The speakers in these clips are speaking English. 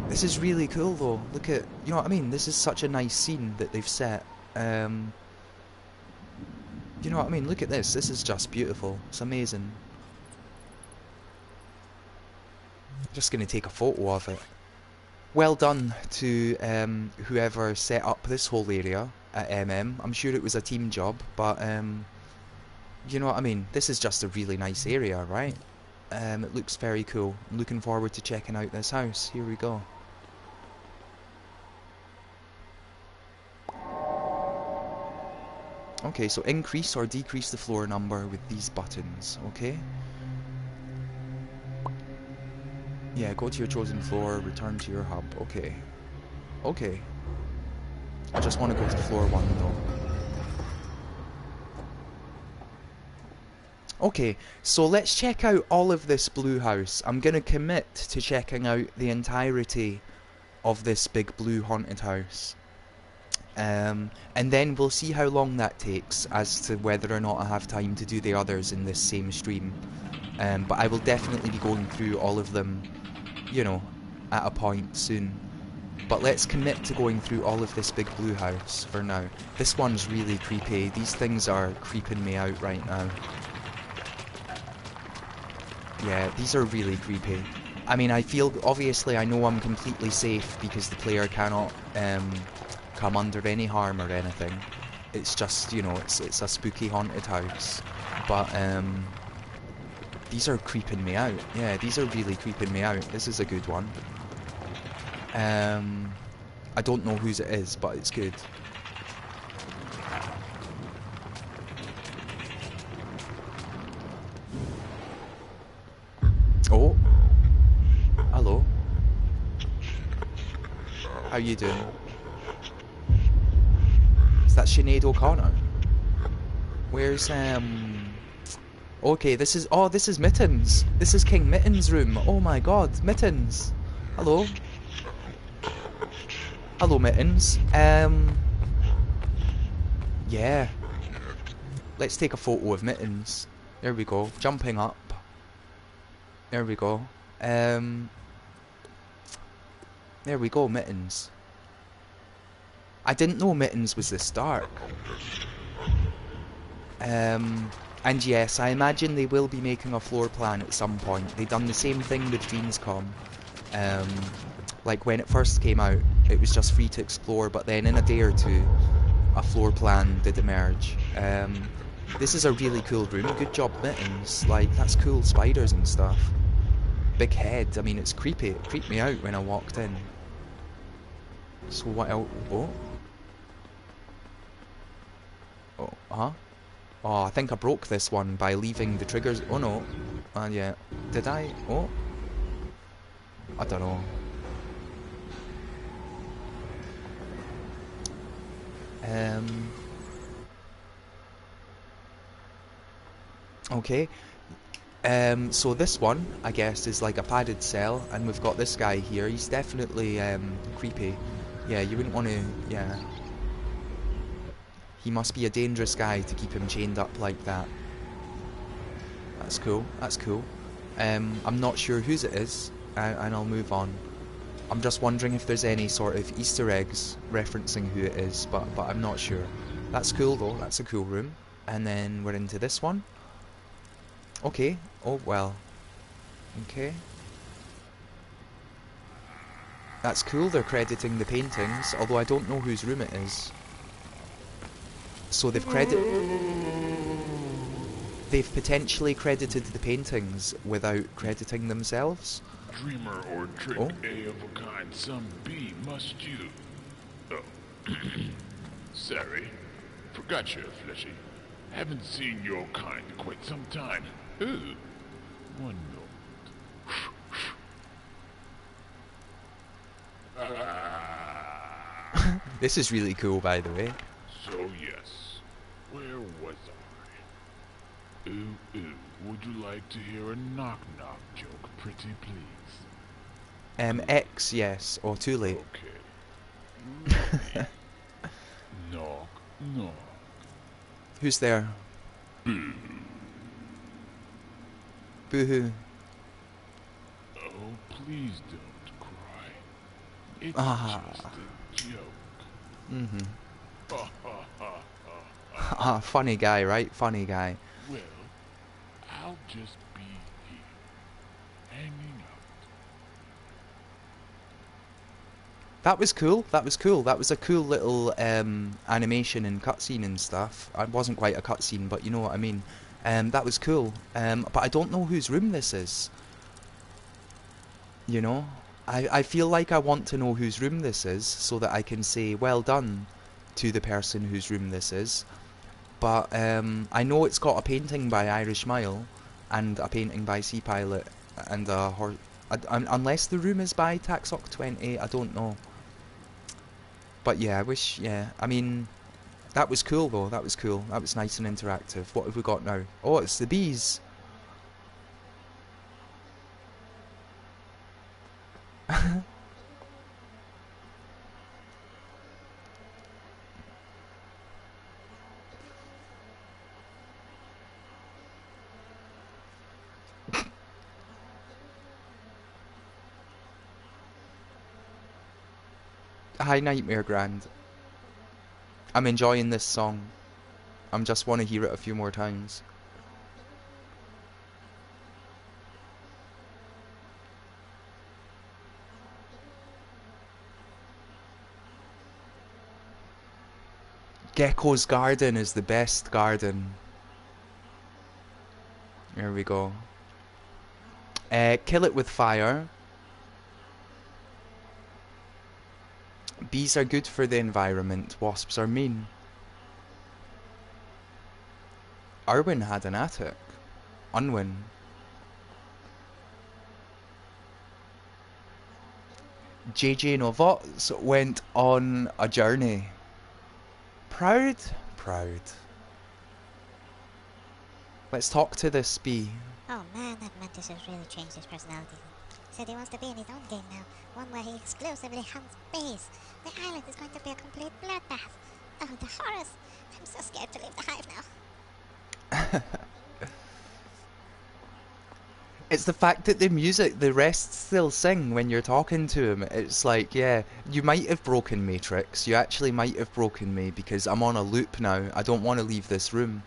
This is really cool though. Look at, you know what I mean? This is such a nice scene that they've set. Um, you know what I mean? Look at this. This is just beautiful. It's amazing. Just gonna take a photo of it. Well done to whoever set up this whole area at MM. I'm sure it was a team job, but you know what I mean? This is just a really nice area, right? It looks very cool. I'm looking forward to checking out this house. Here we go. Okay, so increase or decrease the floor number with these buttons, okay? Yeah, go to your chosen floor, return to your hub, okay. Okay. I just want to go to floor 1 though. Okay, so let's check out all of this blue house. I'm gonna commit to checking out the entirety of this big blue haunted house. And then we'll see how long that takes as to whether or not I have time to do the others in this same stream. But I will definitely be going through all of them, you know, at a point soon. But let's commit to going through all of this big blue house for now. This one's really creepy. These things are creeping me out right now. Yeah, these are really creepy. I mean, I feel, obviously I know I'm completely safe because the player cannot come under any harm or anything. It's just, you know, it's a spooky haunted house. But these are creeping me out. Yeah, these are really creeping me out. This is a good one. I don't know whose it is, but it's good. Oh, hello. How you doing? Is that Sinead O'Connor? Where's Okay, this is Mittens. This is King Mittens' room. Oh my god, Mittens. Hello. Hello, Mittens. Yeah. Let's take a photo of Mittens. There we go. Jumping up. There we go. There we go, Mittens. I didn't know Mittens was this dark. And yes, I imagine they will be making a floor plan at some point. They done the same thing with Dreamscom. Like when it first came out, it was just free to explore, but then in a day or two, a floor plan did emerge. This is a really cool room. Good job, Mittens. Like, that's cool spiders and stuff. Big head. I mean, it's creepy. It creeped me out when I walked in. So what else? Oh. Oh, huh? Oh, I think I broke this one by leaving the triggers. Oh no. Yeah. Did I? Oh. I don't know. Okay. So this one, I guess, is like a padded cell, and we've got this guy here. He's definitely creepy. Yeah, you wouldn't want to. Yeah. He must be a dangerous guy to keep him chained up like that. That's cool. That's cool. I'm not sure whose it is, and I'll move on. I'm just wondering if there's any sort of Easter eggs referencing who it is, but I'm not sure. That's cool though. That's a cool room. And then we're into this one. Okay. Oh well. Okay. That's cool. They're crediting the paintings, although I don't know whose room it is. So they've potentially credited the paintings without crediting themselves. Dreamer or trick A of a kind, some B must you. Oh, sorry, forgot you're fleshy. Haven't seen your kind in quite some time. Ooh, one moment. This is really cool, by the way. So yes, where was I? Ooh, would you like to hear a knock-knock joke, pretty please? X, yes, or too late. Okay. Knock, knock. Who's there? Boo. Boo-hoo. Oh, please don't cry. It's Ah. just a joke. Mm-hmm. Ha ha ha ha Ah, ha. funny guy, right? Funny guy. Well, I'll just be here, hanging out. That was cool. That was cool. That was a cool little animation and cutscene and stuff. It wasn't quite a cutscene, but you know what I mean. That was cool. But I don't know whose room this is. You know? I feel like I want to know whose room this is so that I can say well done to the person whose room this is. But I know it's got a painting by Irish Mile and a painting by Sea Pilot and a horse. Unless the room is by Taxoc20, I don't know. But yeah, I wish, yeah, I mean, that was cool though, that was cool. That was nice and interactive. What have we got now? Oh, it's the bees. Hi, Nightmare Grand. I'm enjoying this song. I just want to hear it a few more times. Gecko's Garden is the best garden. There we go. Kill it with fire. Bees are good for the environment. Wasps are mean. Arwen had an attic. Unwin. JJ Novots went on a journey. Proud? Proud. Let's talk to this bee. Oh man, that mantis has really changed his personality. Said he wants to be in his own game now, one where he exclusively hunts bees. The island is going to be a complete bloodbath. Oh, the horrors! I'm so scared to leave the hive now. It's the fact that the music, the rest still sing when you're talking to him. It's like, yeah, you might have broken Matrix. You actually might have broken me because I'm on a loop now. I don't want to leave this room.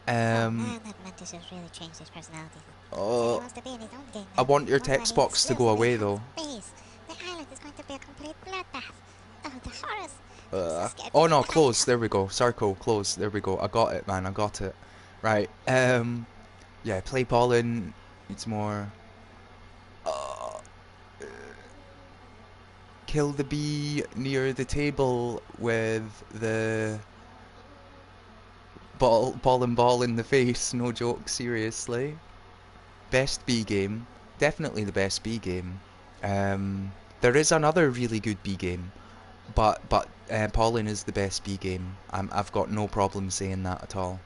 Oh man, that mantis has really changed his personality. Said he wants to be in his own game I now, want your one where text he box to go away exclusively though. hunts bees. The island is going to be a complete bloodbath. Oh, the horrors! I'm so scared to Oh leave no, the hive close. now. There we go. Circle, close. There we go. I got it, man. I got it. Right. Yeah. Play pollen. Needs more. Kill the bee near the table with the ball in the face. No joke. Seriously. Best bee game. Definitely the best bee game. There is another really good bee game, but pollen is the best bee game. I've got no problem saying that at all.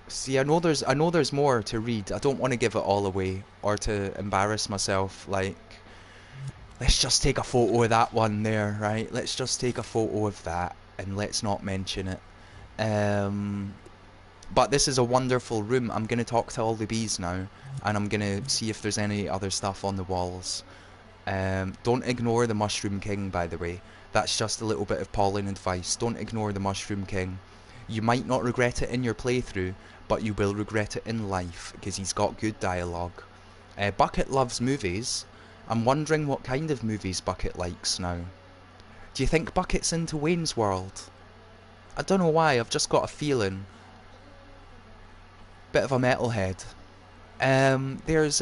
See, I know there's more to read. I don't want to give it all away or to embarrass myself. Like, let's just take a photo of that one there, right? Let's just take a photo of that and let's not mention it. But this is a wonderful room. I'm gonna talk to all the bees now, and I'm gonna see if there's any other stuff on the walls. Don't ignore the Mushroom King, by the way. That's just a little bit of pollen advice. Don't ignore the Mushroom King. You might not regret it in your playthrough, but you will regret it in life, because he's got good dialogue. Bucket loves movies. I'm wondering what kind of movies Bucket likes now. Do you think Bucket's into Wayne's World? I don't know why, I've just got a feeling. Bit of a metalhead. There's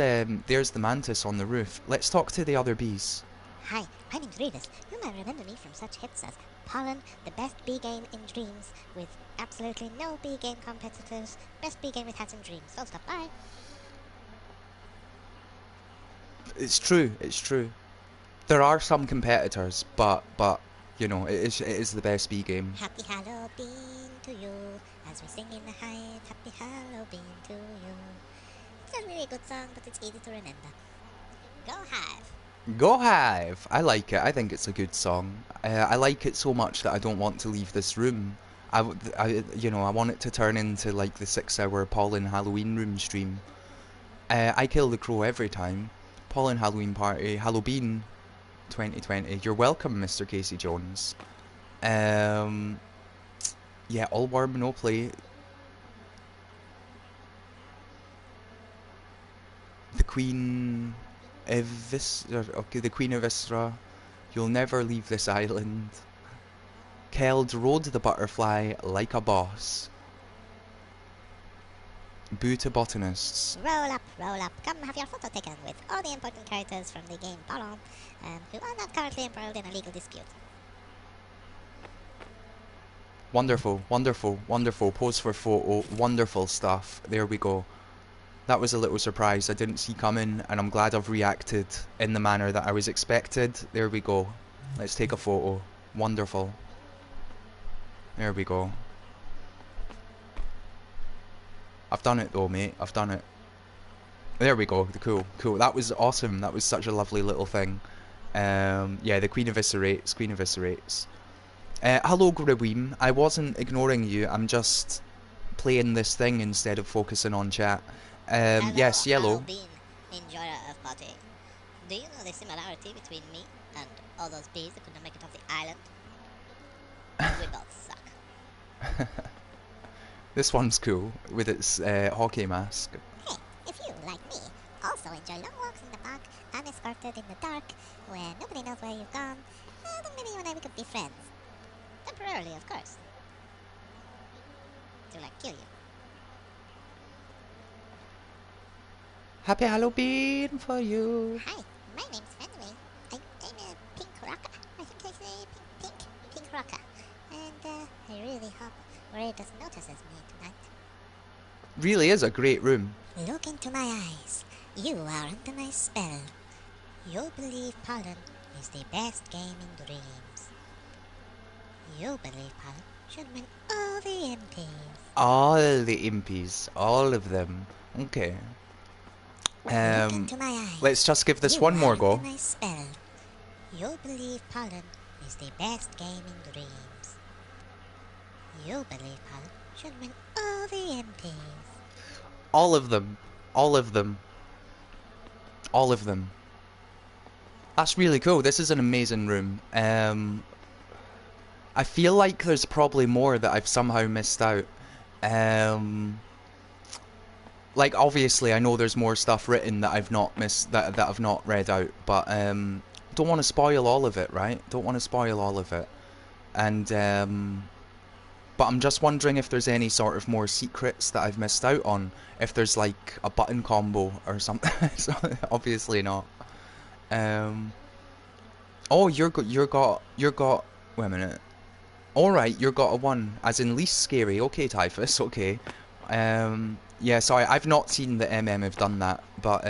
the mantis on the roof. Let's talk to the other bees. Hi, I'm Indreams. You might remember me from such hits as Pollen, the best bee game in Dreams, with absolutely no bee game competitors, best bee game with hats and dreams. Full stop, bye. It's true, it's true. There are some competitors, but you know, it is the best bee game. Happy Halloween to you, as we sing in the hive. Happy Halloween to you. It's a really good song, but it's easy to remember. Go Hive! Go Hive! I like it. I think it's a good song. I like it so much that I don't want to leave this room. I want it to turn into like the 6-hour Pollen Halloween room stream. I kill the crow every time. Pollen Halloween party, Halloween 2020. You're welcome, Mr. Casey Jones. Yeah, all worm, no play. The Queen okay, the Queen of Isra. You'll never leave this island. Keld rode the butterfly like a boss. Boo to botanists. Roll up, roll up. Come have your photo taken with all the important characters from the game Ballon, who are not currently embroiled in a legal dispute. Wonderful, wonderful, wonderful. Pose for photo. Wonderful stuff. There we go. That was a little surprise I didn't see coming, and I'm glad I've reacted in the manner that I was expected. There we go. Let's take a photo. Wonderful. There we go. I've done it though, mate. I've done it. There we go. Cool, cool. That was awesome. That was such a lovely little thing. Yeah, the Queen eviscerates. Queen eviscerates. Hello, Griweem. I wasn't ignoring you. I'm just playing this thing instead of focusing on chat. Hello, yes, Yellow. Bean, enjoyer of party. Do you know the similarity between me and all those bees that couldn't make it off the island? We both suck. This one's cool with its hockey mask. Hey, if you, like me, also enjoy long walks in the park, unescorted in the dark, where nobody knows where you've gone, then maybe you and I we could be friends. Temporarily, of course. To, like, kill you. Happy Halloween for you. Hi, my name's Fenway. I'm a pink rocker. I think I say pink rocker. And, I really hope Raiders notices me tonight. Really is a great room. Look into my eyes. You are under my spell. You believe Pollen is the best game in dreams. You believe Pollen should win all the impies. All the impies. All of them. Okay. Look into my eyes. Let's just give this You one more are go. under my spell. You believe Pollen is the best game in dreams. You believe Pollen should win all the impies. All of them. All of them. All of them. That's really cool. This is an amazing room. I feel like there's probably more that I've somehow missed out. Like, obviously, I know there's more stuff written that I've not missed, that I've not read out, but don't want to spoil all of it, right? Don't want to spoil all of it. And but I'm just wondering if there's any sort of more secrets that I've missed out on. If there's like a button combo or something. So, obviously not. Oh, you're got. Wait a minute. All right, you're got a 1, as in least scary. Okay, Typhus. Okay. Yeah, sorry, I've not seen the MM have done that, but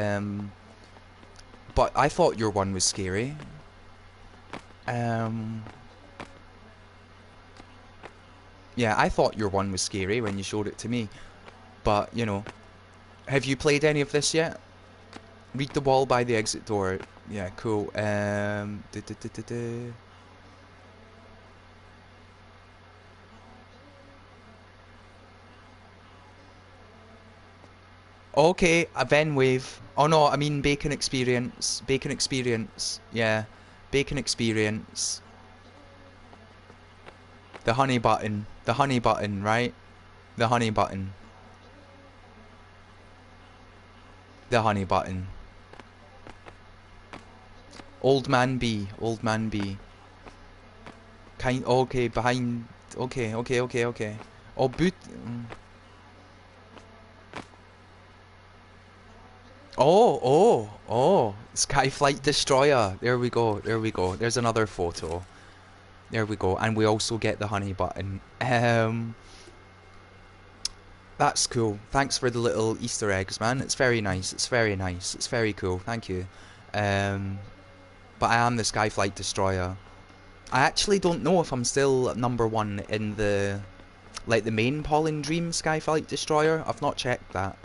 I thought your 1 was scary. Yeah, I thought your 1 was scary when you showed it to me, but you know, have you played any of this yet? Read the wall by the exit door. Yeah, cool. Okay, a Ven Wave. Oh no, I mean Bacon Experience. Bacon Experience. Yeah, Bacon Experience. The honey button. The honey button, right? The honey button. The honey button. Old Man B. Old Man B. Okay, behind. Okay. Oh, boot. Oh, Skyflight Destroyer. There we go. There's another photo. There we go. And we also get the honey button. That's cool. Thanks for the little Easter eggs, man. It's very nice. It's very cool. Thank you. But I am the Skyflight Destroyer. I actually don't know if I'm still #1 in the, like, the main Pollen Dreams Skyflight Destroyer. I've not checked that.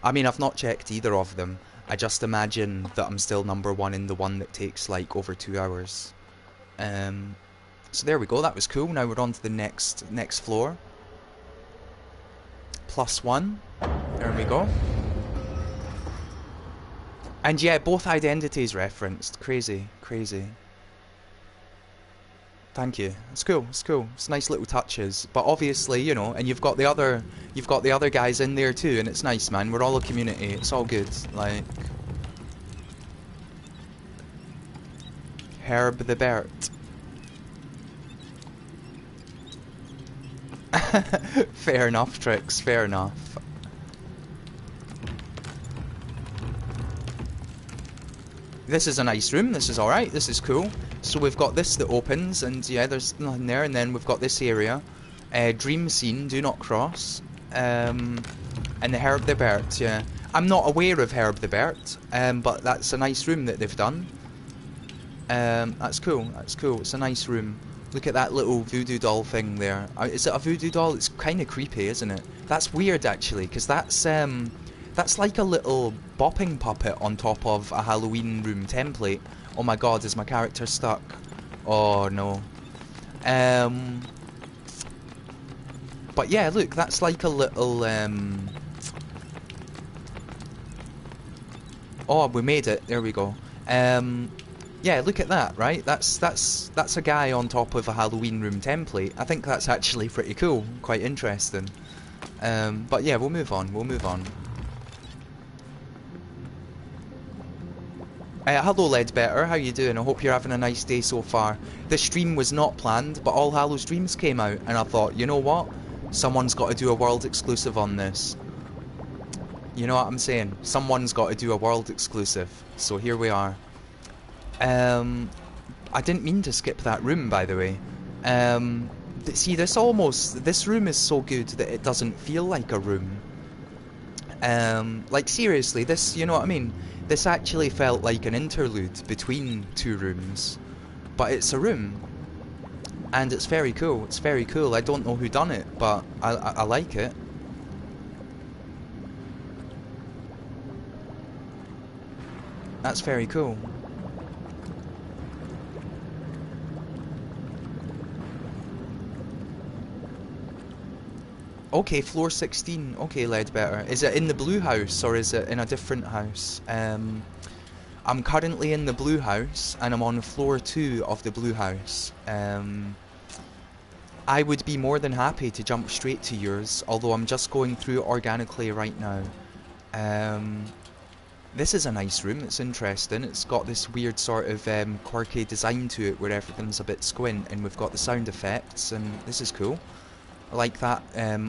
I mean, I've not checked either of them. I just imagine that I'm still #1 in the one that takes, like, over 2 hours. So there we go. That was cool. Now we're on to the next floor. +1. There we go. And yeah, both identities referenced. Crazy, crazy. Thank you. It's cool. It's cool. It's nice little touches. But obviously, you know, and you've got the other guys in there too, and it's nice, man. We're all a community. It's all good. Like Herb the Bert. Fair enough, Trix. Fair enough. This is a nice room. This is alright. This is cool. So we've got this that opens, and yeah, there's nothing there. And then we've got this area. Dream scene, do not cross. And the Herb the Bert, yeah. I'm not aware of Herb the Bert, but that's a nice room that they've done. That's cool. That's cool. It's a nice room. Look at that little voodoo doll thing there. Is it a voodoo doll? It's kind of creepy, isn't it? That's weird, actually, because that's like a little bopping puppet on top of a Halloween room template. Oh my god, is my character stuck? Oh no. But yeah, look, that's like a little oh, we made it. There we go. Yeah, look at that, right? That's a guy on top of a Halloween room template. I think that's actually pretty cool, quite interesting. But yeah, we'll move on. We'll move on. Hello Ledbetter, how you doing? I hope you're having a nice day so far. This stream was not planned, but All Hallows Dreams came out, and I thought, you know what? Someone's got to do a world exclusive on this. You know what I'm saying? Someone's got to do a world exclusive. So here we are. I didn't mean to skip that room, by the way. See, this room is so good that it doesn't feel like a room. Like seriously, this, you know what I mean? This actually felt like an interlude between two rooms, but it's a room, and it's very cool. It's very cool. I don't know who done it, but I like it. That's very cool. Okay, floor 16. Okay, Ledbetter. Is it in the blue house, or is it in a different house? I'm currently in the blue house, and I'm on floor 2 of the blue house. I would be more than happy to jump straight to yours, although I'm just going through it organically right now. This is a nice room. It's interesting. It's got this weird sort of quirky design to it, where everything's a bit squint, and we've got the sound effects, and this is cool. I like that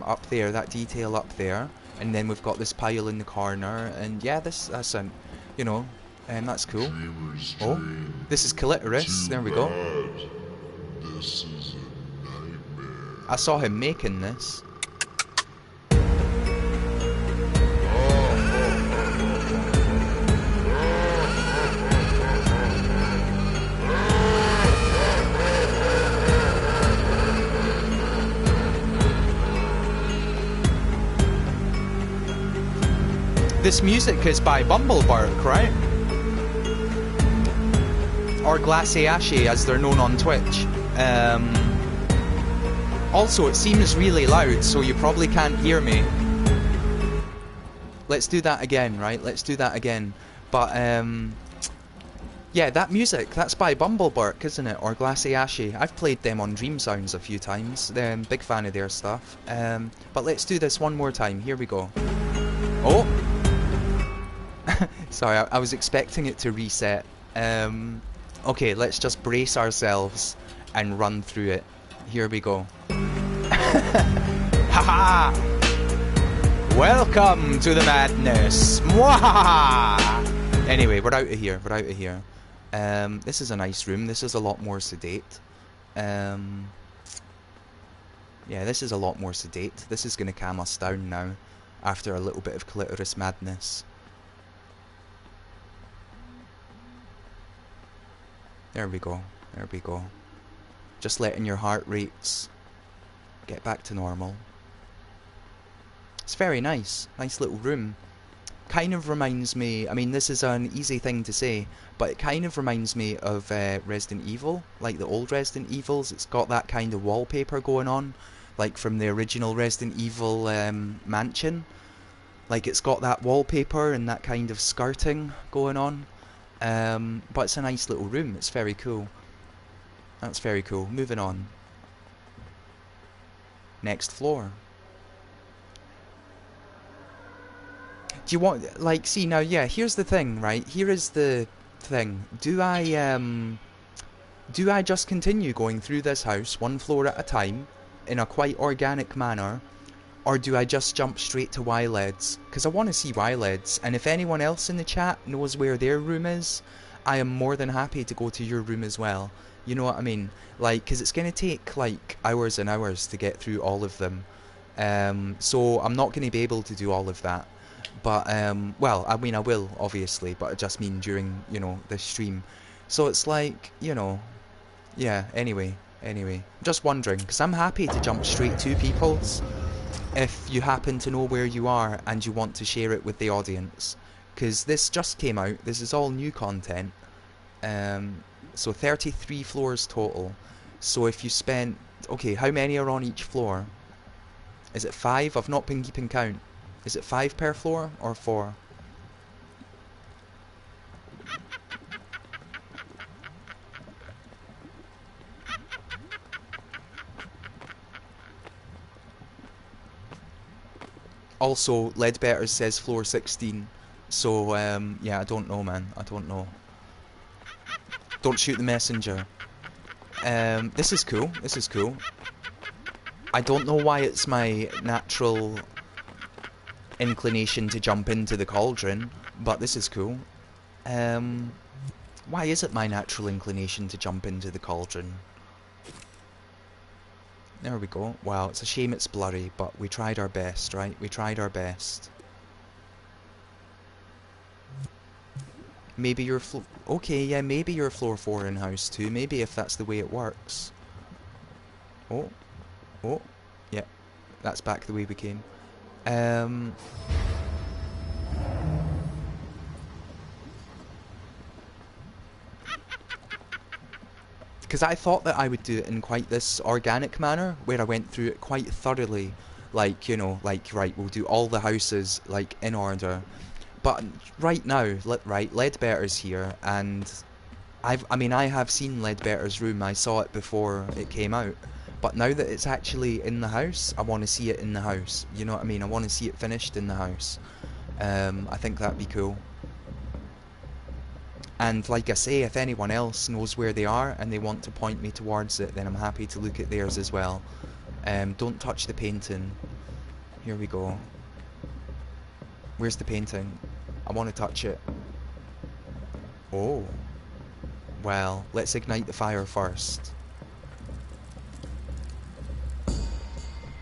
up there, that detail up there, and then we've got this pile in the corner, and yeah, that's you know, that's cool. Oh, this is clitoris. There we go. This is a nightmare. I saw him making this. This music is by Bumblebark, right? Or Glaciashi, as they're known on Twitch. Also, it seems really loud, so you probably can't hear me. Let's do that again, right? Let's do that again. But, yeah, that music, that's by Bumblebark, isn't it? Or Glaciashi. I've played them on Dream Sounds a few times. Big fan of their stuff. But let's do this one more time. Here we go. Oh! Sorry, I was expecting it to reset. Okay, let's just brace ourselves and run through it. Here we go. Haha! Welcome to the madness! Mwahaha! Anyway, we're out of here. We're out of here. This is a nice room. This is a lot more sedate. Yeah, this is a lot more sedate. This is going to calm us down now, after a little bit of clitoris madness. There we go. There we go. Just letting your heart rates get back to normal. It's very nice. Nice little room. Kind of reminds me, I mean, this is an easy thing to say, but it kind of reminds me of Resident Evil, like the old Resident Evils. It's got that kind of wallpaper going on, like from the original Resident Evil mansion. Like, it's got that wallpaper and that kind of skirting going on. But it's a nice little room. It's very cool. That's very cool. Moving on. Next floor. Do you want, like, see now, yeah, here's the thing, right? Here is the thing. Do I just continue going through this house one floor at a time in a quite organic manner, or do I just jump straight to Wyleds? Because I want to see Wyleds, and if anyone else in the chat knows where their room is, I am more than happy to go to your room as well. You know what I mean? Like, because it's going to take, like, hours and hours to get through all of them. So I'm not going to be able to do all of that. But, well, I mean, I will, obviously, but I just mean during, you know, this stream. So it's like, you know, yeah, anyway. Just wondering, because I'm happy to jump straight to people's if you happen to know where you are and you want to share it with the audience. Because this just came out, this is all new content. So 33 floors total. So if you spent, okay, how many are on each floor? Is it 5? I've not been keeping count. Is it 5 per floor or 4? Also, Ledbetter says floor 16. So, yeah, I don't know, man. I don't know. Don't shoot the messenger. This is cool. This is cool. I don't know why it's my natural inclination to jump into the cauldron, but this is cool. Why is it my natural inclination to jump into the cauldron? There we go. Wow, it's a shame it's blurry, but we tried our best, right? We tried our best. Maybe you're okay, yeah, maybe you're floor 4 in house 2. Maybe if that's the way it works. Oh, yeah, that's back the way we came. Because I thought that I would do it in quite this organic manner, where I went through it quite thoroughly. Like, you know, like, right, we'll do all the houses, like, in order. But right now, right, Ledbetter's here, and I mean, I have seen Ledbetter's room, I saw it before it came out. But now that it's actually in the house, I want to see it in the house. You know what I mean? I want to see it finished in the house. I think that'd be cool. And like I say, if anyone else knows where they are and they want to point me towards it, then I'm happy to look at theirs as well. Don't touch the painting. Here we go. Where's the painting? I want to touch it. Oh. Well, let's ignite the fire first.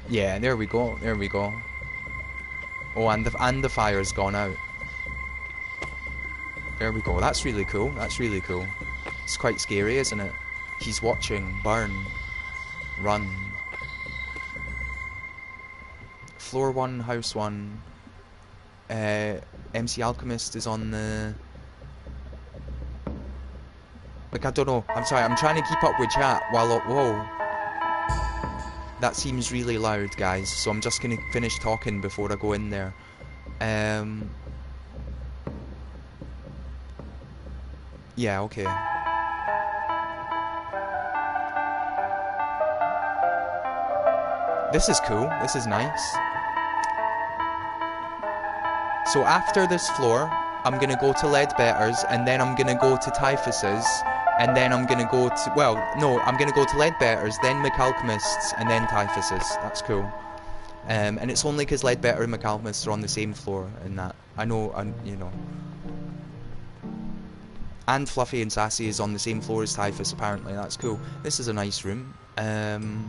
Yeah, there we go, there we go. Oh, and the fire's gone out. There we go, that's really cool, that's really cool. It's quite scary, isn't it? He's watching, burn, run. Floor 1, house 1. MC Alchemist is on the... Like, I don't know, I'm sorry, I'm trying to keep up with chat while... Whoa. That seems really loud, guys, so I'm just gonna finish talking before I go in there. Yeah, okay. This is cool, this is nice. So after this floor, I'm gonna go to Ledbetter's, and then I'm gonna go to Typhus's, and then I'm gonna go to, well, no, I'm gonna go to Ledbetter's, then McAlchemist's, and then Typhus's. That's cool. And it's only because Ledbetter and McAlchemist are on the same floor in that. I know, you know. And Fluffy and Sassy is on the same floor as Typhus, apparently. That's cool. This is a nice room. And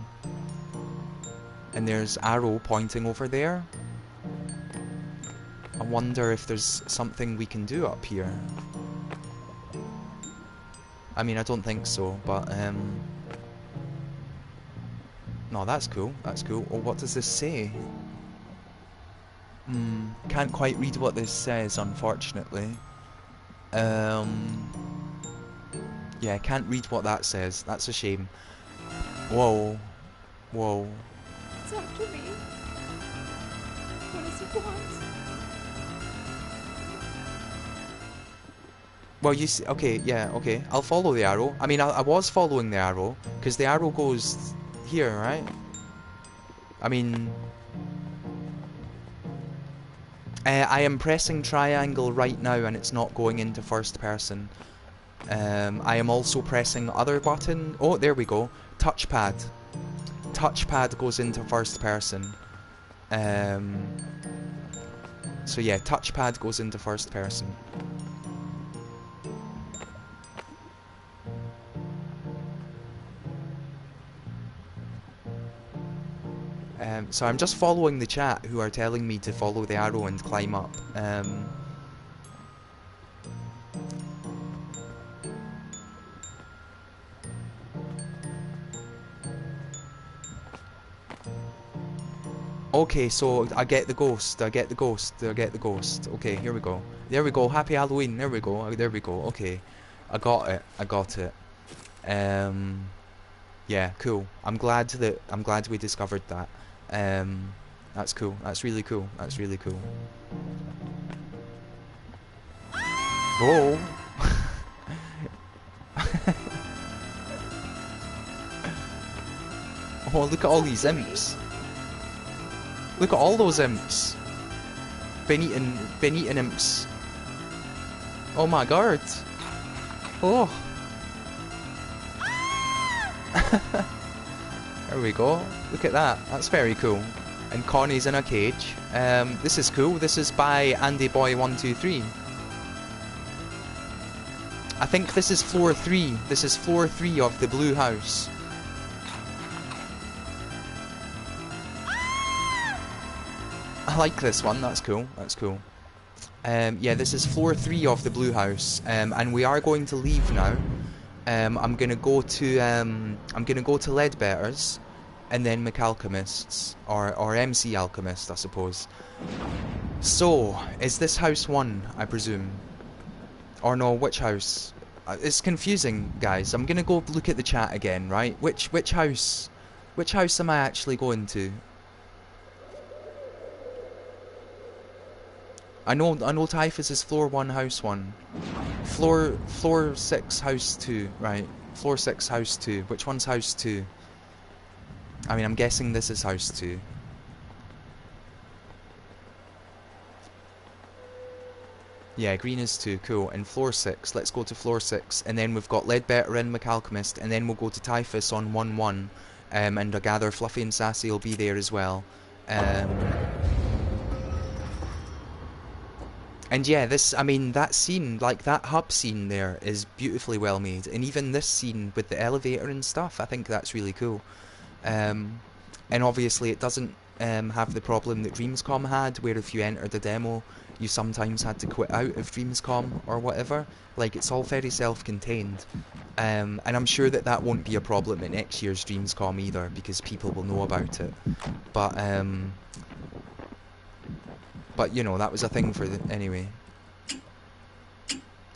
there's Arrow pointing over there. I wonder if there's something we can do up here. I mean, I don't think so, but, no, that's cool, that's cool. Oh, what does this say? Can't quite read what this says, unfortunately. Yeah, I can't read what that says. That's a shame. Whoa. Whoa. Talk to me. What does he want? Well, you see, okay, yeah, okay. I'll follow the arrow. I mean, I was following the arrow, because the arrow goes here, right? I mean... I am pressing triangle right now, and it's not going into first person. I am also pressing other button. Oh, there we go. Touchpad. Touchpad goes into first person. So yeah, touchpad goes into first person. So I'm just following the chat, who are telling me to follow the arrow and climb up. Okay, so I get the ghost, I get the ghost, I get the ghost. Okay, here we go. There we go, happy Halloween, there we go, there we go, okay. I got it, I got it. Yeah, cool. I'm glad we discovered that. That's cool, that's really cool, that's really cool. Whoa! Oh, look at all these imps. Look at all those imps. Been eating imps. Oh my god. Oh. There we go. Look at that. That's very cool. And Connie's in a cage. This is cool. This is by AndyBoy123. I think this is floor 3. This is floor 3 of the blue house. I like this one, that's cool, that's cool. Yeah, this is floor 3 of the blue house, and we are going to leave now. I'm gonna go to Ledbetter's, and then McAlchemist's, or MC Alchemist, I suppose. So, is this house 1, I presume? Or no, which house? It's confusing, guys. I'm gonna go look at the chat again, right? Which house am I actually going to? I know Typhus is floor 1, house 1. Floor 6, house 2, right? Floor 6, house 2. Which one's house 2? I mean, I'm guessing this is house 2. Yeah, green is 2, cool. And floor 6, let's go to floor 6. And then we've got Ledbetter and McAlchemist, and then we'll go to Typhus on 1-1. And I gather Fluffy and Sassy will be there as well. And yeah, this, I mean, that scene, like that hub scene there, is beautifully well made. And even this scene with the elevator and stuff, I think that's really cool. And obviously it doesn't have the problem that Dreamscom had, where if you entered a demo, you sometimes had to quit out of Dreamscom or whatever. Like, it's all very self-contained. And I'm sure that that won't be a problem in next year's Dreamscom either, because people will know about it. But you know, that was a thing for the... Anyway.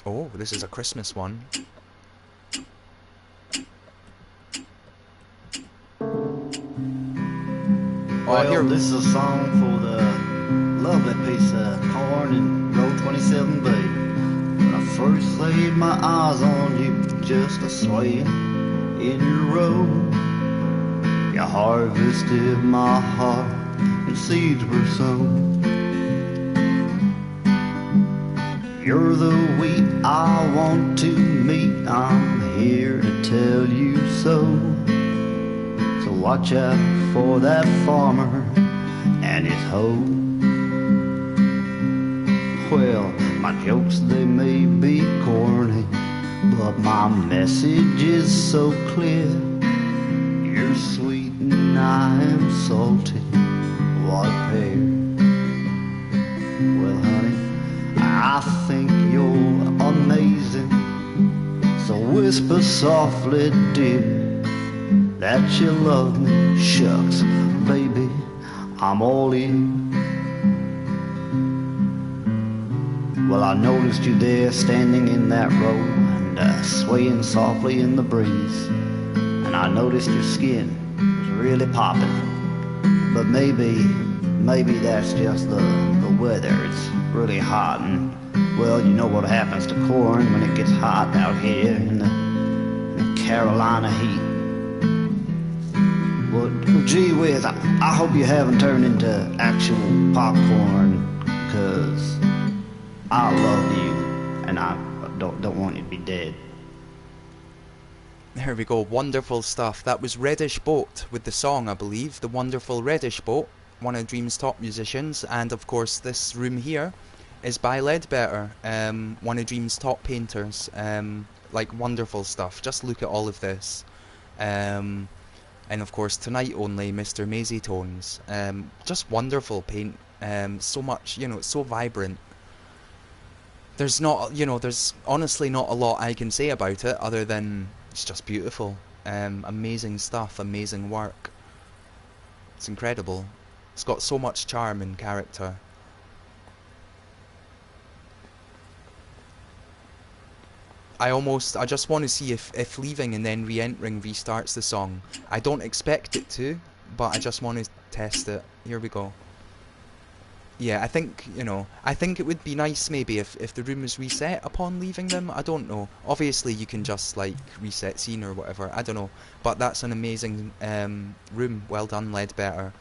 Oh, this is a Christmas one. Well, here, this is a song for the lovely piece of corn in row 27B. When I first laid my eyes on you, just a swaying in your row. You harvested my heart and seeds were sown. You're the wheat I want to meet, I'm here to tell you so. So watch out for that farmer and his hoe. Well, my jokes, they may be corny, but my message is so clear. You're sweet and I am salty, what a pair. Well, honey, I think you're amazing, so whisper softly, dear, that you love me. Shucks, baby, I'm all in. Well, I noticed you there standing in that row and swaying softly in the breeze. And I noticed your skin was really popping. But maybe that's just the weather. It's really hot and Well, you know what happens to corn when it gets hot out here in the Carolina heat. Well, gee whiz, I hope you haven't turned into actual popcorn, because I love you, and I don't want you to be dead. There we go, wonderful stuff. That was Reddish Boat with the song, I believe. The wonderful Reddish Boat, one of Dream's top musicians. And of course this room here is by Ledbetter, one of Dream's top painters. Like, wonderful stuff. Just look at all of this. And of course tonight only, Mr. Maisie Tones. Just wonderful paint. So much, you know, it's so vibrant. There's not, you know, there's honestly not a lot I can say about it other than it's just beautiful. Amazing stuff, amazing work. It's incredible. It's got so much charm and character. I just want to see if leaving and then re-entering restarts the song. I don't expect it to, but I just want to test it. Here we go. Yeah, I think, you know, I think it would be nice maybe if the room was reset upon leaving them. I don't know. Obviously you can just like reset scene or whatever. I don't know. But that's an amazing room. Well done, Ledbetter.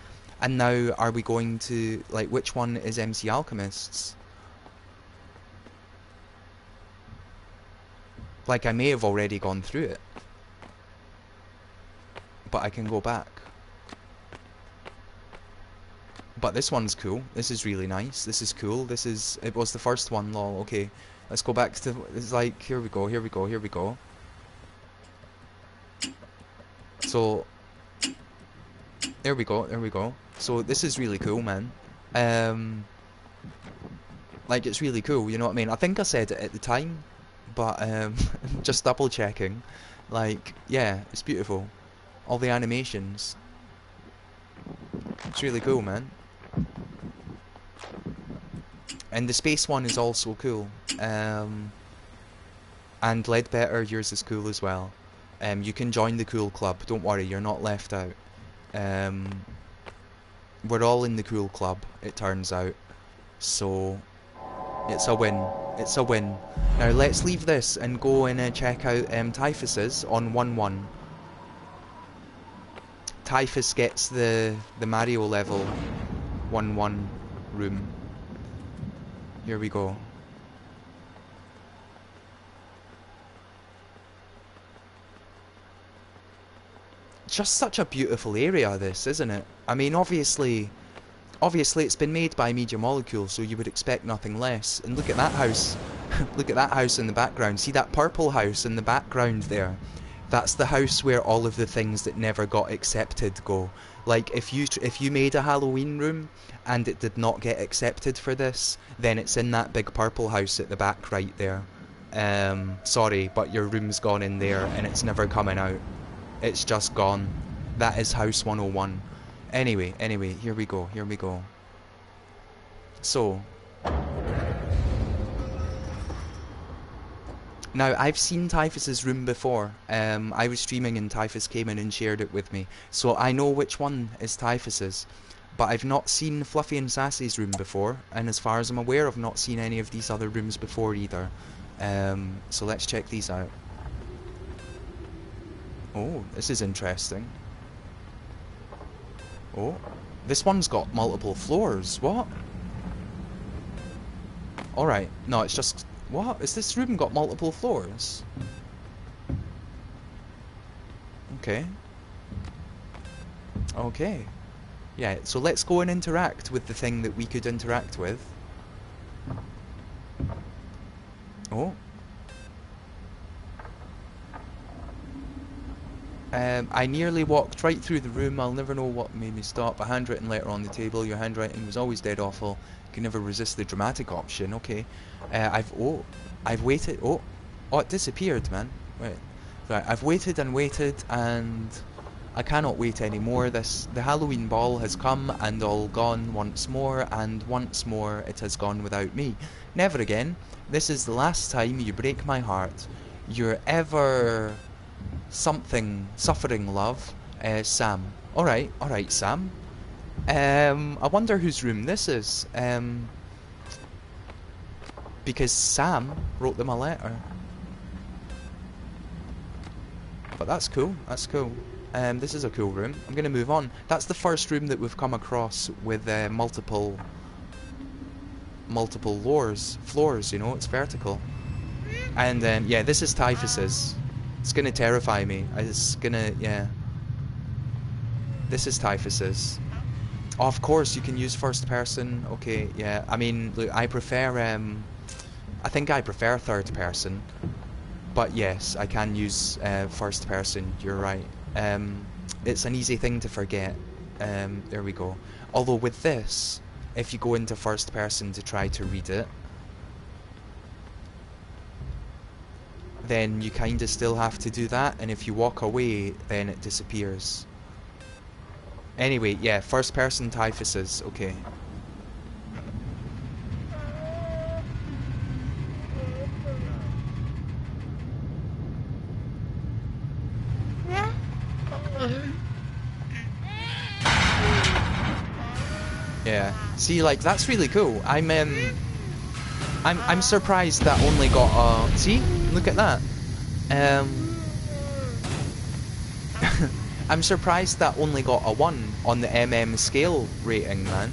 And now are we going to, like, which one is MC Alchemist's? Like, I may have already gone through it, but I can go back. But this one's cool. This is really nice. This is cool. This is... It was the first one, lol. Okay. Let's go back to... It's like... Here we go, here we go, here we go. So... There we go, there we go. So this is really cool, man. Like, it's really cool, you know what I mean? I think I said it at the time, but just double checking. Like, yeah, it's beautiful. All the animations. It's really cool, man. And the space one is also cool. And Ledbetter, yours is cool as well. You can join the cool club. Don't worry, you're not left out. We're all in the cool club, it turns out. So, it's a win. It's a win. Now let's leave this and go and check out Typhus's on 1-1. Typhus gets the Mario level 1-1 room. Here we go. Just such a beautiful area, this, isn't it? I mean, obviously it's been made by Media Molecule, so you would expect nothing less. And look at that house. Look at that house in the background. See that purple house in the background there? That's the house where all of the things that never got accepted go. Like, if you made a Halloween room and it did not get accepted for this, then it's in that big purple house at the back right there. Sorry, but your room's gone in there and it's never coming out. It's just gone. That is House 101. Anyway, here we go, here we go. So... Now, I've seen Typhus's room before. I was streaming and Typhus came in and shared it with me. So I know which one is Typhus's. But I've not seen Fluffy and Sassy's room before. And as far as I'm aware, I've not seen any of these other rooms before either. So let's check these out. Oh, this is interesting. Oh, this one's got multiple floors. What? Alright, no, it's just... What? Has this room got multiple floors? Okay. Okay. Yeah, so let's go and interact with the thing that we could interact with. Oh. I nearly walked right through the room. I'll never know what made me stop. A handwritten letter on the table. Your handwriting was always dead awful. You can never resist the dramatic option. Okay. I've waited. Oh, it disappeared, man. Wait. Right, I've waited and waited, and I cannot wait anymore. The Halloween ball has come and all gone once more, and once more it has gone without me. Never again. This is the last time you break my heart. Your ever something suffering love, Sam. Alright, Sam. I wonder whose room this is. because Sam wrote them a letter. But that's cool, that's cool. This is a cool room. I'm going to move on. That's the first room that we've come across with multiple floors, you know, it's vertical. And yeah, this is Typhus's. It's going to terrify me. It's going to, yeah. This is Typhus's. Oh, of course, you can use first person. Okay, yeah. I mean, look, I prefer, I think I prefer third person. But yes, I can use first person, you're right. It's an easy thing to forget. There we go. Although with this, if you go into first person to try to read it, then you kinda still have to do that, and if you walk away, then it disappears. Anyway, yeah, first person Typhus's, okay. Yeah. See, like, that's really cool. I'm surprised that only got a... See? Look at that. I'm surprised that only got a 1 on the scale rating, man.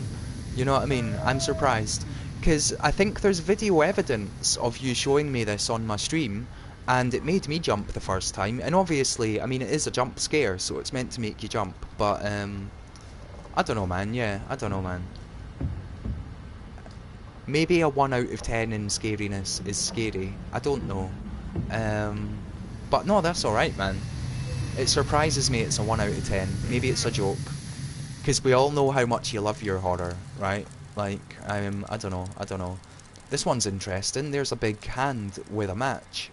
You know what I mean? I'm surprised. Because I think there's video evidence of you showing me this on my stream, and it made me jump the first time. And obviously, I mean, it is a jump scare, so it's meant to make you jump. But, I don't know, man. Yeah, I don't know, man. Maybe a 1 out of 10 in scariness is scary. I don't know. But no, that's alright, man. It surprises me it's a 1 out of 10. Maybe it's a joke. Because we all know how much you love your horror, right? Like, I don't know. This one's interesting. There's a big hand with a match.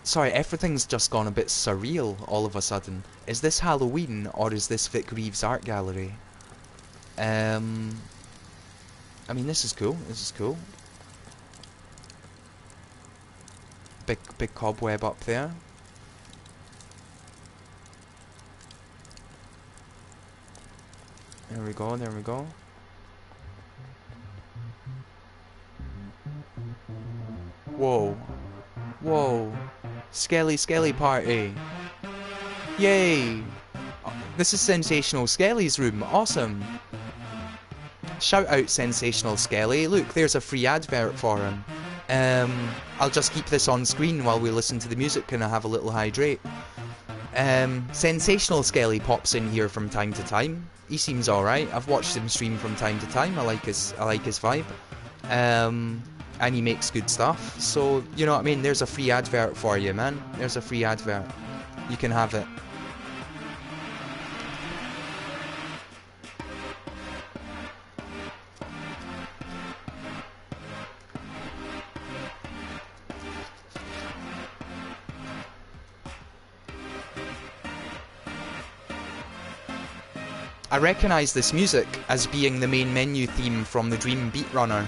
Sorry, everything's just gone a bit surreal all of a sudden. Is this Halloween, or is this Vic Reeves' art gallery? I mean, this is cool. This is cool. Big cobweb up there. There we go, there we go. Whoa. Whoa. Skelly party. Yay! This is Sensational Skelly's room. Awesome. Shout out Sensational Skelly. Look, there's a free advert for him. I'll just keep this on screen while we listen to the music and I have a little hydrate. Sensational Skelly pops in here from time to time. He seems alright. I've watched him stream from time to time. I like his vibe. And he makes good stuff. So, you know what I mean? There's a free advert for you, man. There's a free advert. You can have it. I recognise this music as being the main menu theme from the Dream Beat Runner.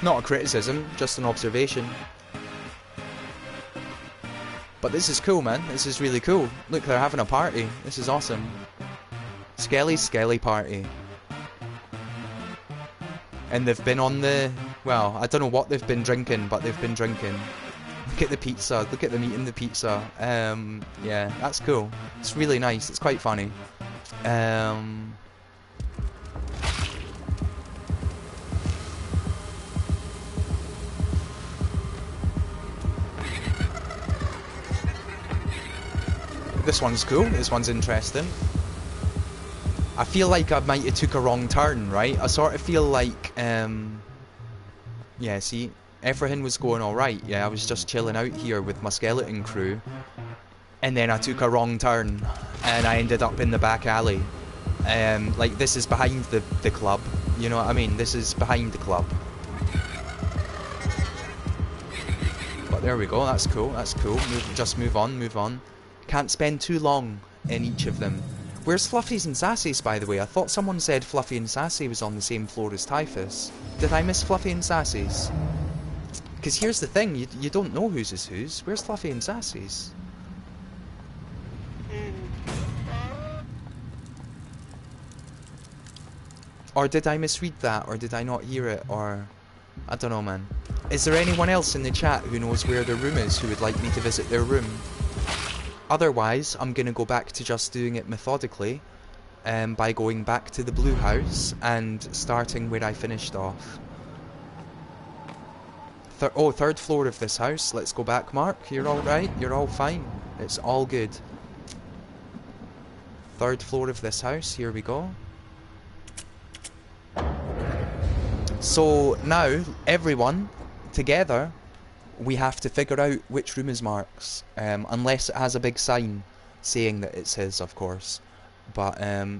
Not a criticism, just an observation. But this is cool, man. This is really cool. Look, they're having a party. This is awesome. Skelly's Skelly party. And they've been on the... Well, I don't know what they've been drinking, but they've been drinking. Look at the pizza. Look at them eating the pizza. Yeah, that's cool. It's really nice. It's quite funny. This one's cool. This one's interesting. I feel like I might have took a wrong turn, right? I sort of feel like, yeah, see, everything was going alright. Yeah, I was just chilling out here with my skeleton crew. And then I took a wrong turn. And I ended up in the back alley. Like, this is behind the club. You know what I mean? This is behind the club. But there we go. That's cool. That's cool. Just move on. Move on. Can't spend too long in each of them. Where's Fluffies and Sassy's, by the way? I thought someone said Fluffy and Sassy was on the same floor as Typhus. Did I miss Fluffy and Sassy's? Because here's the thing, you don't know whose is whose. Where's Fluffy and Sassy's? Or did I misread that? Or did I not hear it? Or... I don't know, man. Is there anyone else in the chat who knows where their room is, who would like me to visit their room? Otherwise, I'm going to go back to just doing it methodically, by going back to the blue house and starting where I finished off. Third floor of this house. Let's go back, Mark. You're alright? You're all fine. It's all good. Third floor of this house. Here we go. So now, everyone, together, we have to figure out which room is Mark's. Unless it has a big sign saying that it's his, of course. But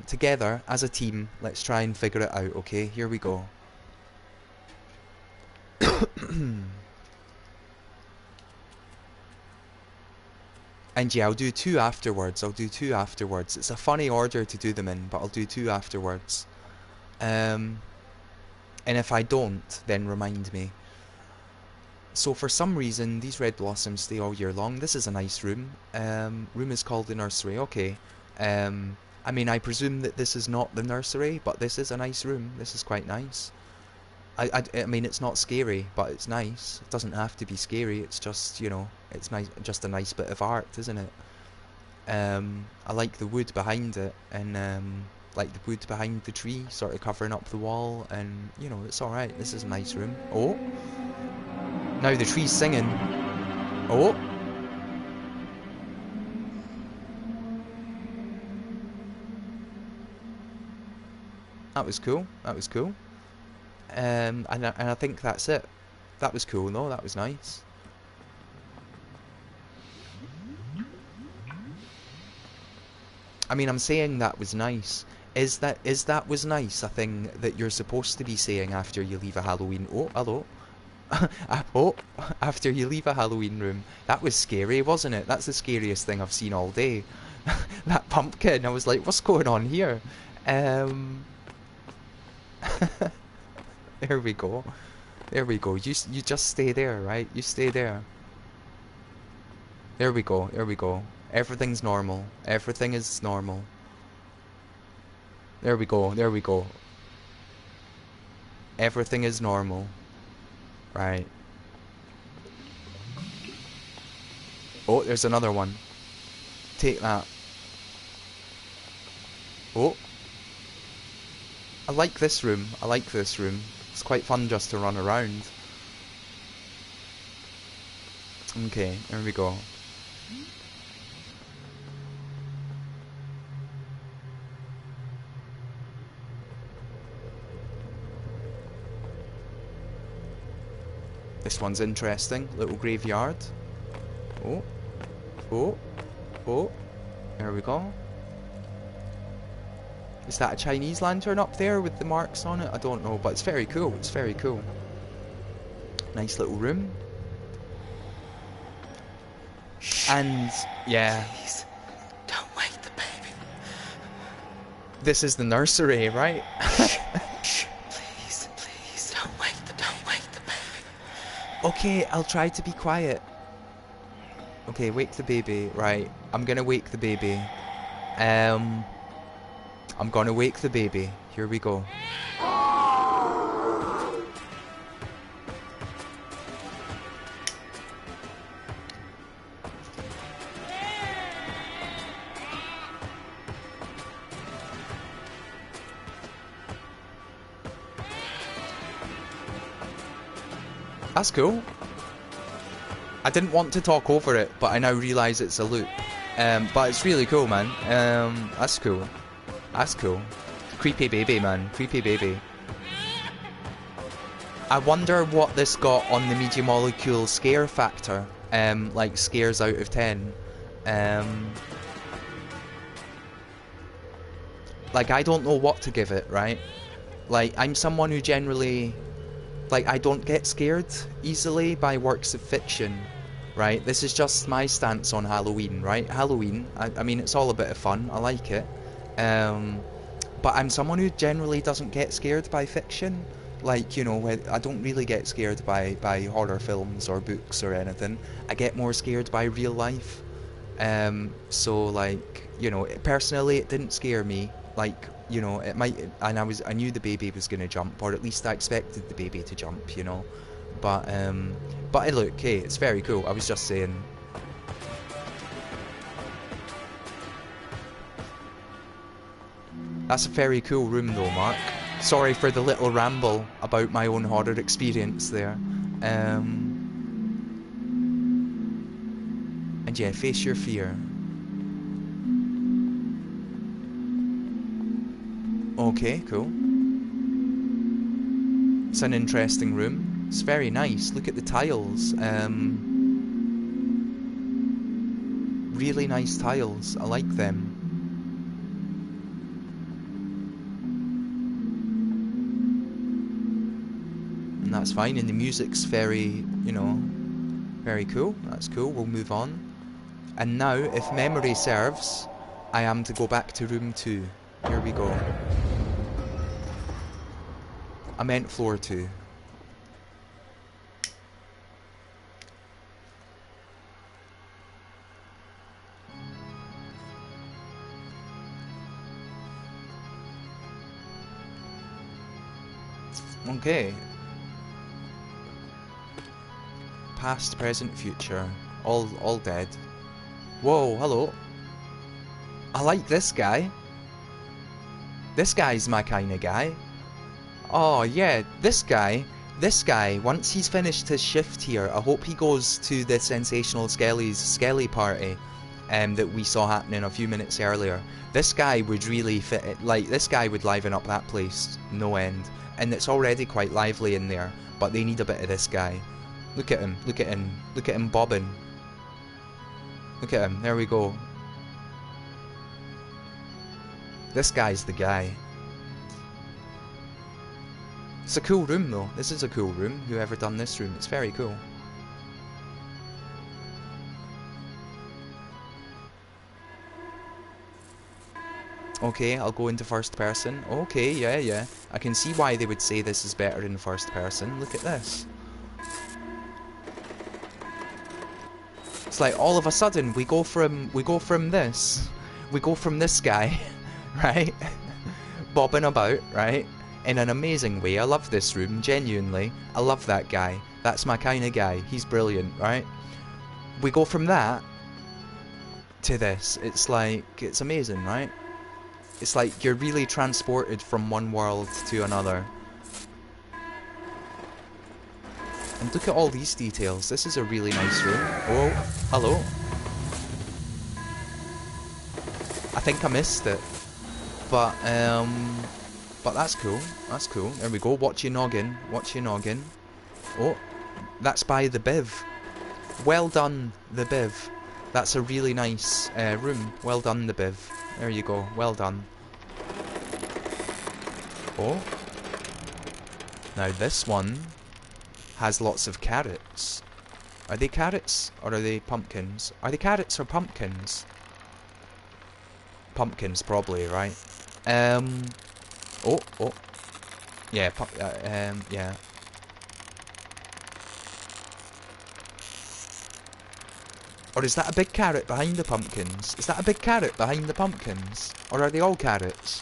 together, as a team, let's try and figure it out, okay? Here we go. And yeah, I'll do 2 afterwards. It's a funny order to do them in, but I'll do 2 afterwards. And if I don't, then remind me. So for some reason, these red blossoms stay all year long. This is a nice room. Room is called the nursery. Okay. I mean, I presume that this is not the nursery, but this is a nice room. This is quite nice. I mean, it's not scary, but it's nice. It doesn't have to be scary. It's just, you know, it's nice, just a nice bit of art, isn't it? I like the wood behind it, and like the wood behind the tree, sort of covering up the wall, and you know, it's all right. This is a nice room. Oh, now the tree's singing. Oh. That was cool. That was cool. And I think that's it. That was cool, though. That was nice. I mean, I'm saying that was nice. Is that was nice a thing that you're supposed to be saying after you leave a Halloween? Oh, hello. Oh, after you leave a Halloween room. That was scary, wasn't it? That's the scariest thing I've seen all day. That pumpkin. I was like, what's going on here? There we go. There we go. You just stay there, right? You stay there. There we go. There we go. Everything's normal. Everything is normal. There we go. There we go. Everything is normal. Right. Oh, there's another one. Take that. Oh. I like this room. I like this room. It's quite fun just to run around. Okay, there we go. This one's interesting. Little graveyard. Oh. Oh. Oh. There we go. Is that a Chinese lantern up there with the marks on it? I don't know, but it's very cool. It's very cool. Nice little room. And, yeah. Please, don't wake the baby. This is the nursery, right? Shh, please, don't wake the baby. Okay, I'll try to be quiet. Okay, wake the baby. Right, I'm gonna wake the baby. I'm gonna wake the baby. Here we go. That's cool. I didn't want to talk over it, but I now realise it's a loop. But it's really cool, man. That's cool. That's cool. Creepy baby, man. Creepy baby. I wonder what this got on the Media Molecule scare factor. Like scares out of 10. Like, I don't know what to give it, right? Like, I'm someone who generally... Like, I don't get scared easily by works of fiction, right? This is just my stance on Halloween, right? Halloween, I mean, it's all a bit of fun. I like it. But I'm someone who generally doesn't get scared by fiction. Like, you know, I don't really get scared by horror films or books or anything. I get more scared by real life. So, like, you know, personally, it didn't scare me. Like, you know, it might, and I knew the baby was gonna jump, or at least I expected the baby to jump, you know. But look, hey, it's very cool. I was just saying. That's a very cool room though, Mark. Sorry for the little ramble about my own horror experience there. And yeah, face your fear. Okay, cool. It's an interesting room. It's very nice. Look at the tiles. Really nice tiles. I like them. And that's fine. And the music's very, you know, very cool. That's cool. We'll move on. And now, if memory serves, I am to go back to room 2. Here we go. I meant floor 2. Okay. Past, present, future. All dead. Whoa, hello. I like this guy. This guy's my kind of guy. Oh yeah, this guy, once he's finished his shift here, I hope he goes to the Sensational Skelly's Skelly party that we saw happening a few minutes earlier. This guy would really fit it, like, this guy would liven up that place, no end. And it's already quite lively in there, but they need a bit of this guy. Look at him, look at him, look at him bobbing. Look at him, there we go. This guy's the guy. It's a cool room though. This is a cool room. Whoever done this room, it's very cool. Okay, I'll go into first person. Okay, yeah. I can see why they would say this is better in first person. Look at this. It's like all of a sudden we go from this guy, right, bobbing about, right, in an amazing way. I love this room, genuinely. I love that guy. That's my kind of guy. He's brilliant, right? We go from that to this. It's like, it's amazing, right? It's like you're really transported from one world to another. And look at all these details. This is a really nice room. Oh, hello. I think I missed it. But that's cool. That's cool. There we go. Watch your noggin. Watch your noggin. Oh, that's by the Biv. Well done, the Biv. That's a really nice room. Well done, the Biv. There you go. Well done. Oh. Now this one has lots of carrots. Are they carrots or are they pumpkins? Are they carrots or pumpkins? Pumpkins, probably, right? Oh. Yeah, yeah. Or is that a big carrot behind the pumpkins? Is that a big carrot behind the pumpkins? Or are they all carrots?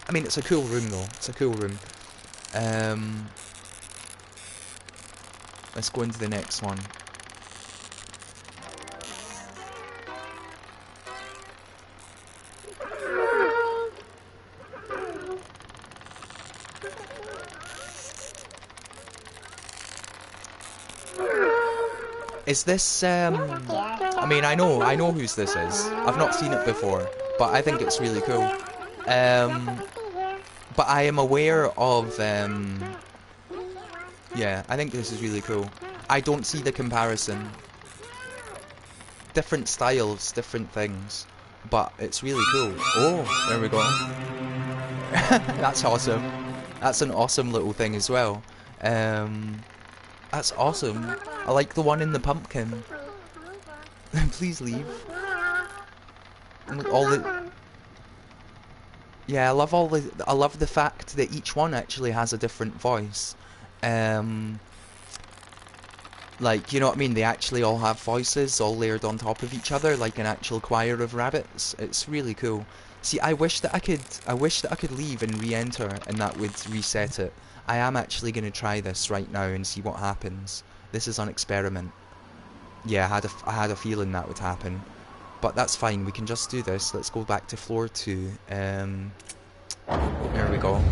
I mean, it's a cool room though. It's a cool room. Let's go into the next one. Is this, I mean, I know whose this is. I've not seen it before, but I think it's really cool. But I am aware of, yeah, I think this is really cool. I don't see the comparison. Different styles, different things, but it's really cool. Oh, there we go. That's awesome. That's an awesome little thing as well. That's awesome. I like the one in the pumpkin. Please leave. And all the... Yeah, I love the fact that each one actually has a different voice. Like, you know what I mean? They actually all have voices all layered on top of each other, like an actual choir of rabbits. It's really cool. See, I wish that I could leave and re-enter, and that would reset it. I am actually going to try this right now and see what happens. This is an experiment. Yeah, I had a feeling that would happen, but that's fine. We can just do this. Let's go back to floor 2. There we go.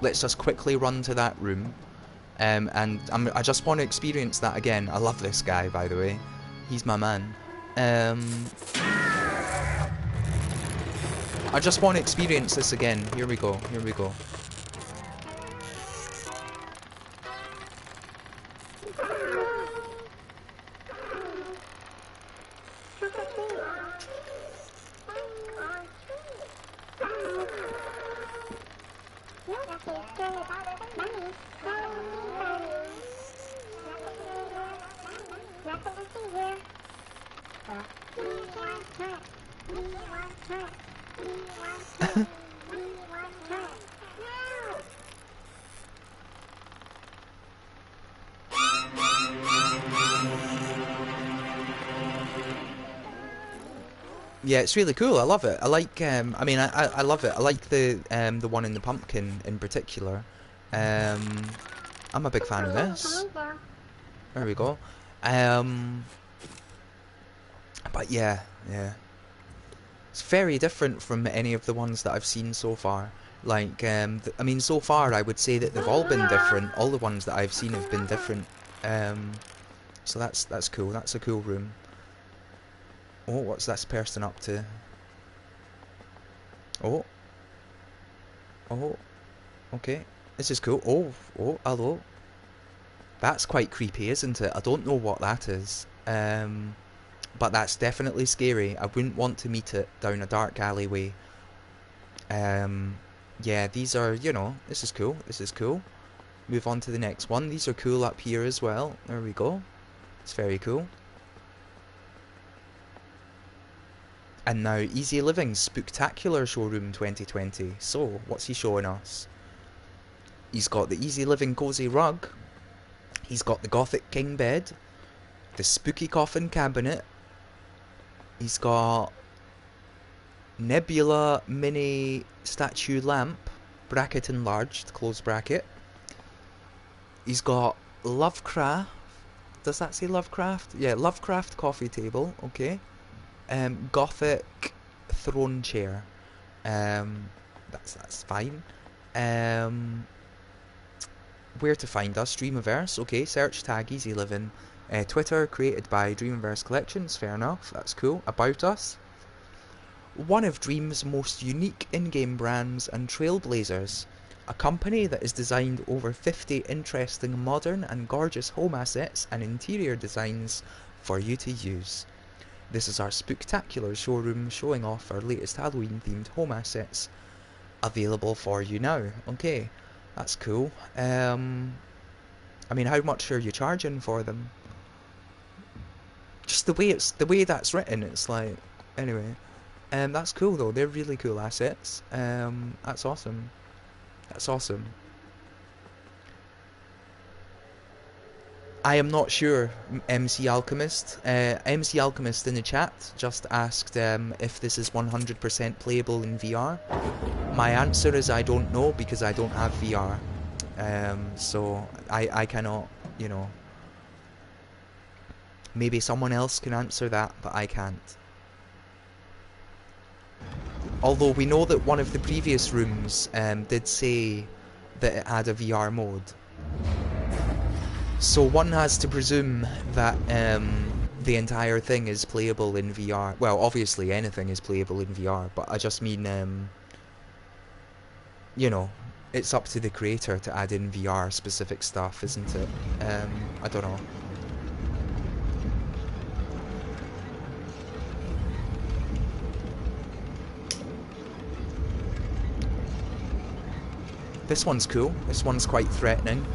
Let's just quickly run to that room, and I just want to experience that again. I love this guy, by the way. He's my man. I just want to experience this again. Here we go. Here we go. Yeah, it's really cool. I love it. I like. I mean, I love it. I like the one in the pumpkin in particular. I'm a big fan of this. There we go. But yeah, it's very different from any of the ones that I've seen so far. Like, I mean, so far I would say that they've all been different. All the ones that I've seen have been different. So that's cool. That's a cool room. Oh, what's this person up to? Oh. Oh. Okay. This is cool. Oh, hello. That's quite creepy, isn't it? I don't know what that is. But that's definitely scary. I wouldn't want to meet it down a dark alleyway. Yeah, these are, you know, this is cool. This is cool. Move on to the next one. These are cool up here as well. There we go. It's very cool. And now, Easy Living's Spooktacular Showroom 2020. So, what's he showing us? He's got the Easy Living Cozy Rug. He's got the Gothic King Bed. The Spooky Coffin Cabinet. He's got Nebula Mini Statue Lamp. Bracket enlarged, close bracket. He's got Lovecraft. Does that say Lovecraft? Yeah, Lovecraft Coffee Table, okay. Gothic throne chair. That's fine. Where to find us? Dreamiverse. Okay, search tag Easy Living. Twitter created by Dreamiverse Collections. Fair enough. That's cool. About us. One of Dream's most unique in-game brands and trailblazers. A company that has designed over 50 interesting modern and gorgeous home assets and interior designs for you to use. This is our Spooktacular showroom showing off our latest Halloween themed home assets available for you now. Okay, that's cool. I mean, how much are you charging for them? Just the way that's written, it's like, anyway. That's cool though. They're really cool assets. That's awesome. That's awesome. I am not sure, MC Alchemist. MC Alchemist in the chat just asked if this is 100% playable in VR. My answer is I don't know because I don't have VR. So I cannot, you know. Maybe someone else can answer that, but I can't. Although we know that one of the previous rooms did say that it had a VR mode. So one has to presume that the entire thing is playable in VR. Well, obviously anything is playable in VR, but I just mean, you know, it's up to the creator to add in VR specific stuff, isn't it? I don't know. This one's cool. This one's quite threatening.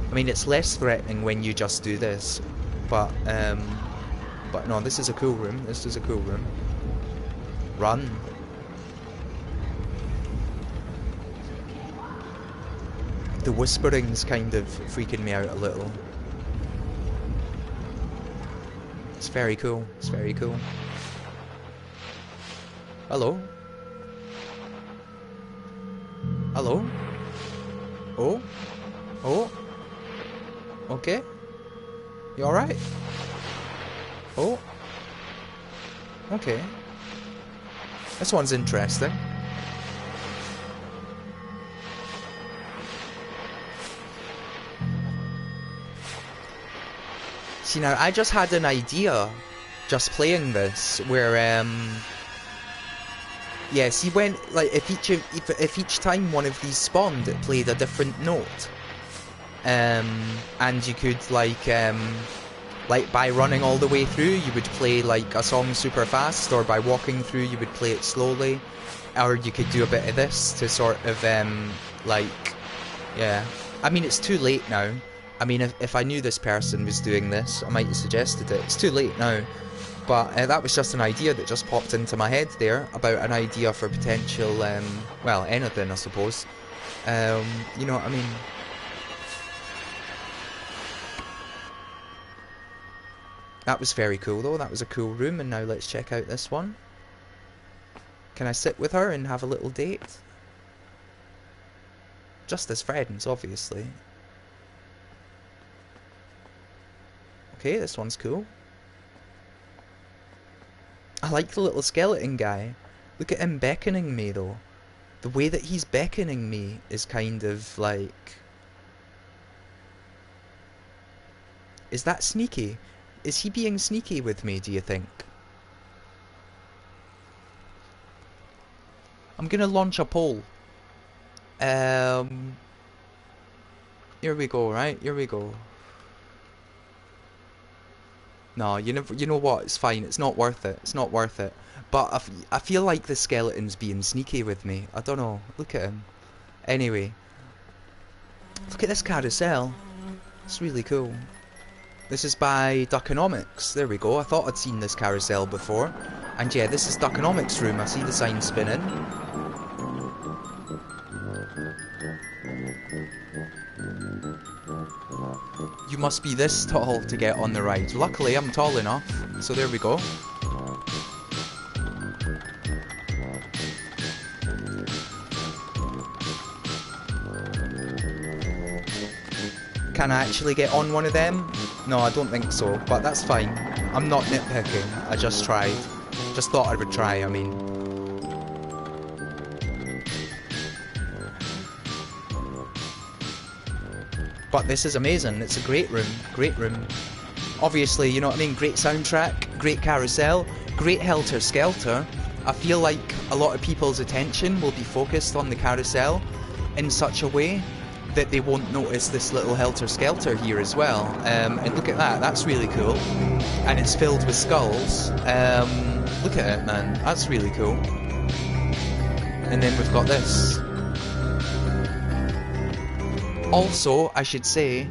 I mean, it's less threatening when you just do this, but no, this is a cool room. This is a cool room. Run. The whispering's kind of freaking me out a little. very cool. It's very cool. Hello? Hello? Oh? Oh? Okay? You alright? Oh? Okay. This one's interesting. See, now, I just had an idea, just playing this, where, yeah, see, when, like, if each time one of these spawned, it played a different note. And you could, like, by running all the way through, you would play, like, a song super fast, or by walking through, you would play it slowly. Or you could do a bit of this to sort of, like, yeah. I mean, it's too late now. I mean, if I knew this person was doing this, I might have suggested it. It's too late now. But that was just an idea that just popped into my head there, about an idea for potential, well, anything, I suppose. You know what I mean? That was very cool, though. That was a cool room, and now let's check out this one. Can I sit with her and have a little date? Just as friends, obviously. Okay, this one's cool. I like the little skeleton guy. Look at him beckoning me, though. The way that he's beckoning me is kind of like... Is that sneaky? Is he being sneaky with me, do you think? I'm gonna launch a poll. Here we go, right? Here we go. No, you know what? It's fine. It's not worth it. It's not worth it. But I feel like the skeleton's being sneaky with me. I don't know. Look at him. Anyway. Look at this carousel. It's really cool. This is by Duckonomics. There we go. I thought I'd seen this carousel before. And yeah, this is Duckonomics' room. I see the sign spinning. You must be this tall to get on the ride. Luckily, I'm tall enough. So there we go. Can I actually get on one of them? No, I don't think so, but that's fine. I'm not nitpicking. I just tried. Just thought I would try, I mean. But this is amazing. It's a great room. Great room. Obviously, you know what I mean? Great soundtrack, great carousel, great helter-skelter. I feel like a lot of people's attention will be focused on the carousel in such a way that they won't notice this little helter-skelter here as well. And look at that. That's really cool. And it's filled with skulls. Look at it, man. That's really cool. And then we've got this. Also, I should say,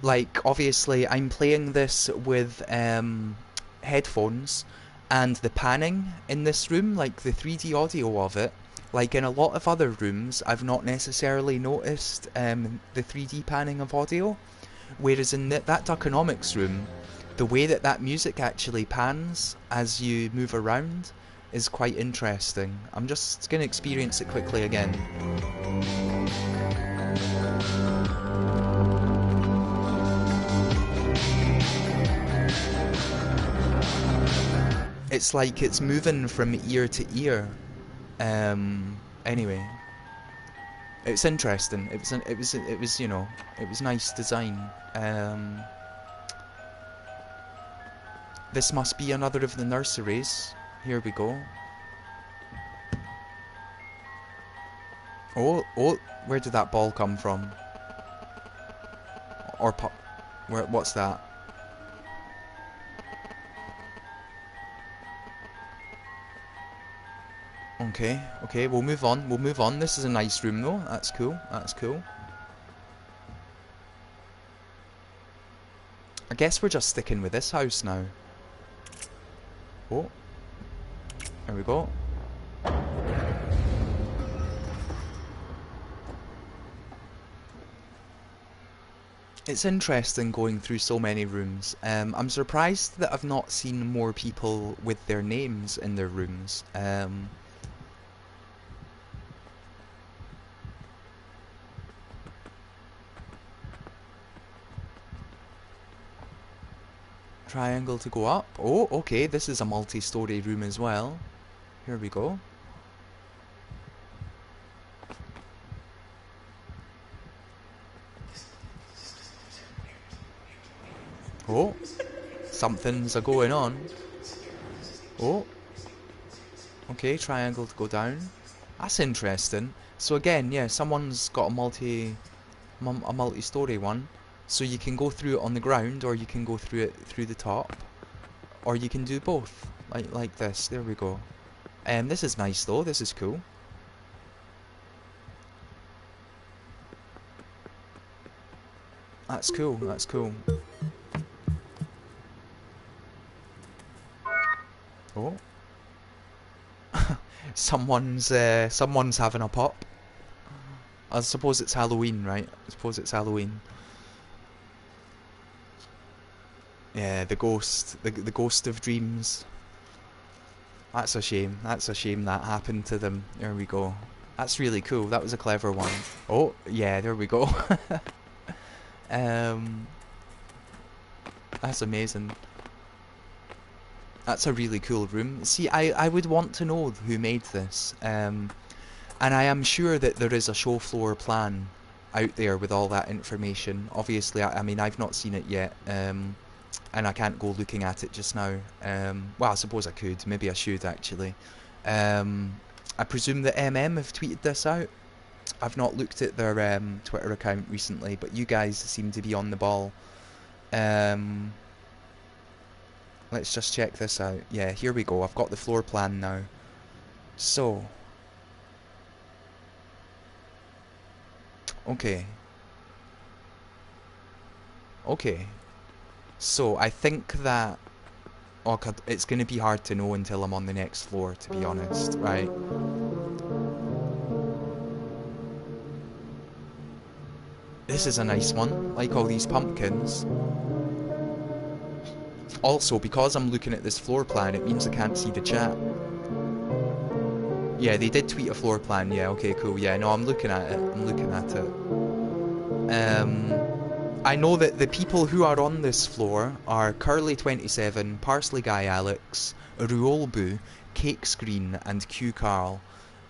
like, obviously I'm playing this with headphones, and the panning in this room, like the 3D audio of it, like in a lot of other rooms, I've not necessarily noticed the 3D panning of audio, whereas in that Duckonomics room, the way that that music actually pans as you move around is quite interesting. I'm just going to experience it quickly again. It's like it's moving from ear to ear. Anyway, it's interesting. It was you know, it was nice design. This must be another of the nurseries. Here we go. Oh, where did that ball come from? Or pop? Where? What's that? Okay, we'll move on. This is a nice room though. That's cool. I guess we're just sticking with this house now. Oh, there we go. It's interesting going through so many rooms. I'm surprised that I've not seen more people with their names in their rooms. Triangle to go up. Oh, okay, this is a multi-story room as well. Here we go. Oh, something's a going on. Oh, okay, triangle to go down. That's interesting. So again, yeah, someone's got a multi-story one. So you can go through it on the ground, or you can go through it through the top, or you can do both, like this. There we go. This is nice though. This is cool. That's cool. That's cool. Oh, someone's having a pop. I suppose it's Halloween, right? I suppose it's Halloween. Yeah, the ghost of dreams. That's a shame. That's a shame that happened to them. There we go. That's really cool. That was a clever one. Oh, yeah, there we go. That's amazing. That's a really cool room. See, I would want to know who made this. And I am sure that there is a show floor plan out there with all that information. Obviously, I mean, I've not seen it yet. And I can't go looking at it just now. Well, I suppose I could. Maybe I should, actually. I presume that MM have tweeted this out. I've not looked at their Twitter account recently, but you guys seem to be on the ball. Let's just check this out. Yeah, here we go. I've got the floor plan now. So. Okay. Okay. So, I think that... Oh, God, it's going to be hard to know until I'm on the next floor, to be honest. Right. This is a nice one. Like all these pumpkins. Also, because I'm looking at this floor plan, it means I can't see the chat. Yeah, they did tweet a floor plan. Yeah, okay, cool. Yeah, no, I'm looking at it. I'm looking at it. I know that the people who are on this floor are Curly27, Parsley Guy Alex, Ruolbu, Cake Screen, and Q Carl.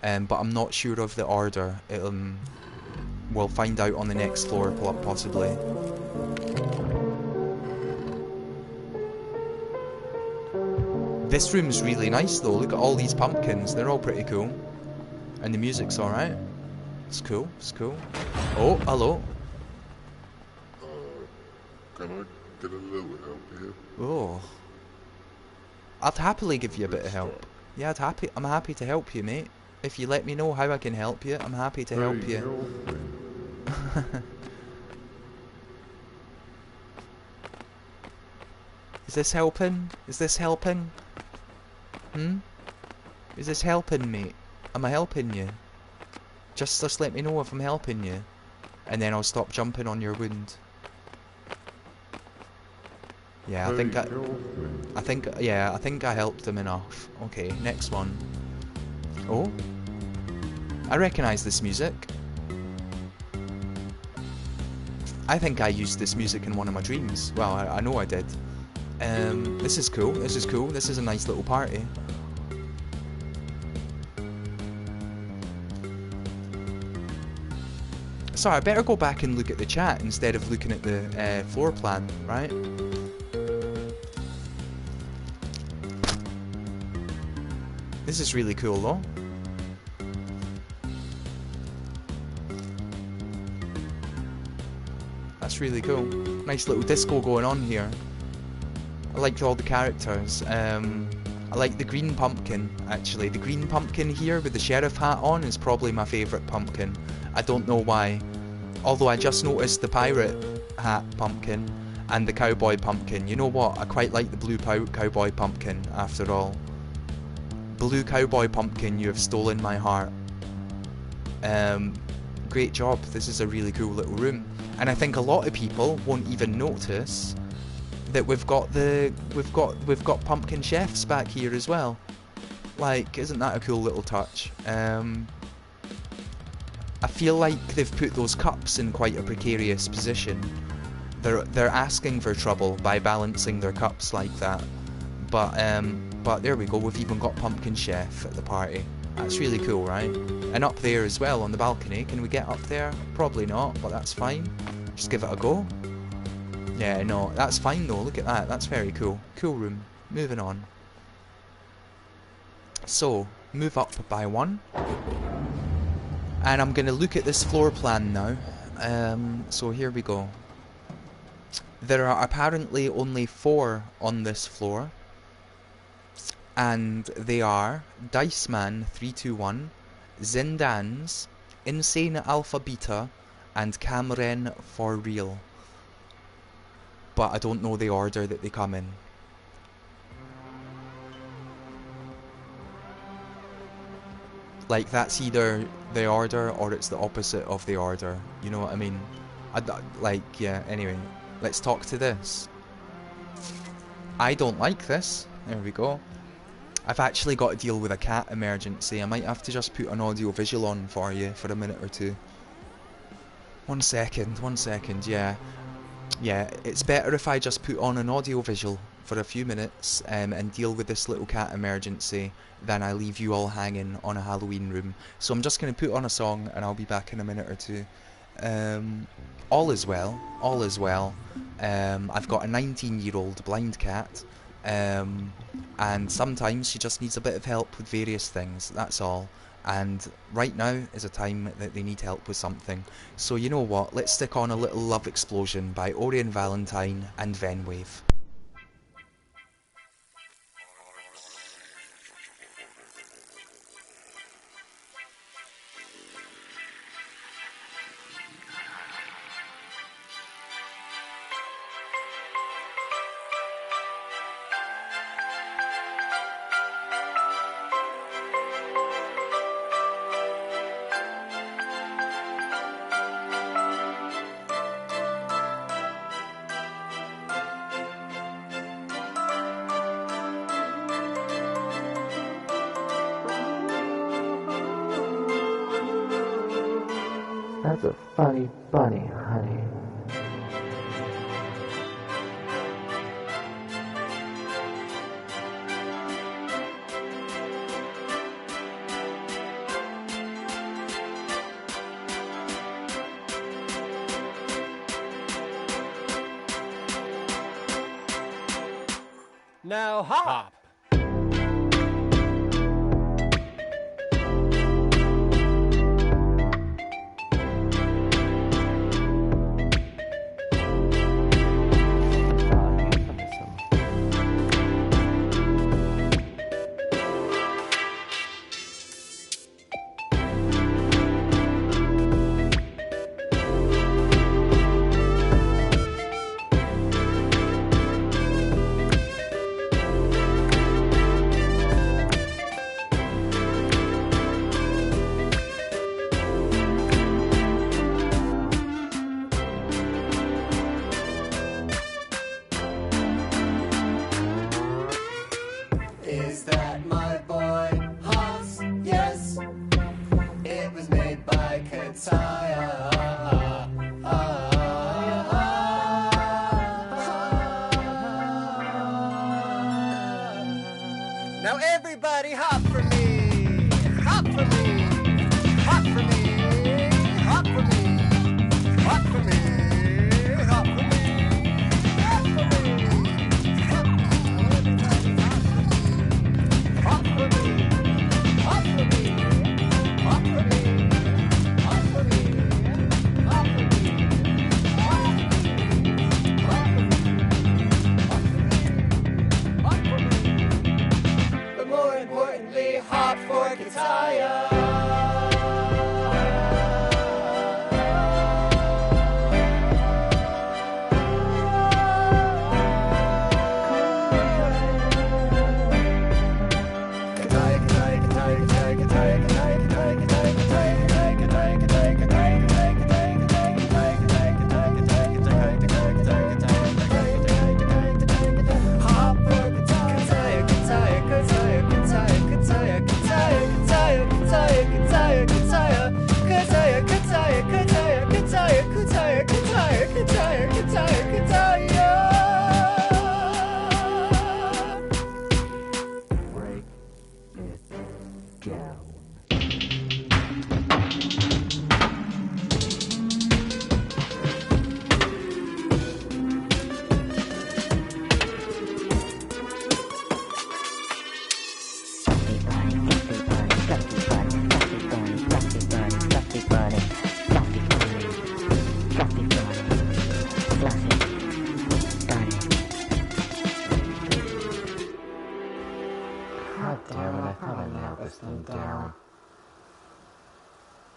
But I'm not sure of the order. We'll find out on the next floor, possibly. This room's really nice though. Look at all these pumpkins. They're all pretty cool. And the music's alright. It's cool. It's cool. Oh, hello. Can I get a little help here? Oh. I'd happily give you a bit of help. Yeah, I'm happy to help you, mate. If you let me know how I can help you, I'm happy to help you. Is this helping? Is this helping? Is this helping, mate? Am I helping you? Just let me know if I'm helping you. And then I'll stop jumping on your wound. Yeah, I think I helped them enough. Okay, next one. Oh. I recognise this music. I think I used this music in one of my dreams. Well, I know I did. This is cool. This is cool. This is a nice little party. Sorry, I better go back and look at the chat instead of looking at the floor plan, right? This is really cool though. That's really cool. Nice little disco going on here. I liked all the characters. I like the green pumpkin, actually. The green pumpkin here with the sheriff hat on is probably my favourite pumpkin. I don't know why. Although I just noticed the pirate hat pumpkin and the cowboy pumpkin. You know what? I quite like the blue cowboy pumpkin, after all. Blue cowboy pumpkin, you have stolen my heart. Great job. This is a really cool little room. And I think a lot of people won't even notice that we've got pumpkin chefs back here as well. Like, isn't that a cool little touch? I feel like they've put those cups in quite a precarious position. They're asking for trouble by balancing their cups like that. But there we go, we've even got Pumpkin Chef at the party. That's really cool, right? And up there as well on the balcony. Can we get up there? Probably not, but that's fine. Just give it a go. Yeah, no, that's fine though. Look at that. That's very cool. Cool room. Moving on. So, move up by one. And I'm going to look at this floor plan now. So here we go. There are apparently only 4 on this floor. And they are Dice Man 321, Zindans, Insane Alpha Beta, and Cameron for Real. But I don't know the order that they come in. Like, that's either the order or it's the opposite of the order. You know what I mean? Yeah, anyway. Let's talk to this. I don't like this. There we go. I've actually got to deal with a cat emergency. I might have to just put an audio visual on for you for a minute or two. 1 second, yeah. Yeah, it's better if I just put on an audio visual for a few minutes and deal with this little cat emergency than I leave you all hanging on a Halloween room. So I'm just going to put on a song and I'll be back in a minute or two. All is well, all is well. I've got a 19-year-old blind cat. And sometimes she just needs a bit of help with various things, that's all. And right now is a time that they need help with something. So you know what, let's stick on a little Love Explosion by Orion Valentine and Venwave. That's a funny bunny, honey. Now hop! Is that my boy Hans? Yes, it was made by Kataya. Now everybody hop for me, hop for me, hop for me, hop for me, hop for me, hop for me, hop for me, hop for me, hop for me, hop for me, hop for me, hop for me.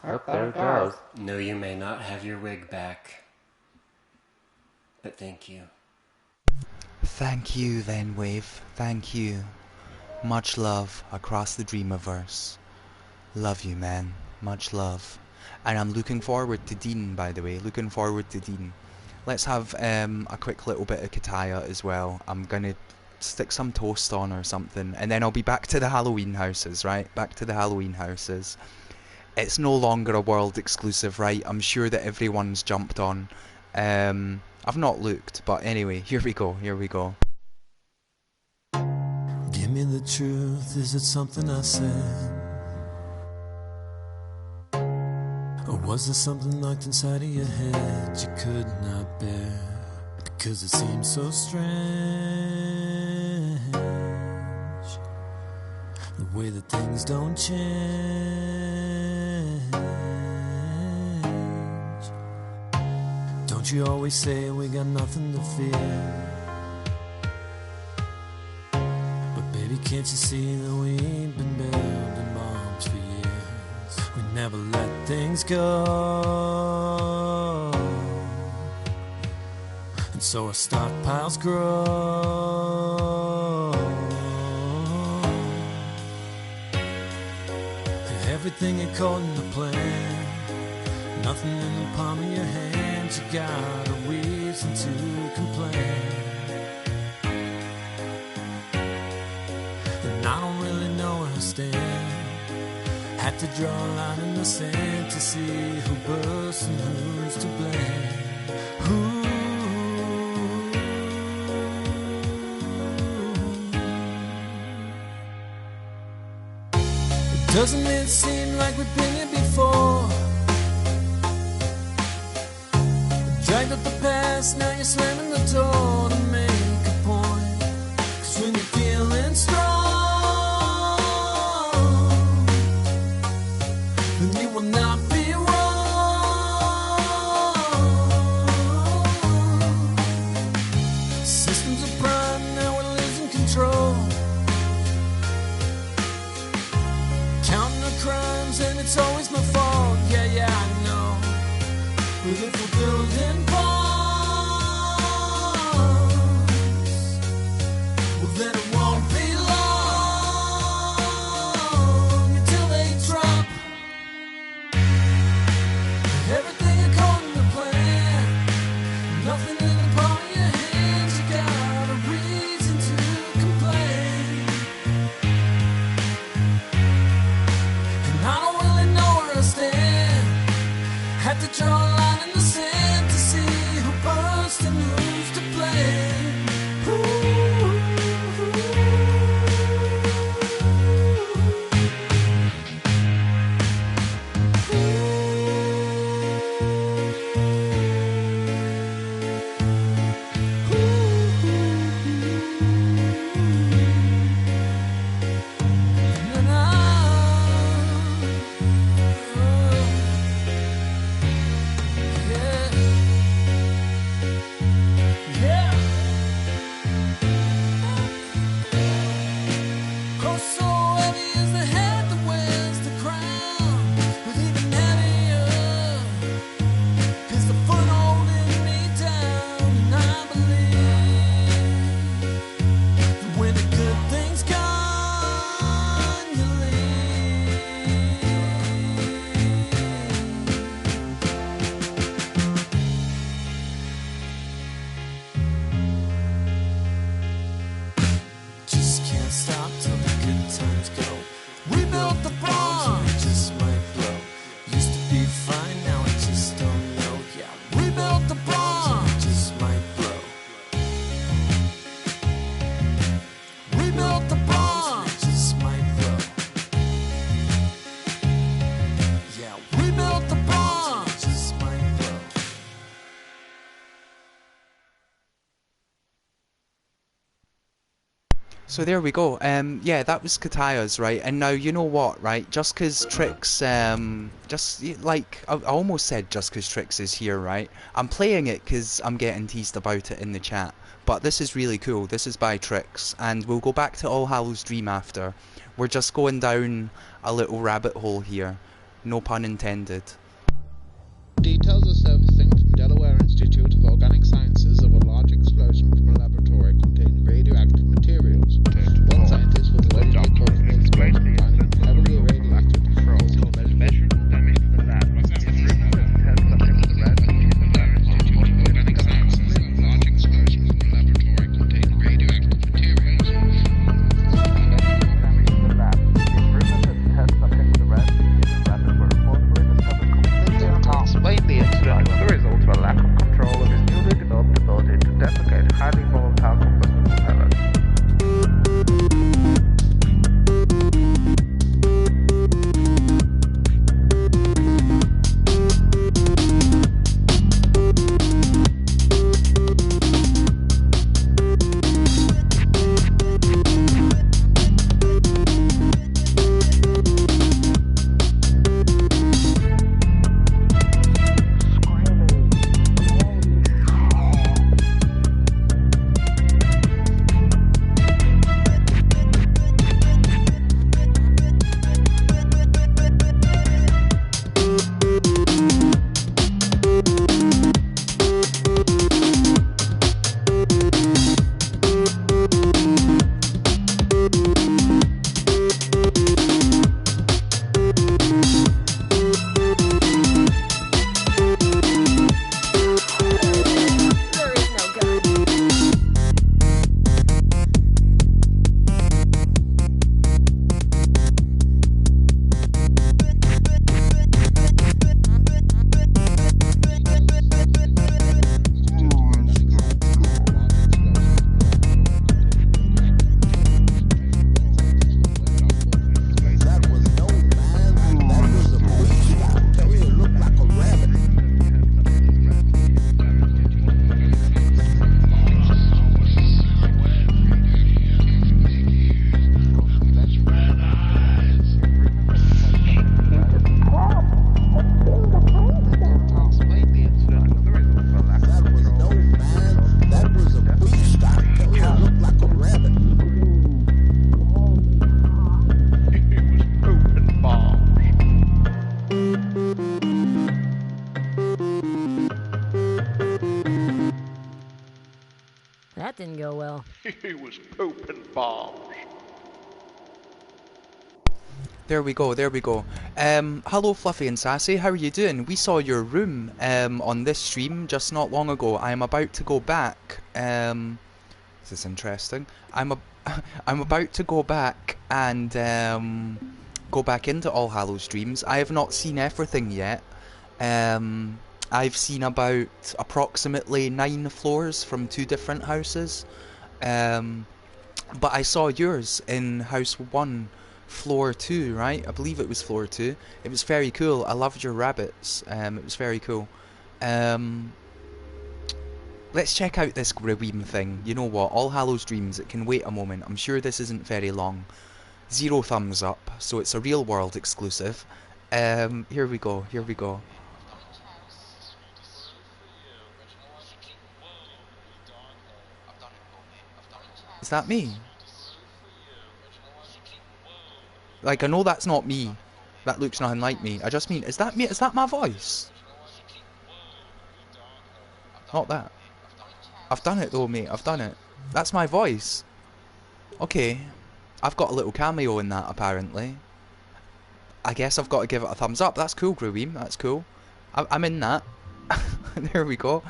Oh, there it goes. No, you may not have your wig back. But thank you. Thank you then, Wave. Thank you. Much love across the Dreamiverse. Love you, man. Much love. And I'm looking forward to Dean, by the way. Looking forward to Dean. Let's have a quick little bit of Kataya as well. I'm gonna stick some toast on or something, and then I'll be back to the Halloween houses, right? Back to the Halloween houses. It's no longer a world exclusive, right? I'm sure that everyone's jumped on. I've not looked, but anyway, here we go, here we go. Give me the truth, is it something I said? Or was there something locked inside of your head you could not bear? Because it seems so strange, the way that things don't change. Don't you always say we got nothing to fear? But baby, can't you see that we ain't been building bombs for years? We never let things go, and so our stockpiles grow. Everything according to plan, nothing in the palm of your hand. You got a reason to complain, and I don't really know where I stand. Had to draw a line in the sand to see who bursts and who's to blame. Doesn't it seem like we've been here before? Dragged up the past, now you're slamming the door to make a point. 'Cause when you're feeling strong, then you will not be wrong. Systems of pride, now we're losing control. Crimes and it's always my fault. Yeah, I know. But if we're building bombs, well then it won't be long until they drop. Everything according to plan, nothing in the palm of your hands. You got a reason to complain. I don't really know where I stand. Had to draw a line in the sand to see who burst and who's to blame. So there we go. Yeah, that was Kataya's, right? And now you know what, right? Just 'cause Trix, like I almost said, just 'cause Trix is here, right? I'm playing it 'cause I'm getting teased about it in the chat. But this is really cool. This is by Trix, and we'll go back to All Hallows Dream after. We're just going down a little rabbit hole here. No pun intended. Details are surfacing from Delaware Institute of Organic Sciences of a large explosion from a laboratory containing radioactive materials. One scientist was allegedly caught responsible for finding heavily radioactive causing measurable damage to the lab. It's rumored that it has something with the Radioactive Institute of Organic Sciences of a large explosion from a laboratory containing radioactive materials. Explain the incident was the result of a lack of control of his newly developed ability to defecate highly volatile combustible pellets. That didn't go well. He was pooping bombs. There we go, there we go. Hello Fluffy and Sassy, how are you doing? We saw your room on this stream just not long ago. I am about to go back. This is interesting. I'm about to go back and go back into All Hallows Dreams. I have not seen everything yet. I've seen about approximately 9 floors from 2 different houses. But I saw yours in house 1. Floor 2, right? I believe it was floor 2. It was very cool. I loved your rabbits. It was very cool. Let's check out this Griweem thing. You know what? All Hallows Dreams. It can wait a moment. I'm sure this isn't very long. 0 thumbs up. So it's a real world exclusive. Here we go. Here we go. Is that me? Like, I know that's not me. That looks nothing like me. I just mean, is that me? Is that my voice? Not that. I've done it though, mate. I've done it. That's my voice. Okay. I've got a little cameo in that, apparently. I guess I've got to give it a thumbs up. That's cool, Griweem. That's cool. I'm in that. There we go.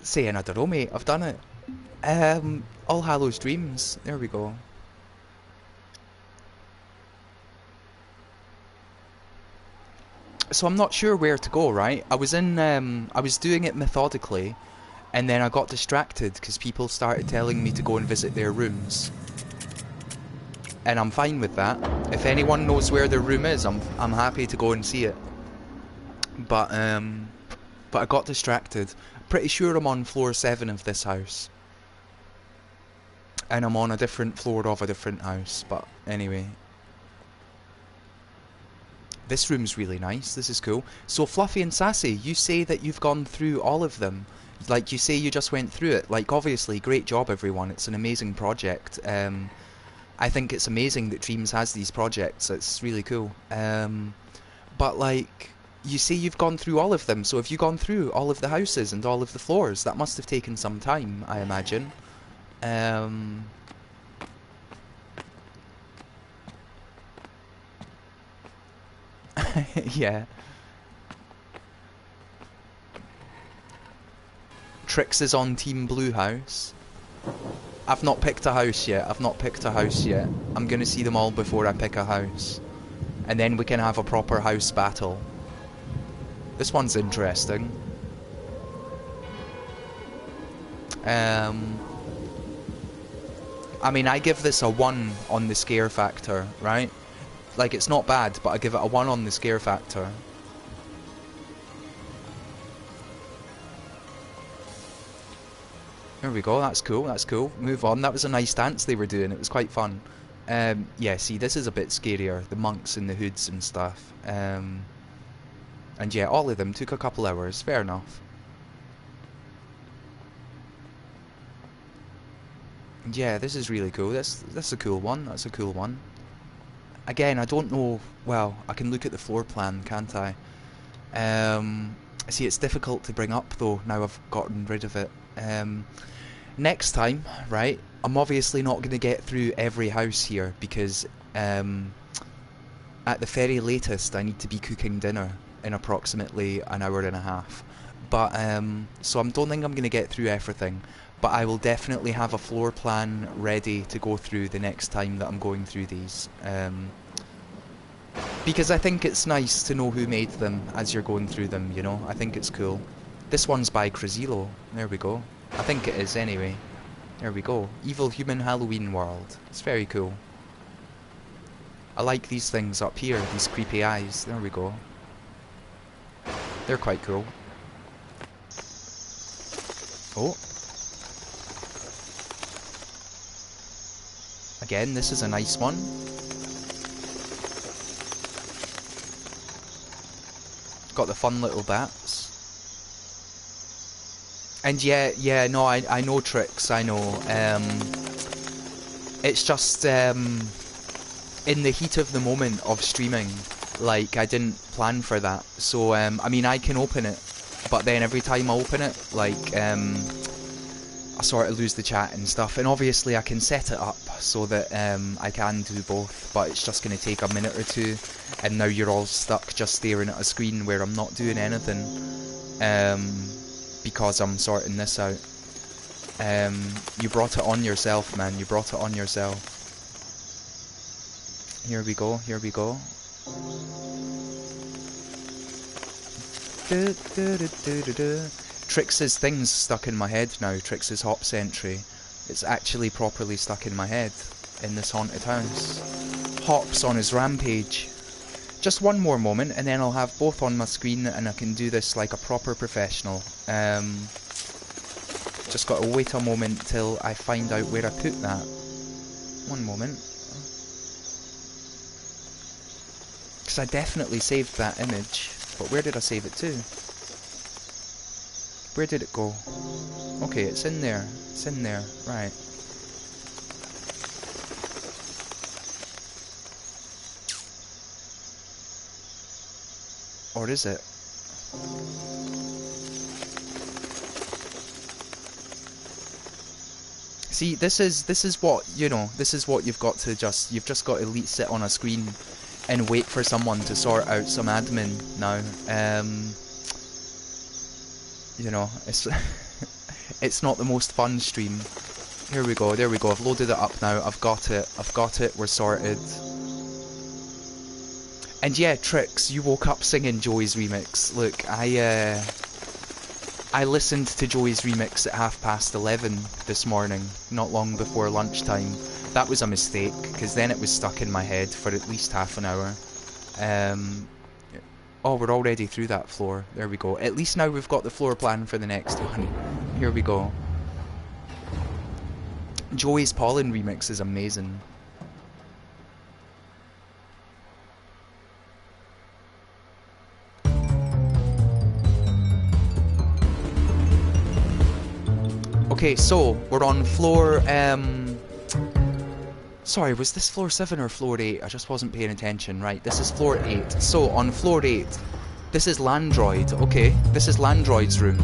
Saying I don't know, mate. I've done it. All Hallows Dreams. There we go. So I'm not sure where to go, right? I was doing it methodically, and then I got distracted because people started telling me to go and visit their rooms. And I'm fine with that. If anyone knows where their room is, I'm happy to go and see it. But I got distracted. Pretty sure I'm on floor 7 of this house. And I'm on a different floor of a different house, but anyway. This room's really nice, this is cool. So Fluffy and Sassy, you say that you've gone through all of them. Like, you say you just went through it. Like, obviously, great job everyone, it's an amazing project. I think it's amazing that Dreams has these projects. It's really cool. But like, you say you've gone through all of them, so have you gone through all of the houses and all of the floors? That must have taken some time, I imagine. Yeah. Trix is on Team Blue House. I've not picked a house yet. I'm gonna see them all before I pick a house. And then we can have a proper house battle. This one's interesting. I mean, I give this a 1 on the scare factor, right? Like, it's not bad, but I give it a 1 on the scare factor. There we go, that's cool, that's cool. Move on, that was a nice dance they were doing, it was quite fun. Yeah, see, this is a bit scarier, the monks in the hoods and stuff. And yeah, all of them took a couple hours, fair enough. Yeah, this is really cool, that's a cool one, that's a cool one. Again, I don't know, well, I can look at the floor plan, can't I? See, it's difficult to bring up though, now I've gotten rid of it. Next time, right, I'm obviously not going to get through every house here because at the very latest I need to be cooking dinner in approximately an hour and a half. But so I don't think I'm going to get through everything, but I will definitely have a floor plan ready to go through the next time that I'm going through these. Because I think it's nice to know who made them as you're going through them, you know, I think it's cool. This one's by Crazilo, there we go. I think it is anyway. There we go. Evil Human Halloween World. It's very cool. I like these things up here, these creepy eyes. There we go. They're quite cool. Oh. Again, this is a nice one. Got the fun little bats. And yeah, no, I know Trix, I know. It's just, in the heat of the moment of streaming, like, I didn't plan for that. So, I mean, I can open it, but then every time I open it, like, I sort of lose the chat and stuff. And obviously I can set it up so that, I can do both, but it's just going to take a minute or two. And now you're all stuck just staring at a screen where I'm not doing anything. Because I'm sorting this out. You brought it on yourself, man. You brought it on yourself. Here we go, here we go. Trix's thing's stuck in my head now, Trix's hop sentry. It's actually properly stuck in my head in this haunted house. Hops on his rampage. Just one more moment and then I'll have both on my screen and I can do this like a proper professional. Just gotta wait a moment till I find out where I put that. One moment. Because I definitely saved that image, but where did I save it to? Where did it go? Okay, it's in there. It's in there, right. Or is it? See, this is what, you know, this is what you've got to you've just got to sit on a screen and wait for someone to sort out some admin now. You know, it's it's not the most fun stream. Here we go, there we go, I've loaded it up now, I've got it, we're sorted. And yeah, Trix, you woke up singing Joey's remix. Look, I listened to Joey's remix at 11:30 this morning, not long before lunchtime. That was a mistake, because then it was stuck in my head for at least half an hour. Oh, we're already through that floor. There we go. At least now we've got the floor plan for the next one. Here we go. Joey's Pollen remix is amazing. Okay, so we're on floor Sorry, was this floor 7 or floor 8? I just wasn't paying attention. Right, this is floor 8. So, on floor 8, this is Landroid. Okay, this is Landroid's room.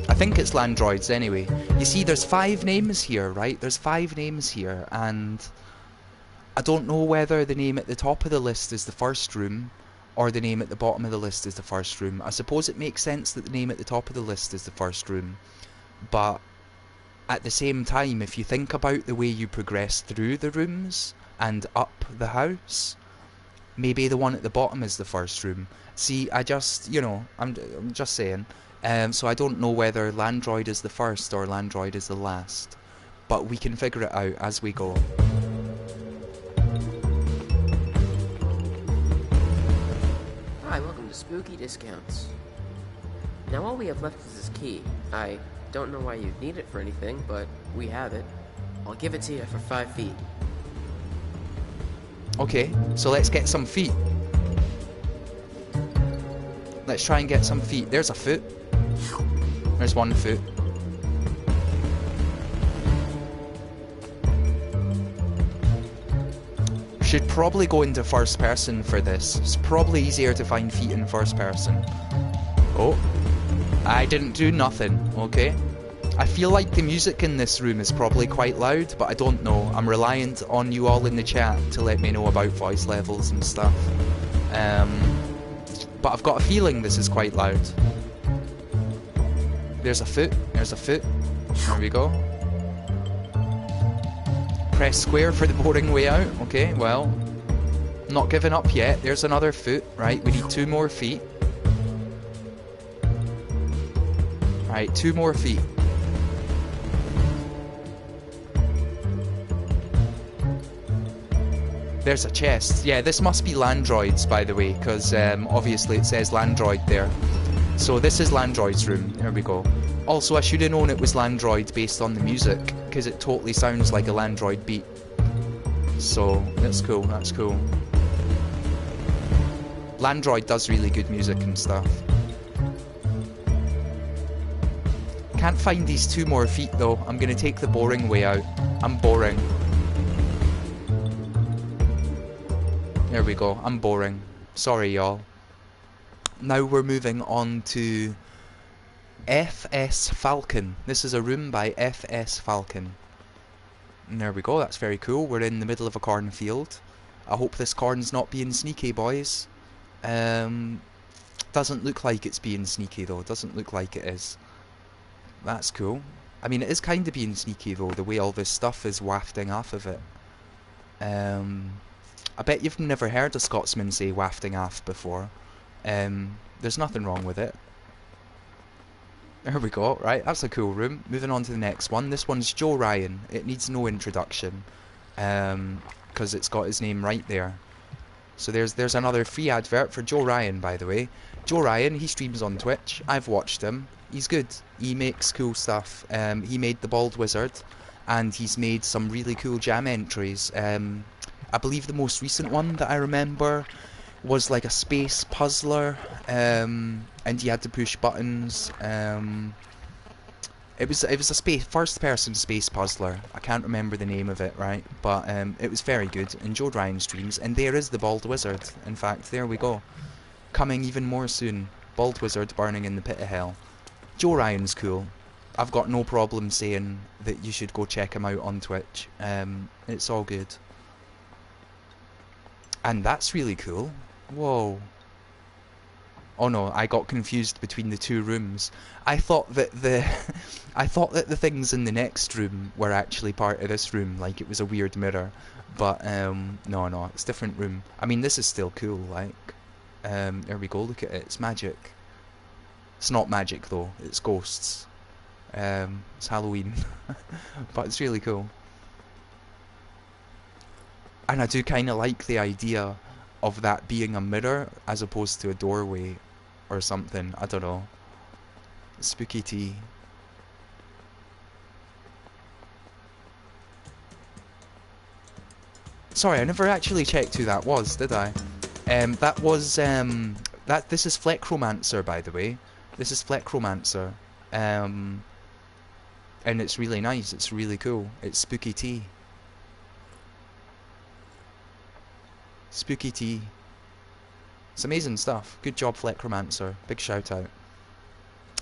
I think it's Landroid's anyway. You see, there's 5 names here, right? There's 5 names here, and I don't know whether the name at the top of the list is the first room, or the name at the bottom of the list is the first room. I suppose it makes sense that the name at the top of the list is the first room, but at the same time, if you think about the way you progress through the rooms and up the house, maybe the one at the bottom is the first room. See, I just, you know, I'm just saying. So I don't know whether Landroid is the first or Landroid is the last, but we can figure it out as we go. Hi, welcome to Spooky Discounts. Now all we have left is this key. I don't know why you'd need it for anything, but we have it. I'll give it to you for 5 feet. Okay, so let's get some feet. Let's try and get some feet. There's a foot. There's 1 foot. Should probably go into first person for this. It's probably easier to find feet in first person. Oh, I didn't do nothing, okay? I feel like the music in this room is probably quite loud, but I don't know. I'm reliant on you all in the chat to let me know about voice levels and stuff. But I've got a feeling this is quite loud. There's a foot. There's a foot. There we go. Press square for the boring way out. Okay, well, not giving up yet. There's another foot. Right, we need 2 more feet. Right, 2 more feet. There's a chest. Yeah, this must be Landroid's, by the way, because obviously it says Landroid there. So this is Landroid's room. There we go. Also, I should have known it was Landroid based on the music, because it totally sounds like a Landroid beat. So, that's cool, that's cool. Landroid does really good music and stuff. Can't find these 2 more feet though. I'm gonna take the boring way out. I'm boring. There we go, I'm boring. Sorry y'all. Now we're moving on to FS Falcon. This is a room by FS Falcon. And there we go, that's very cool. We're in the middle of a cornfield. I hope this corn's not being sneaky, boys. Doesn't look like it's being sneaky though, doesn't look like it is. That's cool. I mean, it is kind of being sneaky though, the way all this stuff is wafting off of it. I bet you've never heard a Scotsman say wafting off before. There's nothing wrong with it. There we go, right, that's a cool room. Moving on to the next one. This one's Joe Ryan. It needs no introduction, because it's got his name right there. So there's another free advert for Joe Ryan, by the way. Joe Ryan, he streams on Twitch. I've watched him. He's good. He makes cool stuff. He made The Bald Wizard, and he's made some really cool jam entries. I believe the most recent one that I remember was like a space puzzler, and you had to push buttons. It was a first person space puzzler. I can't remember the name of it, right? But it was very good. And Joe Ryan streams, and there is the Bald Wizard. In fact, there we go. Coming even more soon. Bald Wizard burning in the pit of hell. Joe Ryan's cool. I've got no problem saying that you should go check him out on Twitch. It's all good. And that's really cool. Whoa. Oh no, I got confused between the 2 rooms. I thought that the things in the next room were actually part of this room, like it was a weird mirror. But no, it's a different room. I mean, this is still cool, like. There we go, look at it, it's magic. It's not magic though, it's ghosts. It's Halloween. But it's really cool. And I do kind of like the idea of that being a mirror as opposed to a doorway or something. I don't know. Spooky tea. Sorry, I never actually checked who that was, did I? That was this is Fleckromancer, by the way. This is Fleckromancer. and it's really nice. It's really cool. It's spooky tea. Spooky tea. It's amazing stuff. Good job, Fleckromancer. Big shout out.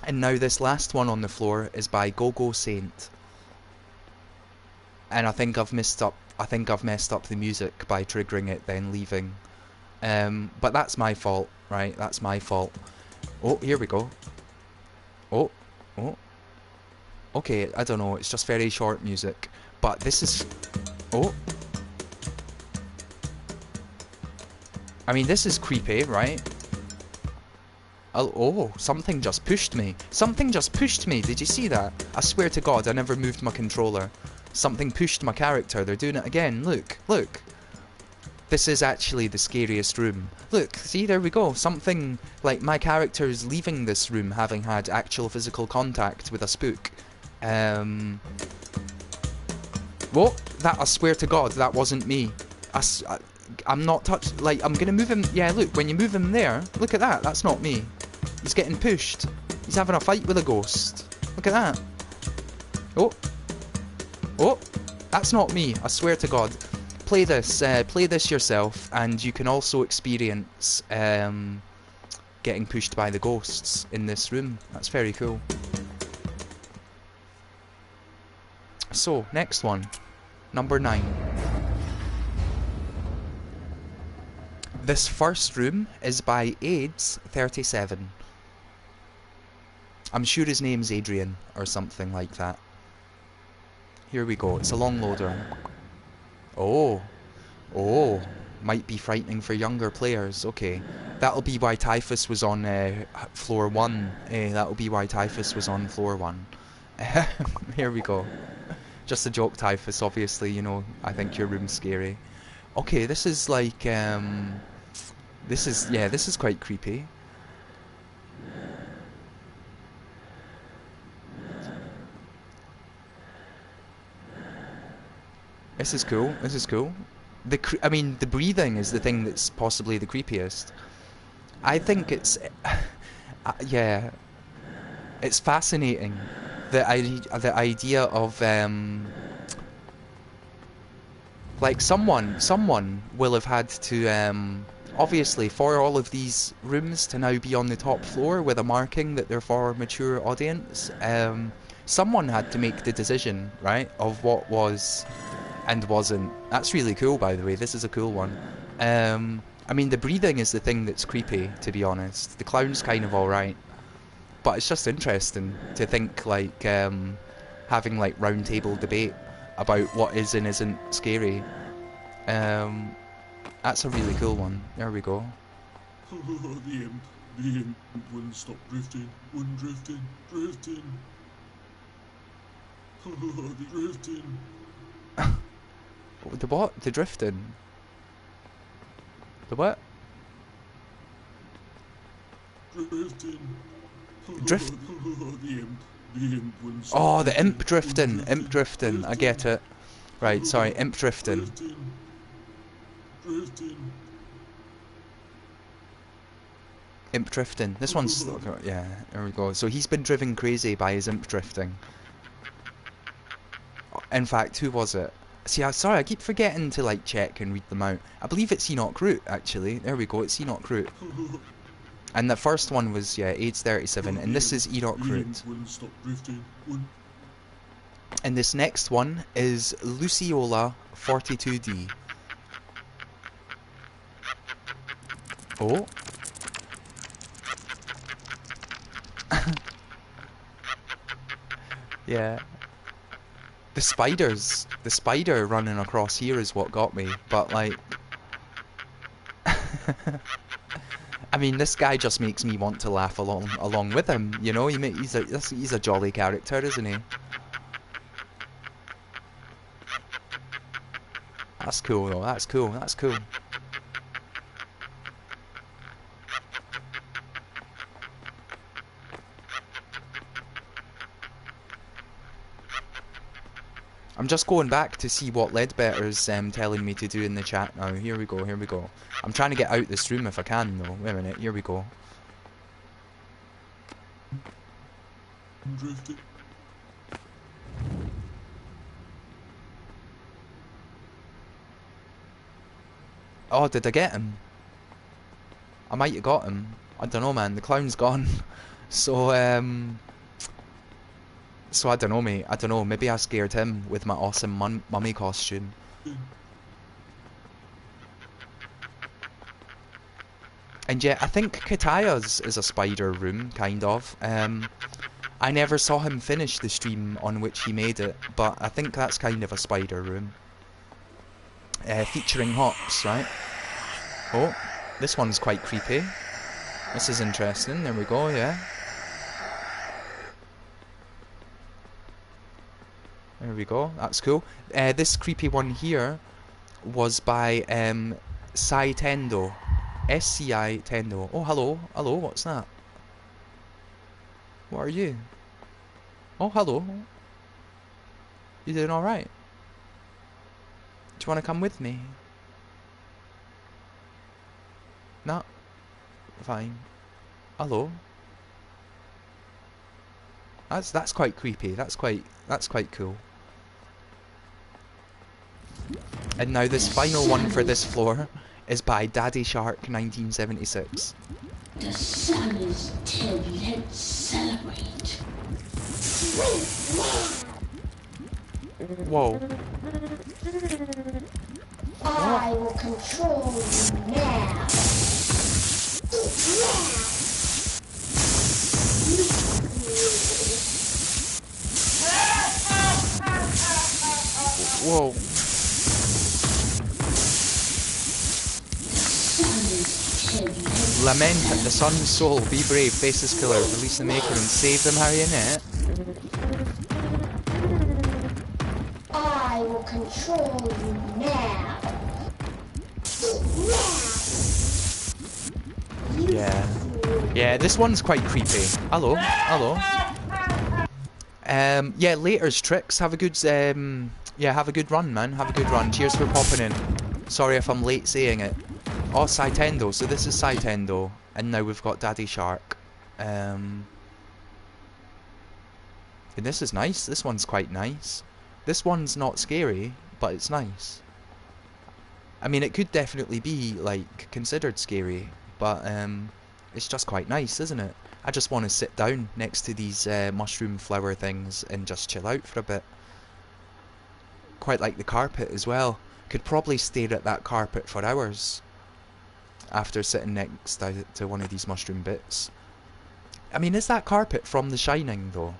And now this last one on the floor is by Go-Go Saint. And I think I've messed up the music by triggering it then leaving. But that's my fault, right? That's my fault. Oh, here we go. Oh. Okay, I don't know, it's just very short music. But this is... Oh. I mean, this is creepy, right? Oh, something just pushed me. Something just pushed me, did you see that? I swear to God, I never moved my controller. Something pushed my character, they're doing it again. Look, look. This is actually the scariest room. Look, see, there we go. Something, like, my character's leaving this room having had actual physical contact with a spook. Whoa, that, I swear to God, that wasn't me. I'm not touched, like, I'm gonna move him. Yeah, look, when you move him there, look at that, that's not me. He's getting pushed. He's having a fight with a ghost. Look at that. Oh, that's not me, I swear to God. Play this yourself, and you can also experience getting pushed by the ghosts in this room. That's very cool. So, next one. Number 9. This first room is by AIDS37. I'm sure his name's Adrian, or something like that. Here we go, it's a long loader. Oh, might be frightening for younger players. Okay, that'll be why Typhus was on floor 1. That'll be why Typhus was on floor 1. Here we go. Just a joke, Typhus, obviously, you know, I think your room's scary. Okay, this is like, this is quite creepy. This is cool, this is cool. I mean, the breathing is the thing that's possibly the creepiest. I think it's... yeah. It's fascinating. The idea of... like, someone will have had to... obviously, for all of these rooms to now be on the top floor with a marking that they're for a mature audience, someone had to make the decision, right, of what was... and wasn't. That's really cool, by the way. This is a cool one. I mean, the breathing is the thing that's creepy, to be honest. The clown's kind of alright. But it's just interesting to think, like, having, like, round table debate about what is and isn't scary. That's a really cool one. There we go. The imp wouldn't stop drifting, drifting. The drifting. The what? The drifting? The what? Drifting. Drift? The imp wouldn't stop. Oh, the imp drifting. Imp drifting. I get it. Right, sorry, imp drifting. Drifting. Imp drifting. This one's... yeah, there we go. So he's been driven crazy by his imp drifting. In fact, who was it? See, sorry, I keep forgetting to, like, check and read them out. I believe it's Enoch Root, actually. There we go, it's Enoch Root. And the first one was, yeah, AIDS37, and this is Enoch Root. And this next one is Luciola 42D. Oh. Yeah. The spider running across here is what got me, but like... I mean, this guy just makes me want to laugh along with him, you know? He's a jolly character, isn't he? That's cool though, that's cool, that's cool. I'm just going back to see what Ledbetter's telling me to do in the chat now. Here we go, here we go. I'm trying to get out this room if I can though. Wait a minute, here we go. Oh, did I get him? I might have got him. I don't know, man. The clown's gone. So, so I don't know, mate. I don't know. Maybe I scared him with my awesome mummy costume. And yeah, I think Kataya's is a spider room, kind of. I never saw him finish the stream on which he made it, but I think that's kind of a spider room. Featuring hops, right? Oh, this one's quite creepy. This is interesting. There we go, yeah. There we go. That's cool. This creepy one here was by Sai Tendo. SCI Tendo. Oh, hello. Hello, what's that? What are you? Oh, hello. You doing alright? Do you want to come with me? No? Fine. Hello. That's quite creepy. That's quite cool. And now this final one for this floor is by Daddy Shark 1976. The sun is dead. Let's celebrate. Whoa. I will control you now. Whoa. Lament at the sun's soul, be brave, face this killer, release the maker and save the marionette. I will control you now. Yeah. Yeah, this one's quite creepy. Hello. Hello. Yeah, later's tricks. Have a good yeah, have a good run, man. Have a good run. Cheers for popping in. Sorry if I'm late saying it. Oh, Saitendo. So this is Saitendo. And now we've got Daddy Shark. And this is nice. This one's quite nice. This one's not scary, but it's nice. I mean, it could definitely be, like, considered scary. But, it's just quite nice, isn't it? I just want to sit down next to these mushroom flower things and just chill out for a bit. Quite like the carpet as well. Could probably stare at that carpet for hours after sitting next to one of these mushroom bits. I mean, is that carpet from The Shining, though?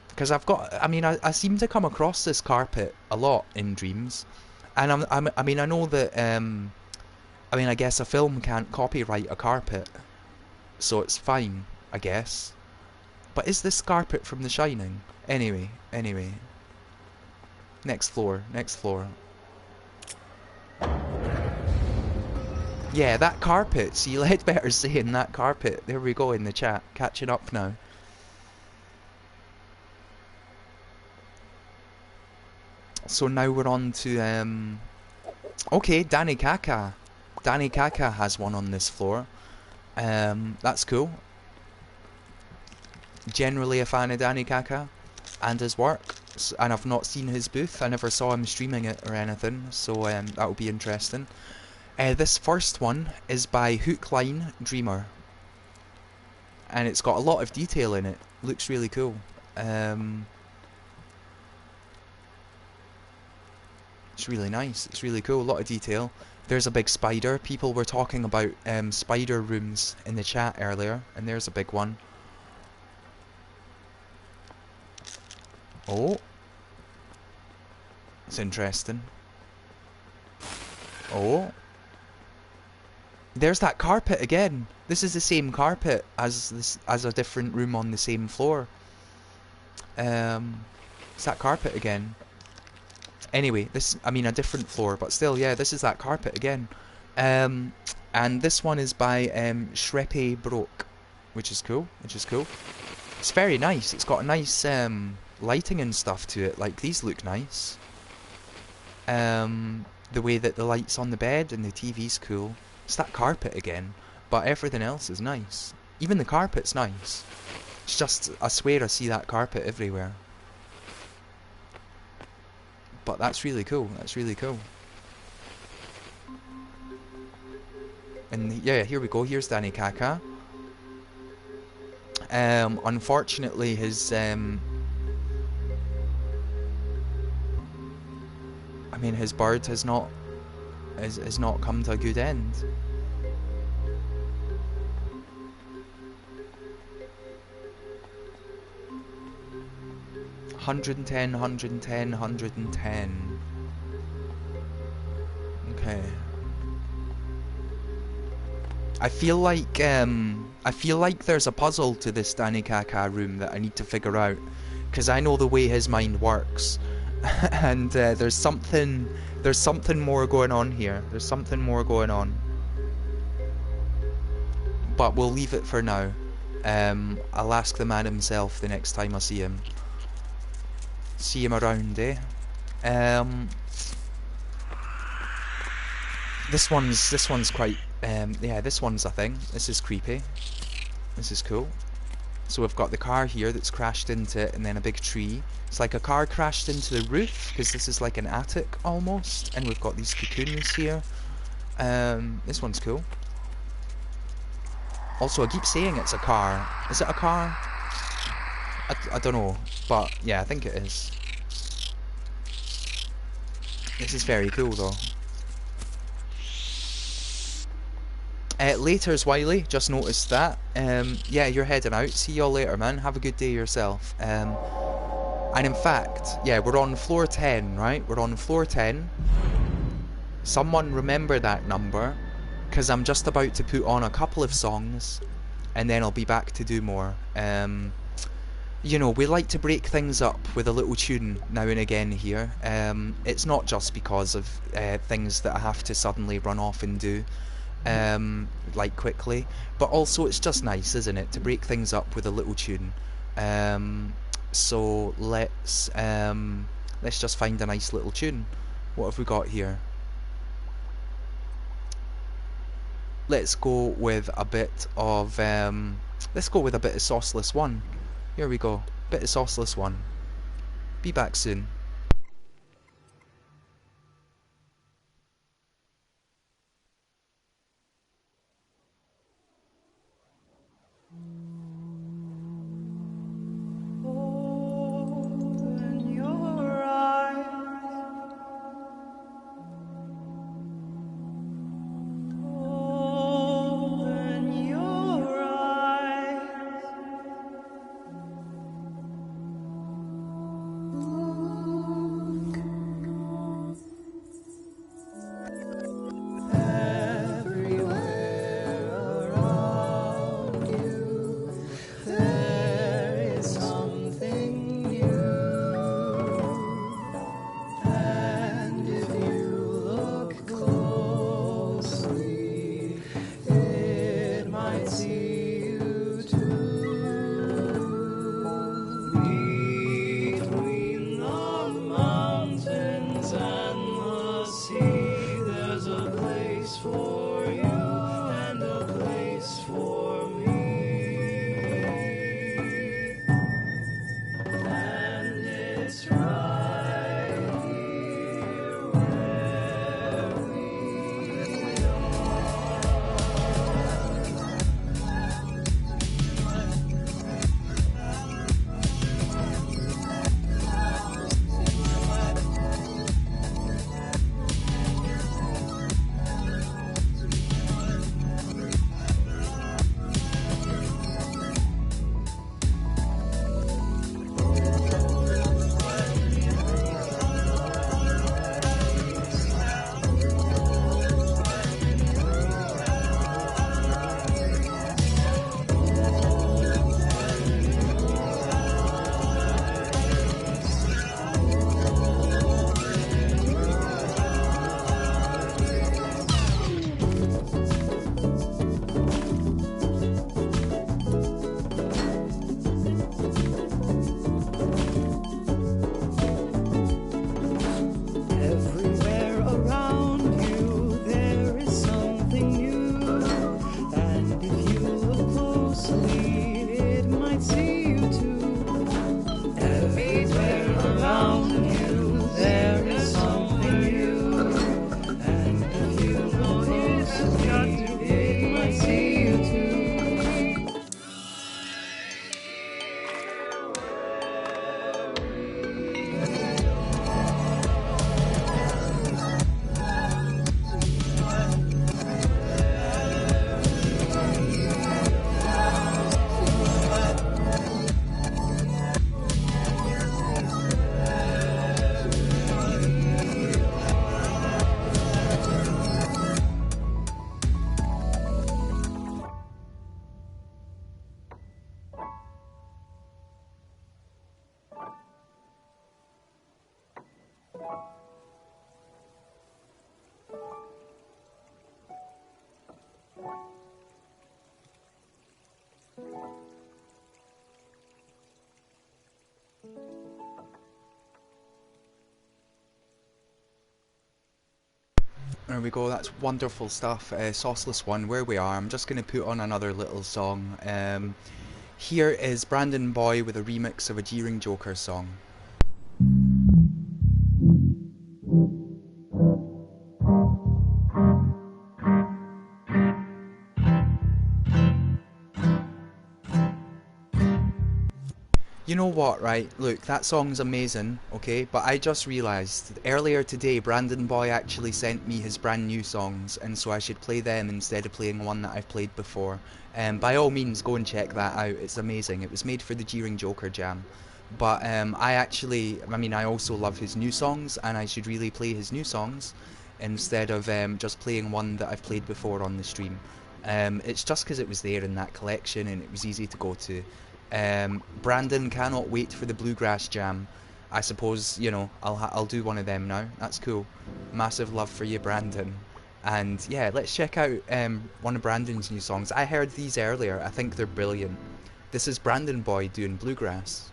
Because I mean, I seem to come across this carpet a lot in Dreams. And I mean, I know that, I mean, I guess a film can't copyright a carpet. So it's fine, I guess. But is this carpet from The Shining? Anyway. Next floor. Yeah, that carpet. See, Ledbetter saying that carpet. There we go in the chat. Catching up now. So now we're on to, okay, Danny Kaka. Danny Kaka has one on this floor. That's cool. Generally a fan of Danny Kaka and his work. And I've not seen his booth. I never saw him streaming it or anything. So that will be interesting. This first one is by Hook Line Dreamer. And it's got a lot of detail in it. Looks really cool. It's really nice. It's really cool. A lot of detail. There's a big spider. People were talking about spider rooms in the chat earlier. And there's a big one. Oh. It's interesting. Oh. There's that carpet again. This is the same carpet as a different room on the same floor. It's that carpet again. Anyway, I mean a different floor, but still, yeah, this is that carpet again. And this one is by Shrepe Broke, which is cool. It's very nice. It's got a nice lighting and stuff to it. Like, these look nice. The way that the light's on the bed and the TV's cool. It's that carpet again, but everything else is nice. Even the carpet's nice. It's just, I swear I see that carpet everywhere. But that's really cool. And yeah, here we go. Here's Danny Kaka. Unfortunately, his I mean, his bird has not come to a good end. $110, $110, $110. Okay. I feel like there's a puzzle to this Danny Kaka room that I need to figure out, because I know the way his mind works, and there's something more going on here. There's something more going on, but we'll leave it for now. I'll ask the man himself the next time I see him. See him around, eh? This one's quite. Yeah, this one's a thing. This is creepy. This is cool. So we've got the car here that's crashed into it, and then a big tree. It's like a car crashed into the roof, because this is like an attic almost. And we've got these cocoons here. This one's cool. Also, I keep saying it's a car. Is it a car? I don't know, but yeah, I think it is. This is very cool though. Later's Wiley, just noticed that. Yeah, you're heading out. See y'all later, man. Have a good day yourself. And in fact, yeah, we're on floor 10, right? We're on floor 10. Someone remember that number, because I'm just about to put on a couple of songs, and then I'll be back to do more. You know, we like to break things up with a little tune now and again here. It's not just because of things that I have to suddenly run off and do. Like quickly, but also it's just nice, isn't it, to break things up with a little tune. So let's just find a nice little tune. What have we got here? Let's go with a bit of Sauceless One. Here we go, bit of Sauceless One. Be back soon. Ooh. There we go, that's wonderful stuff. Sauceless One, where we are. I'm just going to put on another little song. Here is Brandon Boy with a remix of a Jeering Joker song. You know what, right? Look, that song's amazing, okay? But I just realised earlier today Brandon Boy actually sent me his brand new songs, and so I should play them instead of playing one that I've played before. By all means, go and check that out. It's amazing. It was made for the Jeering Joker Jam. But I also love his new songs, and I should really play his new songs instead of just playing one that I've played before on the stream. It's just because it was there in that collection and it was easy to go to. Brandon cannot wait for the Bluegrass Jam. I suppose, you know, I'll do one of them now. That's cool. Massive love for you, Brandon. And yeah, let's check out one of Brandon's new songs. I heard these earlier. I think they're brilliant. This is Brandon Boy doing Bluegrass.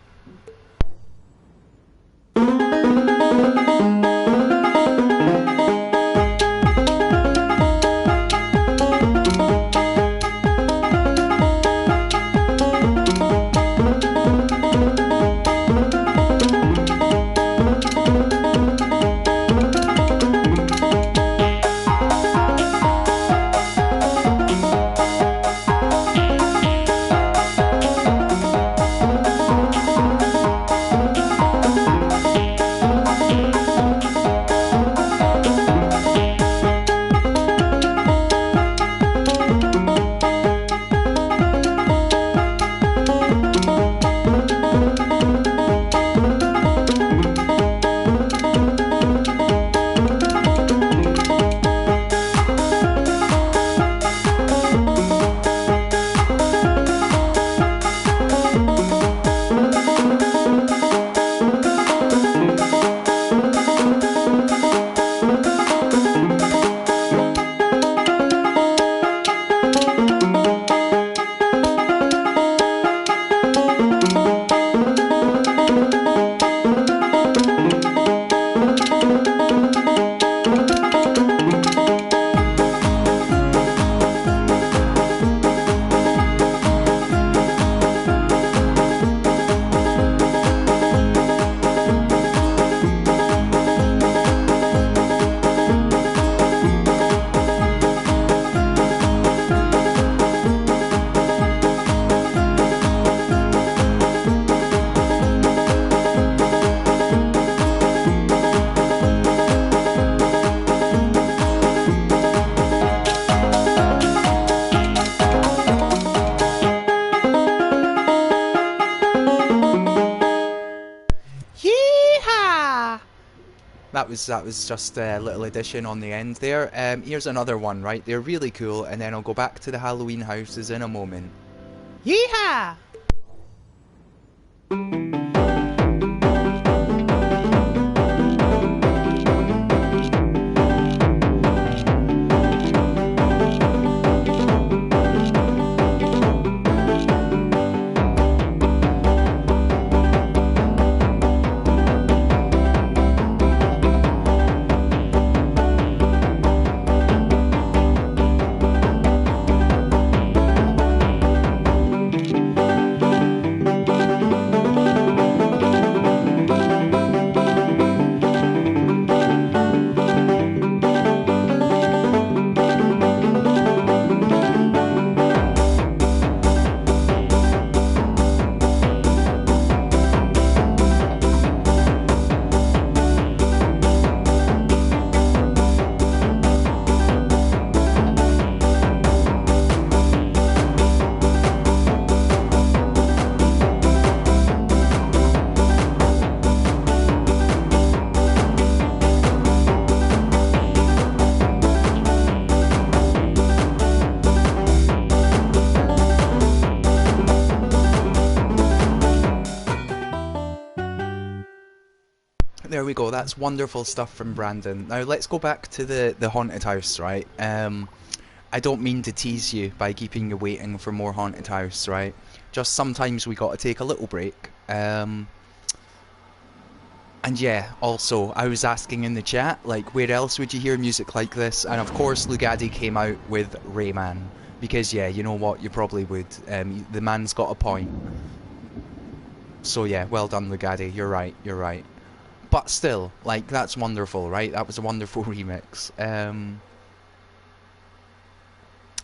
That was just a little addition on the end there. Here's another one, right? They're really cool, and then I'll go back to the Halloween houses in a moment. Yeehaw! There we go, that's wonderful stuff from Brandon. Now let's go back to the haunted house, right? I don't mean to tease you by keeping you waiting for more haunted house, right? Just sometimes we gotta take a little break. I And yeah, also, I was asking in the chat, like, where else would you hear music like this? And of course, Lugadi came out with Rayman. Because, yeah, you know what, you probably would. The man's got a point. So yeah, well done, Lugadi, you're right, you're right. But still, like, that's wonderful, right? That was a wonderful remix.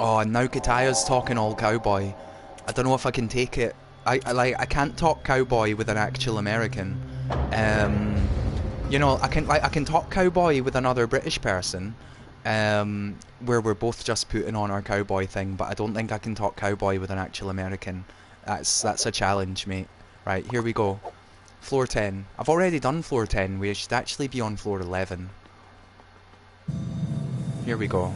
Oh, and now Kataya's talking all cowboy. I don't know if I can take it. I I can't talk cowboy with an actual American. You know, I can talk cowboy with another British person, where we're both just putting on our cowboy thing, but I don't think I can talk cowboy with an actual American. That's a challenge, mate. Right, here we go. Floor 10. I've already done floor 10. We should actually be on floor 11. Here we go.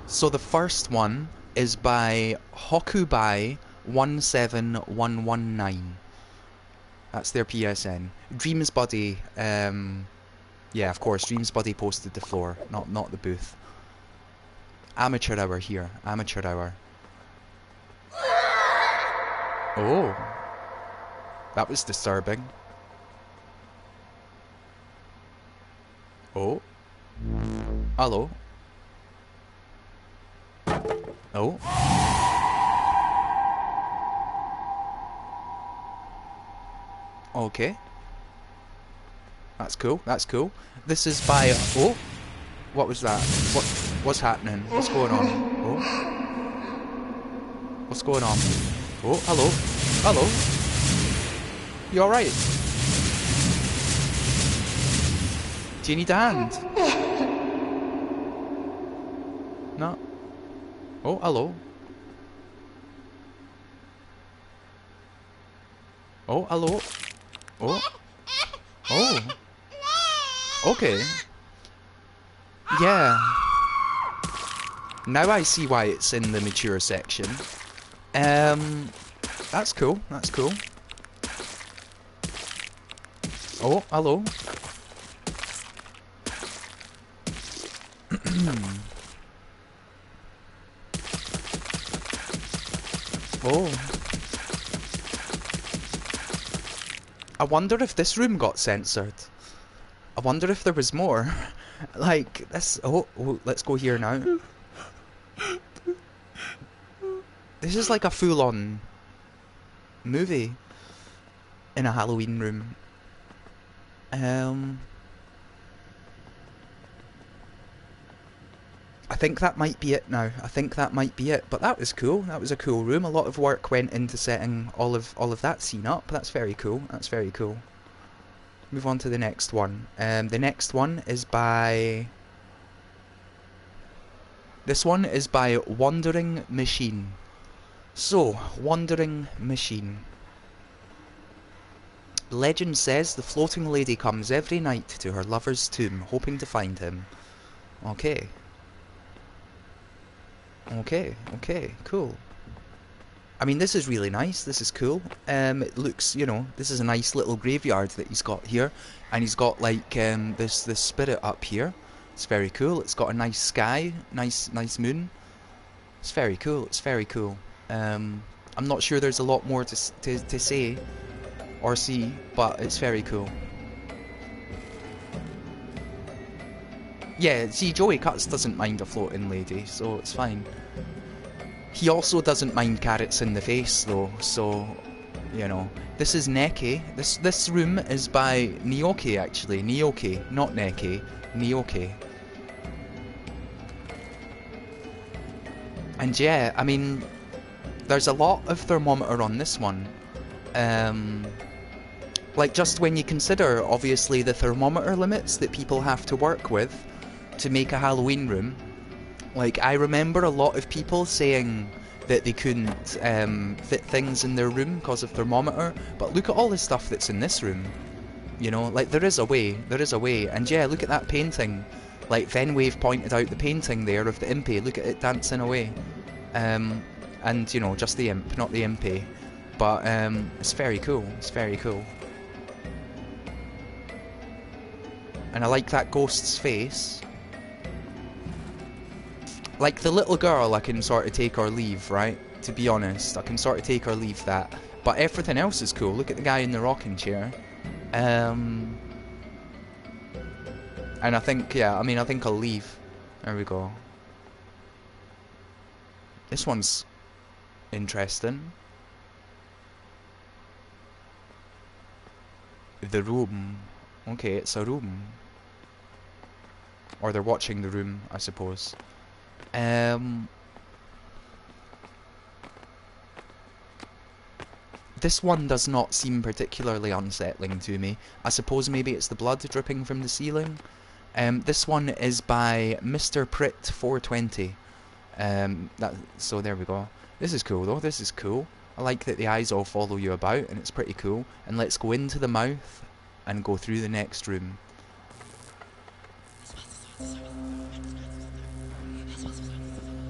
So the first one is by Hokubai 17119. That's their PSN. Dreams Buddy, yeah, of course, Dreams Buddy posted the floor, not the booth. Amateur hour here, amateur hour. Oh, that was disturbing. Oh, hello. Oh. Okay. That's cool, that's cool. This is by... Oh! What was that? What's happening? What's going on? Oh. What's going on? Oh, hello. Hello. You alright? Do you need a hand? No? Oh, hello. Oh, hello. Oh. Oh. Okay. Yeah. Now I see why it's in the mature section. That's cool. That's cool. Oh, hello. Oh. I wonder if this room got censored. I wonder if there was more. Like, this... Oh, let's go here now. This is like a full-on movie in a Halloween room. I think that might be it now. I think that might be it. But that was cool. That was a cool room. A lot of work went into setting all of that scene up. That's very cool. That's very cool. Move on to the next one. The next one is by... This one is by Wandering Machine. So, Wandering Machine. Legend says the floating lady comes every night to her lover's tomb, hoping to find him. Okay. Okay, cool. I mean, this is really nice, this is cool. It looks, you know, this is a nice little graveyard that he's got here. And he's got, like, this spirit up here. It's very cool. It's got a nice sky, nice moon. It's very cool, it's very cool. I'm not sure there's a lot more to say or see, but it's very cool. Yeah, see, Joey Cuts doesn't mind a floating lady, so it's fine. He also doesn't mind carrots in the face, though, so, you know. This is Neki. This room is by Nioke, actually. Nioke, not Neki. Nioke. And yeah, I mean, there's a lot of thermometer on this one. Like, just when you consider, obviously, the thermometer limits that people have to work with to make a Halloween room. Like, I remember a lot of people saying that they couldn't fit things in their room because of thermometer, but look at all the stuff that's in this room. You know, like, there is a way, and yeah, look at that painting. Like, Venwave pointed out the painting there of the Impy, look at it dancing away. And, you know, just the Imp, not the Impy. But, it's very cool, it's very cool. And I like that ghost's face. Like, the little girl I can sort of take or leave, right? to be honest. I can sort of take or leave that. But everything else is cool. Look at the guy in the rocking chair. And I think, yeah, I mean, I think I'll leave. There we go. This one's interesting. The room. Okay, it's a room. Or they're watching the room, I suppose. This one does not seem particularly unsettling to me. I suppose maybe it's the blood dripping from the ceiling. This one is by Mr. Pritt 420. So there we go. This is cool though, this is cool. I like that the eyes all follow you about, and it's pretty cool. And let's go into the mouth and go through the next room.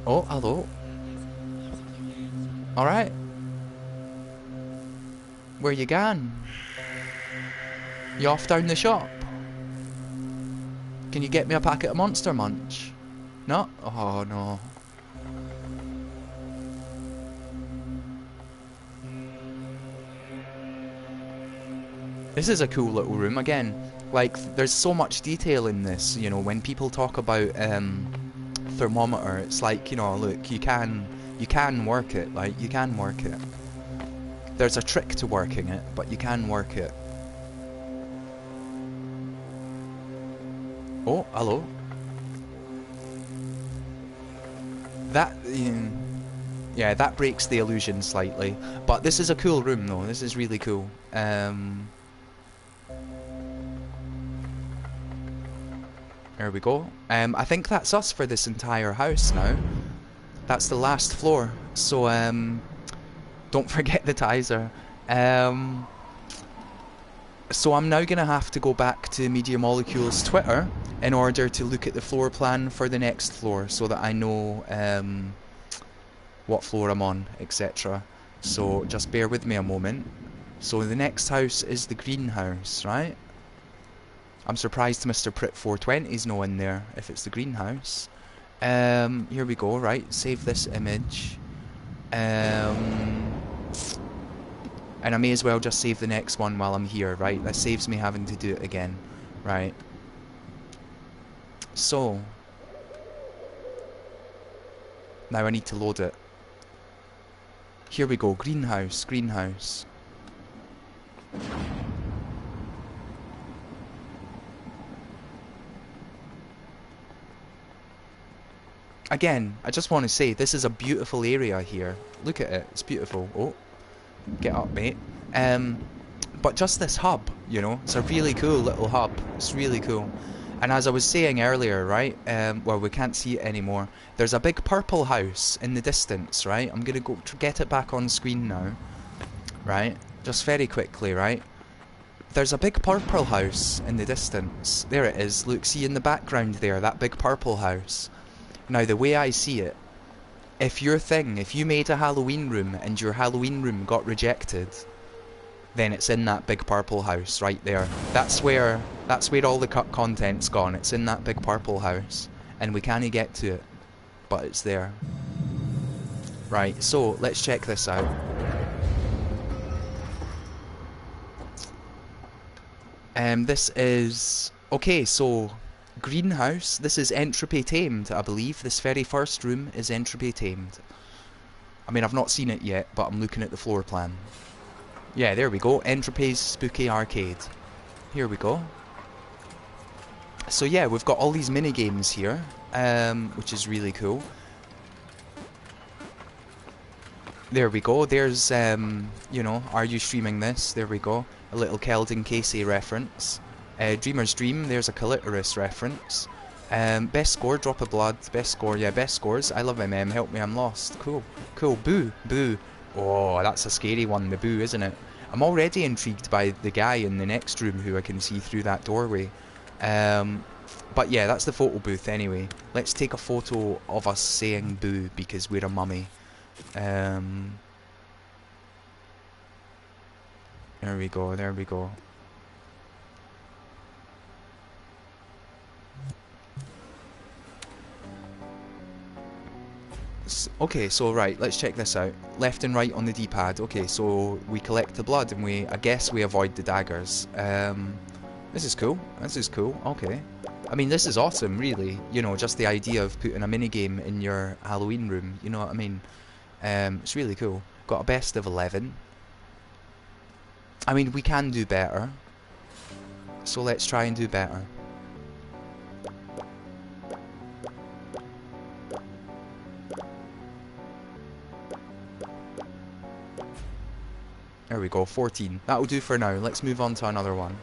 Oh, hello. Alright. Where you gone? You off down the shop? Can you get me a packet of Monster Munch? No? Oh no. This is a cool little room again. Like, there's so much detail in this, you know, when people talk about thermometer, it's like, you know, look, you can work it, like, you can work it. There's a trick to working it, but you can work it. Oh, hello. That, yeah, that breaks the illusion slightly. But this is a cool room, though. This is really cool. There we go. I think that's us for this entire house now. That's the last floor. So, don't forget the Tizer. So I'm now going to have to go back to Media Molecule's Twitter in order to look at the floor plan for the next floor, so that I know what floor I'm on, etc. So just bear with me a moment. So the next house is the greenhouse, right? I'm surprised Mr. Pritt 420 is not in there if it's the greenhouse. Here we go, right? Save this image. And I may as well just save the next one while I'm here, right? That saves me having to do it again, right? So, now I need to load it. Here we go, greenhouse, greenhouse. Again, I just want to say, this is a beautiful area here. Look at it, it's beautiful. Oh. Get up, mate. But just this hub, you know, it's a really cool little hub. It's really cool. And as I was saying earlier, right, well, we can't see it anymore. There's a big purple house in the distance, right? I'm gonna go get it back on screen now, right? Just very quickly, right? There's a big purple house in the distance. There it is. Look, see in the background there, that big purple house. Now, the way I see it, if you made a Halloween room and your Halloween room got rejected, then it's in that big purple house right there. That's where all the content's gone. It's in that big purple house, and we can't get to it, but it's there. Right, so let's check this out. This is okay. So greenhouse. This is entropy tamed, I believe. This very first room is entropy tamed. I mean, I've not seen it yet, but I'm looking at the floor plan. Yeah, there we go. Entropy's Spooky Arcade. Here we go. So yeah, we've got all these mini games here, which is really cool. There we go. There's, you know, are you streaming this? There we go. A little Keldon Casey reference. Dreamer's Dream, there's a Clitoris reference. Best score, Drop of Blood. Best score, yeah, best scores. I love MM, help me, I'm lost. Cool, cool. Boo, boo. Oh, that's a scary one, the boo, isn't it? I'm already intrigued by the guy in the next room who I can see through that doorway. But yeah, that's the photo booth anyway. Let's take a photo of us saying boo because we're a mummy. There we go, there we go. Okay, so right, let's check this out. Left and right on the D-pad. Okay, so we collect the blood and I guess we avoid the daggers. This is cool. This is cool. Okay. I mean, this is awesome, really. You know, just the idea of putting a minigame in your Halloween room. You know what I mean? It's really cool. Got a best of 11. I mean, we can do better. So let's try and do better. There we go, 14. That'll do for now. Let's move on to another one.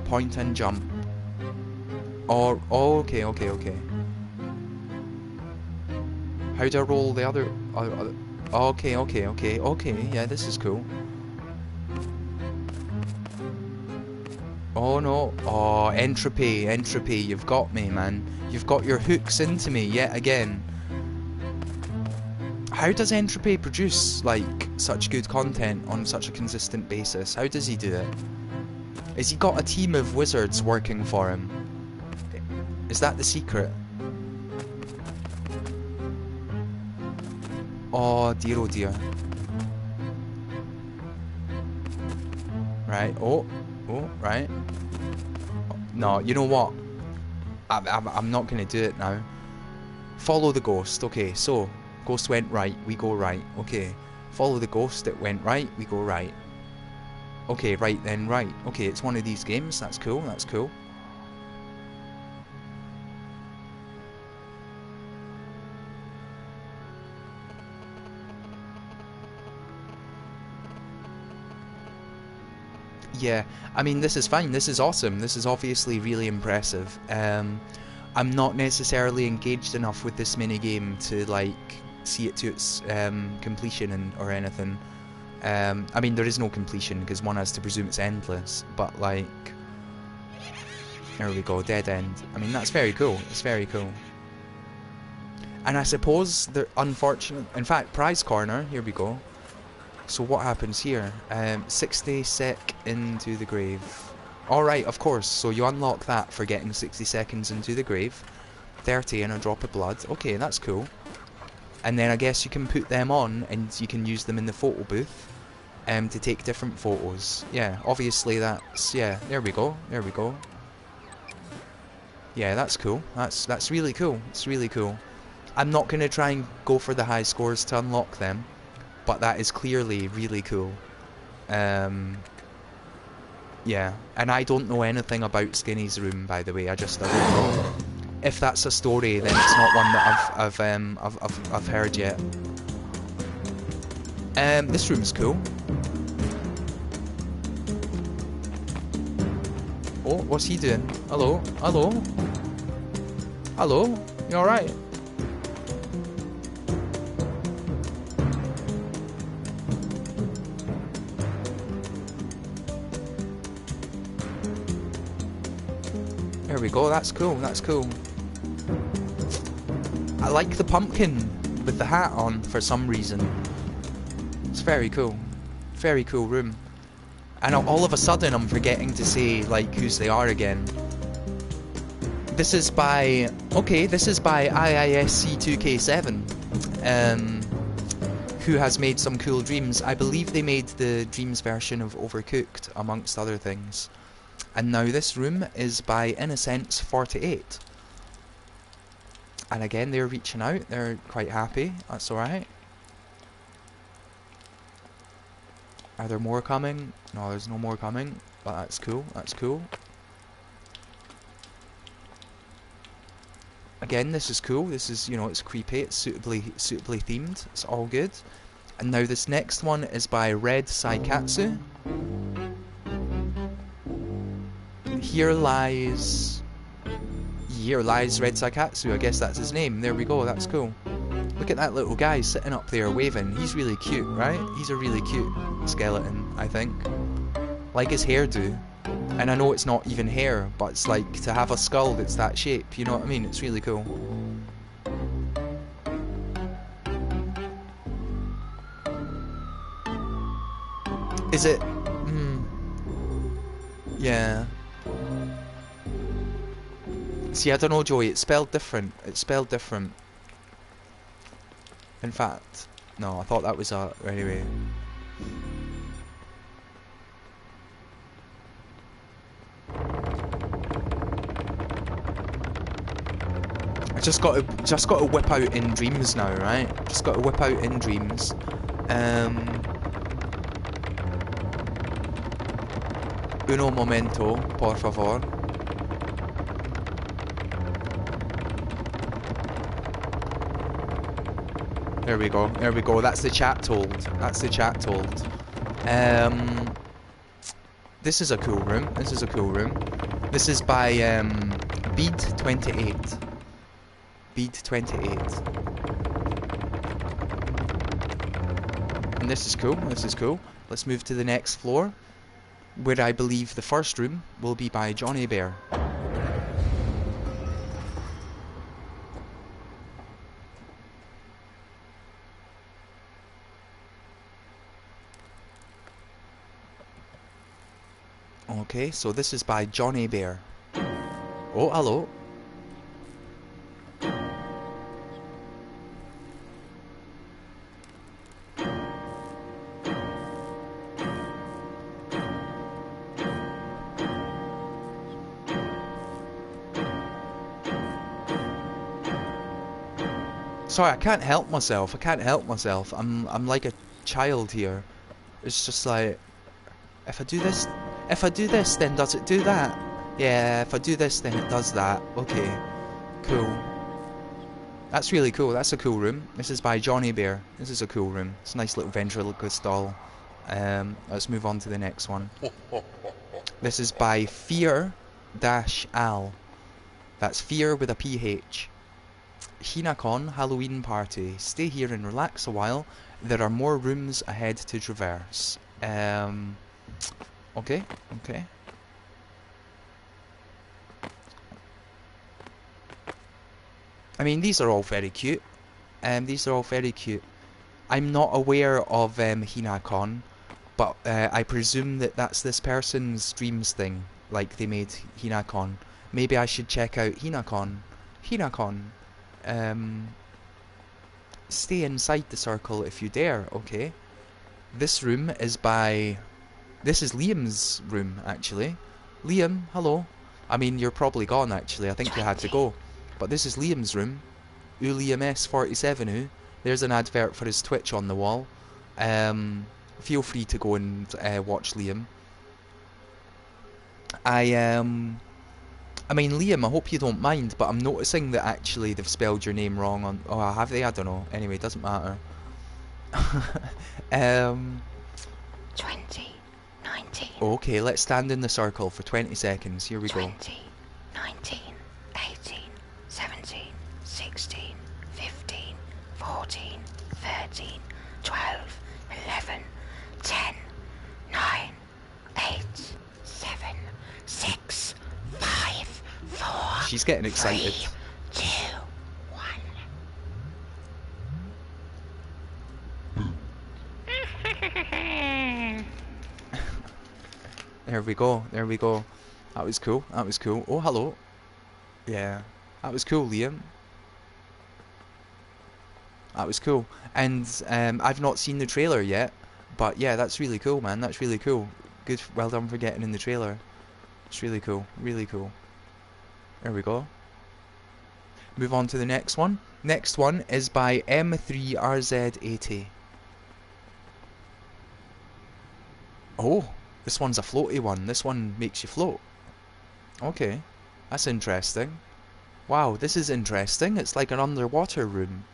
Point and jump. Or, oh, okay. How do I roll the other... okay, yeah, this is cool. Oh no, oh, entropy, you've got me, man. You've got your hooks into me yet again. How does Entropy produce, like, such good content on such a consistent basis? How does he do it? Has he got a team of wizards working for him? Is that the secret? Oh dear, oh dear. Right, oh, right. No, you know what? I'm not gonna do it now. Follow the ghost, okay, so... Ghost went right, we go right. Okay. Follow the ghost, it went right, we go right. Okay, right then right. Okay, it's one of these games. That's cool, that's cool. Yeah, I mean, this is fine. This is awesome. This is obviously really impressive. I'm not necessarily engaged enough with this minigame to, like, see it to its completion or anything. I mean, there is no completion because one has to presume it's endless, but like, there we go, dead end. I mean, that's very cool. It's very cool. And I suppose the unfortunate, in fact, prize corner. Here we go. So what happens here? 60 sec into the grave. All right, of course. So you unlock that for getting 60 seconds into the grave. 30 and a drop of blood. Okay, that's cool. And then I guess you can put them on and you can use them in the photo booth to take different photos. Yeah, obviously that's, yeah, there we go, there we go. Yeah, that's cool. That's really cool. It's really cool. I'm not going to try and go for the high scores to unlock them, but that is clearly really cool. Yeah, and I don't know anything about Skinny's room, by the way. I don't know. If that's a story, then it's not one that I've heard yet. This room's cool. Oh, what's he doing? Hello, hello, hello. You all right? There we go. That's cool. That's cool. I like the pumpkin with the hat on for some reason. It's very cool. Very cool room. And all of a sudden I'm forgetting to say, like, whose they are again. This is by... Okay, this is by IISC2K7. Who has made some cool dreams. I believe they made the Dreams version of Overcooked, amongst other things. And now this room is by Innocence48. And again, they're reaching out. They're quite happy. That's alright. Are there more coming? No, there's no more coming. But that's cool. That's cool. Again, this is cool. This is, you know, it's creepy. It's suitably themed. It's all good. And now this next one is by Red Saikatsu. Here lies Red Saikatsu, I guess that's his name. There we go, that's cool. Look at that little guy sitting up there waving. He's really cute, right? He's a really cute skeleton, I think. Like his hairdo. And I know it's not even hair, but it's like to have a skull that's that shape, you know what I mean? It's really cool. Is it? Yeah. See, I don't know, Joey. It's spelled different. It's spelled different. In fact, no, I thought that was a... Anyway. I just got to whip out Indreams now, right? Just got to whip out Indreams. Uno momento, por favor. There we go. There we go. That's the chat told. That's the chat told. This is a cool room. This is a cool room. This is by Bead 28. Bead 28. And this is cool. This is cool. Let's move to the next floor, where I believe the first room will be by Johnny Bear. Okay, so this is by Johnny Bear. Oh, hello. Sorry, I can't help myself. I can't help myself. I'm like a child here. It's just like, if I do this, then does it do that? Yeah, if I do this, then it does that. Okay, cool. That's really cool. That's a cool room. This is by Johnny Bear. This is a cool room. It's a nice little ventriloquist doll. Let's move on to the next one. This is by Fear-Al. That's Fear with a PH. Hinakon Halloween Party. Stay here and relax a while. There are more rooms ahead to traverse. Okay, okay. I mean, these are all very cute. These are all very cute. I'm not aware of Hinakon, but I presume that that's this person's dreams thing. Like they made Hinakon. Maybe I should check out Hinakon. Hinakon. Stay inside the circle if you dare. Okay. This room is by... This is Liam's room, actually. Liam, hello. I mean, you're probably gone, actually. I think you had to go. But this is Liam's room. Liam S47. There's an advert for his Twitch on the wall. Feel free to go and watch Liam. I mean, Liam, I hope you don't mind, but I'm noticing that actually they've spelled your name wrong on... Oh, have they? I don't know. Anyway, it doesn't matter. 20, 19. Okay, let's stand in the circle for 20 seconds. Here we 20, go. 19, 18, 17, 16, 15, 14, 13, 12, 11, 10, 9, 8, 7, 6, 5, 4. She's getting excited. 3, 2, 1. There we go, there we go. That was cool, that was cool. Oh, hello. Yeah, that was cool, Liam. That was cool. And I've not seen the trailer yet, but yeah, that's really cool, man. That's really cool. Good, well done for getting in the trailer. It's really cool, really cool. There we go. Move on to the next one. Next one is by M3RZ80. Oh, this one's a floaty one. This one makes you float. Okay, that's interesting. Wow, this is interesting. It's like an underwater room.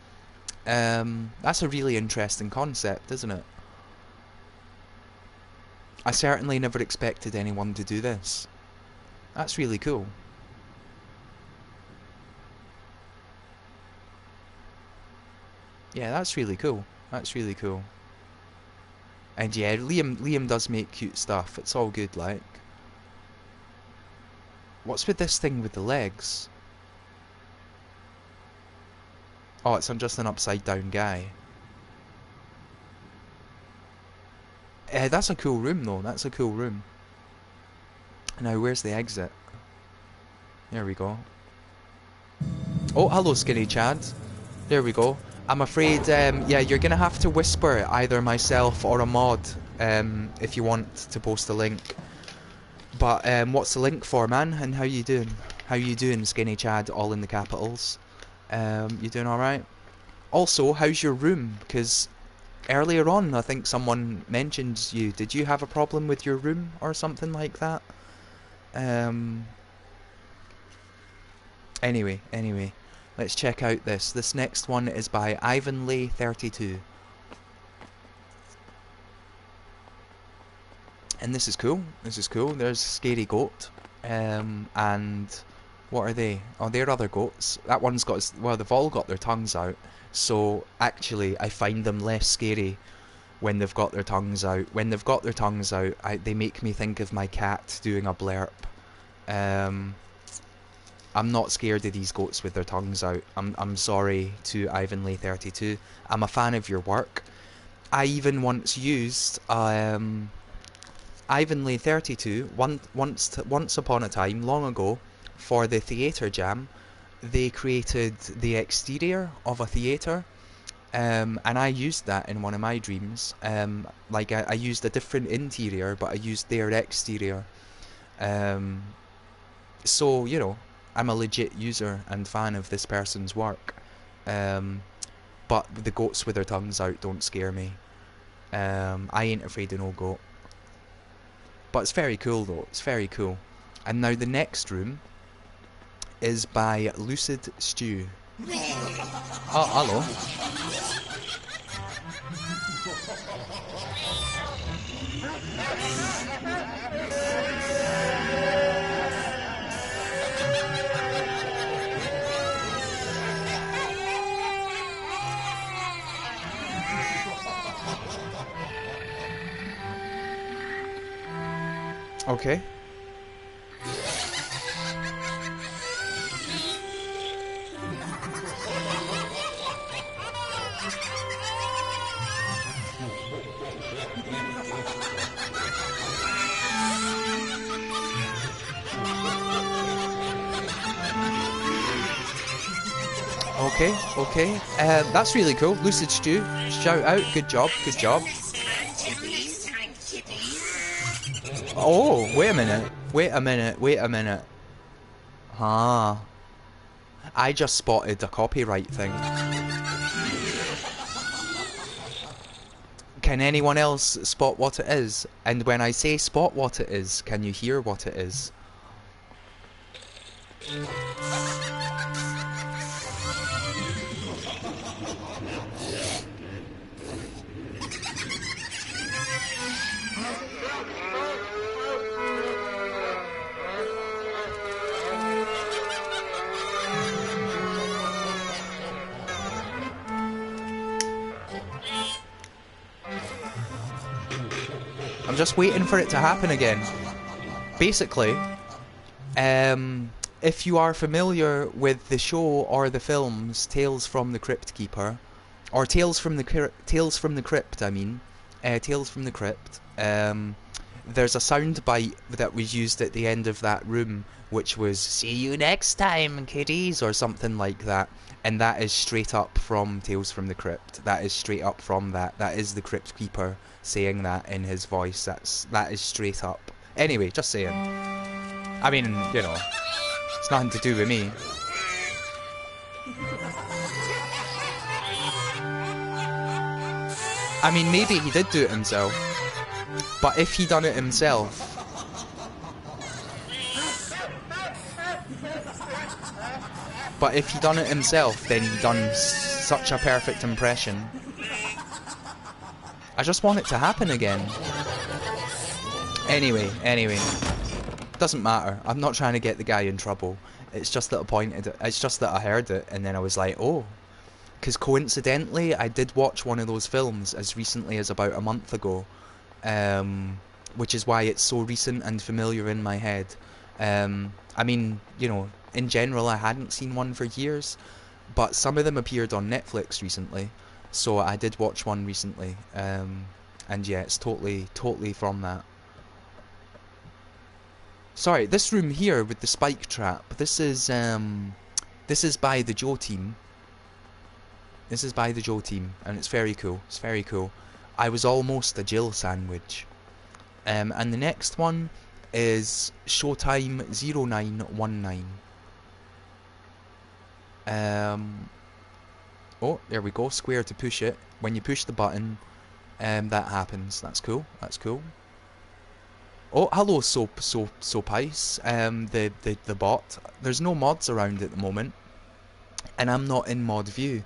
That's a really interesting concept, isn't it? I certainly never expected anyone to do this. That's really cool. Yeah, that's really cool. That's really cool. And yeah, Liam does make cute stuff. It's all good, like. What's with this thing with the legs? Oh, it's just an upside down guy. That's a cool room though. That's a cool room. Now, where's the exit? There we go. Oh, hello, Skinny Chad. There we go. I'm afraid, yeah, you're gonna have to whisper either myself or a mod, if you want to post a link. But, what's the link for, man? And how you doing? How you doing, Skinny Chad, all in the capitals? You doing alright? Also, how's your room? Because earlier on, I think someone mentioned you. Did you have a problem with your room or something like that? Anyway, let's check out this. This next one is by Ivanley32. And this is cool. This is cool. There's Scary Goat. And what are they? Oh, they're other goats. That one's got, well, they've all got their tongues out. So actually, I find them less scary when they've got their tongues out. When they've got their tongues out, they make me think of my cat doing a blurp. I'm not scared of these goats with their tongues out. I'm sorry to Ivanley32. I'm a fan of your work. I even once used Ivanley32 once upon a time, long ago, for the theatre jam. They created the exterior of a theatre, and I used that in one of my dreams. Like I used a different interior, but I used their exterior. So, you know, I'm a legit user and fan of this person's work. But the goats with their tongues out don't scare me. I ain't afraid of no goat. But it's very cool though, it's very cool. And now the next room is by Lucid Stew. Oh, hello. Okay. Okay. That's really cool. Lucid Stew, shout out, good job. Oh, wait a minute. Ah. I just spotted a copyright thing. Can anyone else spot what it is? And when I say spot what it is, can you hear what it is? I'm just waiting for it to happen again. Basically, if you are familiar with the show or the films Tales from the Crypt Keeper, or Tales from the Crypt, I mean, Tales from the Crypt, there's a sound bite that was used at the end of that room, which was "See you next time, kiddies," or something like that. And that is straight up from Tales from the Crypt. That is straight up from that. That is the Crypt Keeper saying that in his voice. That is straight up. Anyway, just saying. I mean, you know, it's nothing to do with me. I mean, maybe he did do it himself. But if he done it himself, then he done such a perfect impression. I just want it to happen again. Anyway. Doesn't matter. I'm not trying to get the guy in trouble. It's just that I heard it and then I was like, oh. Because coincidentally, I did watch one of those films as recently as about a month ago. Which is why it's so recent and familiar in my head. I mean, you know, in general I hadn't seen one for years, but some of them appeared on Netflix recently, so I did watch one recently, and yeah, it's totally from that. Sorry, this room here with the spike trap, this is This is by the Joe team. This is by the Joe team, and it's very cool. It's very cool. I was almost a Jill sandwich. And the next one is Showtime 0919. Oh, there we go. Square to push it. When you push the button, that happens. That's cool. That's cool. Oh, hello, Soap Ice. The bot. There's no mods around at the moment, and I'm not in mod view.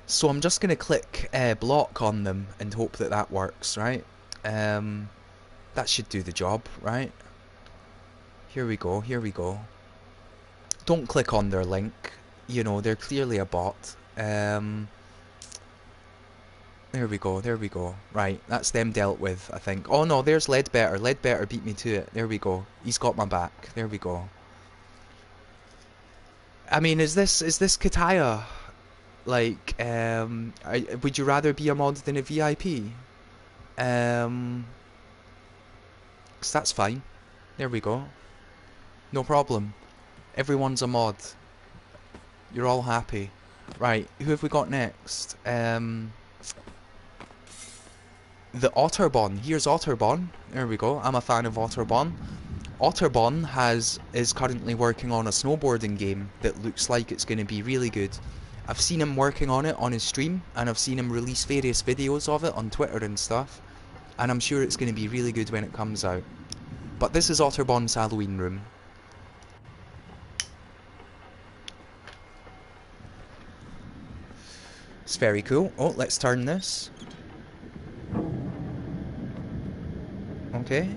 So I'm just gonna click block on them and hope that that works, right? That should do the job, right? Here we go, here we go. Don't click on their link. You know, they're clearly a bot. There we go, there we go. Right, that's them dealt with, I think. Oh no, there's Ledbetter. Ledbetter beat me to it. There we go. He's got my back. There we go. I mean, is this Kataya? Like, would you rather be a mod than a VIP? 'Cause that's fine. There we go. No problem. Everyone's a mod. You're all happy. Right, who have we got next? The Otterbon. Here's Otterbon. There we go. I'm a fan of Otterbon. Otterbon is currently working on a snowboarding game that looks like it's going to be really good. I've seen him working on it on his stream, and I've seen him release various videos of it on Twitter and stuff, and I'm sure it's going to be really good when it comes out. But this is Otterbon's Halloween room. It's very cool. Oh, let's turn this. Okay.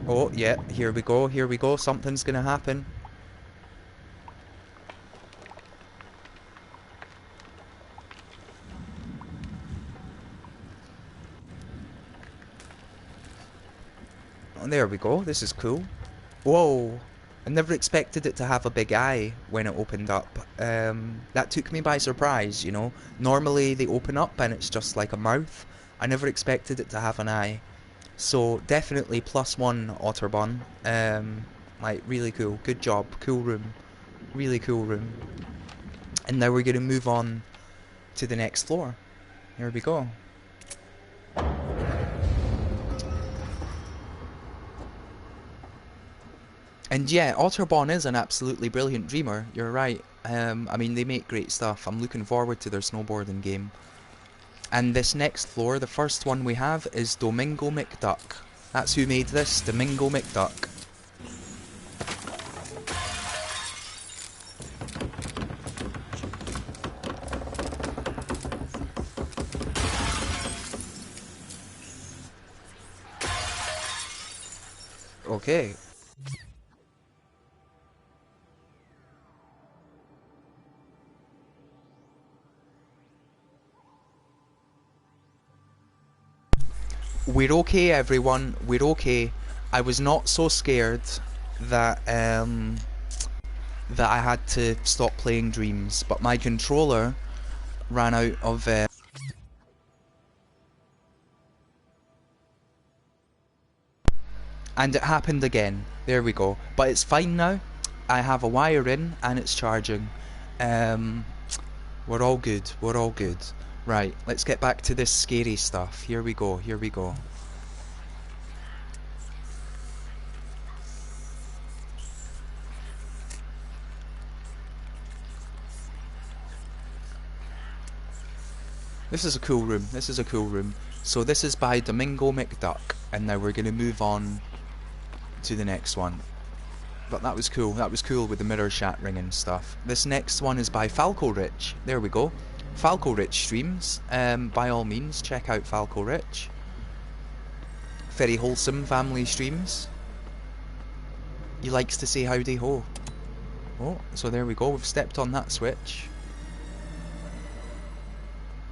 Oh, yeah, here we go, here we go. Something's gonna happen. Oh, there we go. This is cool. Whoa. I never expected it to have a big eye when it opened up. That took me by surprise, you know. Normally they open up and it's just like a mouth. I never expected it to have an eye. So definitely +1 Otterbon. Like, really cool. Good job. Cool room. Really cool room. And now we're going to move on to the next floor. Here we go. And yeah, Otterbon is an absolutely brilliant dreamer, you're right. I mean, they make great stuff. I'm looking forward to their snowboarding game. And this next floor, the first one we have, is Domingo McDuck. That's who made this, Domingo McDuck. Okay. We're okay, everyone. We're okay. I was not so scared that that I had to stop playing Dreams, but my controller ran out of and it happened again. There we go. But it's fine now. I have a wire in and it's charging. We're all good. We're all good. Right, let's get back to this scary stuff. Here we go, here we go. This is a cool room, this is a cool room. So this is by Domingo McDuck, and now we're going to move on to the next one. But that was cool with the mirror shattering and stuff. This next one is by Falco Rich. There we go. Falco Rich streams. By all means, check out Falco Rich. Very wholesome family streams. He likes to say howdy ho. Oh, so there we go. We've stepped on that switch.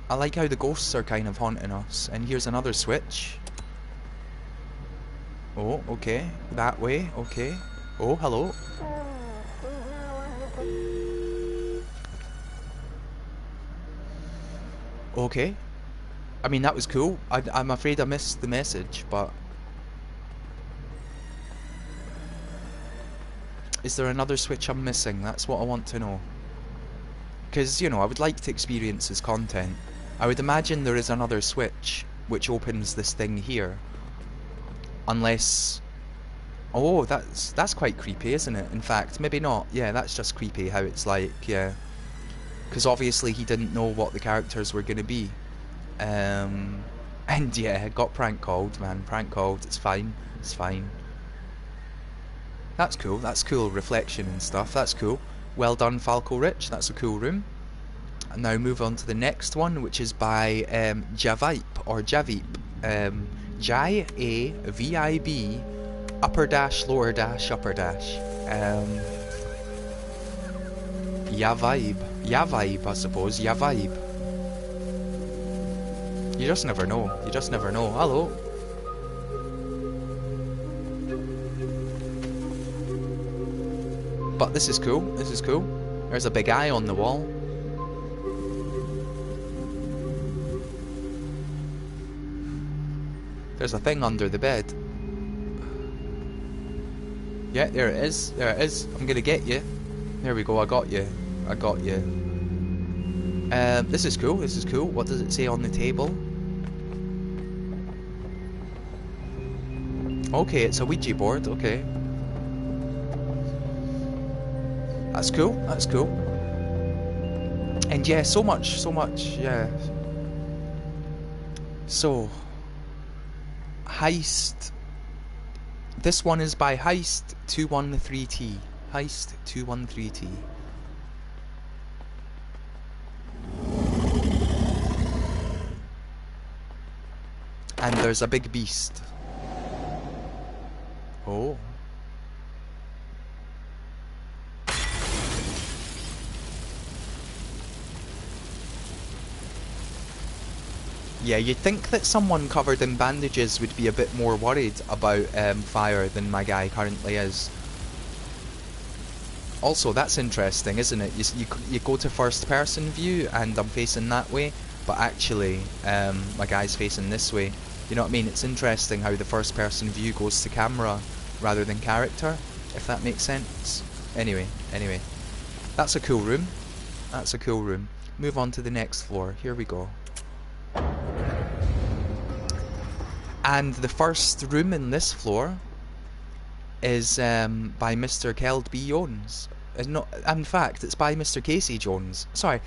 I like how the ghosts are kind of haunting us. And here's another switch. Oh, okay. That way. Okay. Oh, hello. Okay. I mean, that was cool. I'm afraid I missed the message, but... Is there another switch I'm missing? That's what I want to know. Because, you know, I would like to experience his content. I would imagine there is another switch which opens this thing here. Unless... Oh, that's quite creepy, isn't it? In fact, maybe not. Yeah, that's just creepy how it's like, yeah. Because obviously he didn't know what the characters were going to be. And yeah, got prank called, man. Prank called. It's fine. It's fine. That's cool. That's cool. Reflection and stuff. That's cool. Well done, Falco Rich. That's a cool room. And now move on to the next one, which is by Javip or Javip. J-A-V-I-B upper dash lower dash upper dash. Yavibe. Yavibe, I suppose. Yavibe. You just never know. You just never know. Hello. But this is cool. This is cool. There's a big eye on the wall. There's a thing under the bed. Yeah, there it is. There it is. I'm gonna get you. There we go. I got you. I got you. This is cool. This is cool. What does it say on the table? Okay, it's a Ouija board. Okay. That's cool. That's cool. And yeah, so much. Yeah. So, Heist. This one is by Heist 213T. Heist 213T. And there's a big beast. Oh. Yeah, you'd think that someone covered in bandages would be a bit more worried about fire than my guy currently is. Also, that's interesting, isn't it? You go to first person view and I'm facing that way, but actually my guy's facing this way. You know what I mean? It's interesting how the first person view goes to camera rather than character, if that makes sense. Anyway. That's a cool room. That's a cool room. Move on to the next floor. Here we go. And the first room in this floor is by Mr. Kelby Jones. No, in fact, it's by Mr. Casey Jones. Sorry,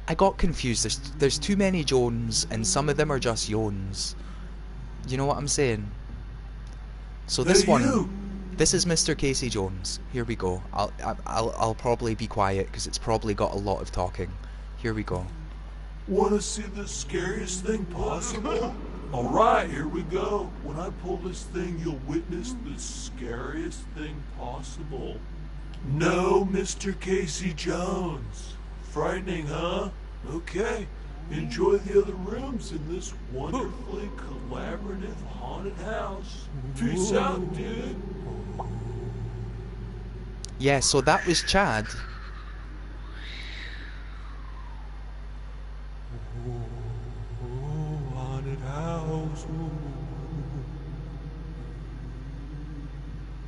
I got confused. There's too many Jones, and some of them are just Jones. You know what I'm saying? So this this is Mr. Casey Jones. Here we go. I'll probably be quiet because it's probably got a lot of talking. Here we go. Want to see the scariest thing possible? Alright, here we go. When I pull this thing, you'll witness the scariest thing possible. No, Mr. Casey Jones. Frightening, huh? Okay. Enjoy the other rooms in this wonderfully collaborative haunted house. Peace out, dude. Yeah, so that was Chad.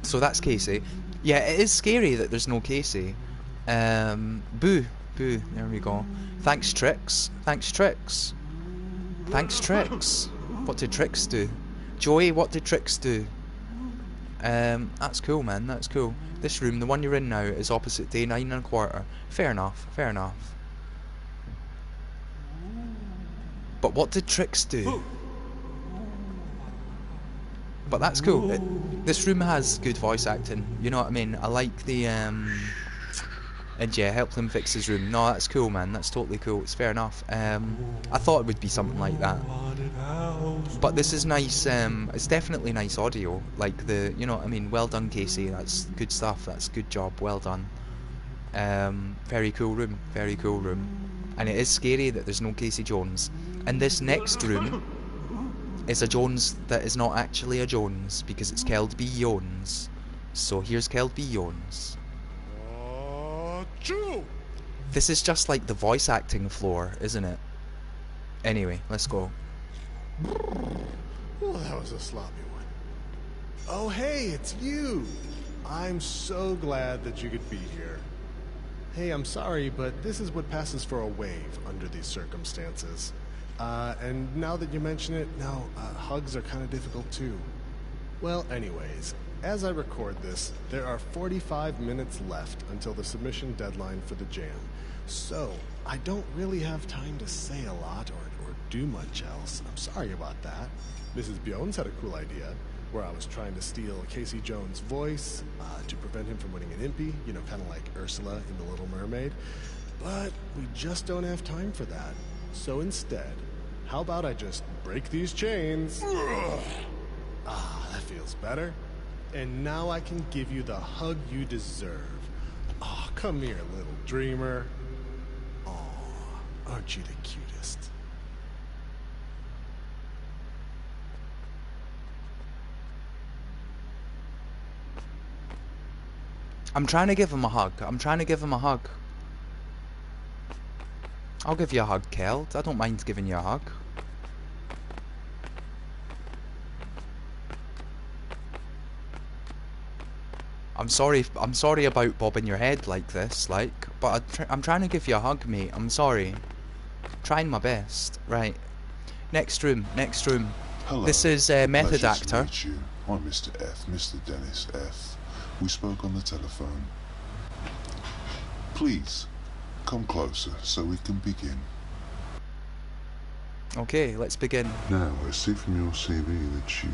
So that's Casey. Yeah, it is scary that there's no Casey. Boo. There we go. Thanks, Trix. Thanks, Trix. Thanks, Trix. What did Trix do? Joey, what did Trix do? That's cool, man. That's cool. This room, the one you're in now, is opposite day 9 1/4. Fair enough. Fair enough. But what did Trix do? But that's cool. This room has good voice acting. You know what I mean? I like the and yeah, help them fix his room. No, that's cool, man. That's totally cool. It's fair enough. I thought it would be something like that. But this is nice. It's definitely nice audio. Like you know what I mean? Well done, Casey. That's good stuff. That's good job. Well done. Very cool room. Very cool room. And it is scary that there's no Casey Jones. And this next room is a Jones that is not actually a Jones because it's Kelby Jones. So here's Kelby Jones. This is just like the voice acting floor, isn't it? Anyway, let's go. Well, that was a sloppy one. Oh, hey, it's you. I'm so glad that you could be here. Hey, I'm sorry, but this is what passes for a wave under these circumstances. And now that you mention it, no, hugs are kind of difficult too. Well, anyways, as I record this, there are 45 minutes left until the submission deadline for the jam. So, I don't really have time to say a lot or do much else. I'm sorry about that. Mrs. Bjones had a cool idea, where I was trying to steal Casey Jones' voice to prevent him from winning an Impy, you know, kind of like Ursula in The Little Mermaid. But we just don't have time for that. So instead, how about I just break these chains? That feels better. And now I can give you the hug you deserve. Oh, come here, little dreamer. Oh, aren't you the cutest? I'm trying to give him a hug. I'm trying to give him a hug. I'll give you a hug, Keld. I don't mind giving you a hug. I'm sorry about bobbing your head like this, but I'm trying to give you a hug, mate. I'm sorry. Trying my best. Right. Next room. Hello. This is Method Pleasure Actor. To meet you. I'm Mr. F, Mr. Dennis F. We spoke on the telephone. Please, come closer so we can begin. Okay, let's begin. Now, I see from your CV that you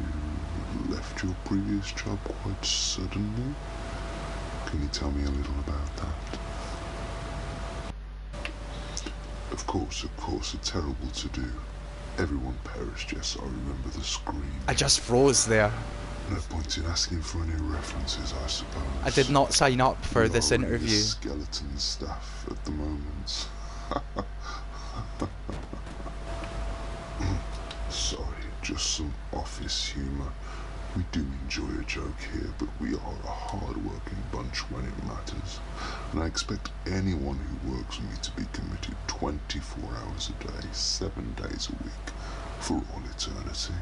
left your previous job quite suddenly. Can you tell me a little about that? Of course, a terrible to do. Everyone perished, yes, I remember the scream. I just froze there. No point in asking for any references, I suppose. I did not sign up for this interview. Skeleton staff at the moment. Sorry, just some office humour. We do enjoy a joke here, but we are a hard-working bunch when it matters. And I expect anyone who works with me to be committed 24 hours a day, 7 days a week, for all eternity.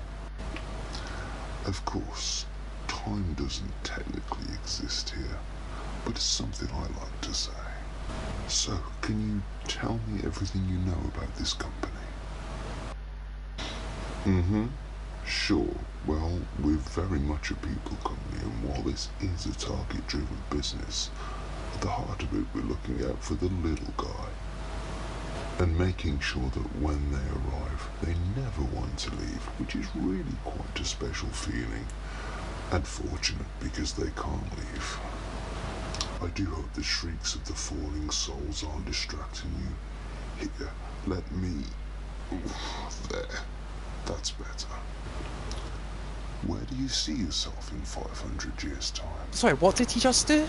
Of course, time doesn't technically exist here, but it's something I like to say. So, can you tell me everything you know about this company? Sure. Well, we're very much a people company, and while this is a target-driven business, at the heart of it we're looking out for the little guy, and making sure that when they arrive, they never want to leave, which is really quite a special feeling, and fortunate because they can't leave. I do hope the shrieks of the falling souls aren't distracting you. Here, let me... There. That's better. Where do you see yourself in 500 years' time? Sorry, what did he just do?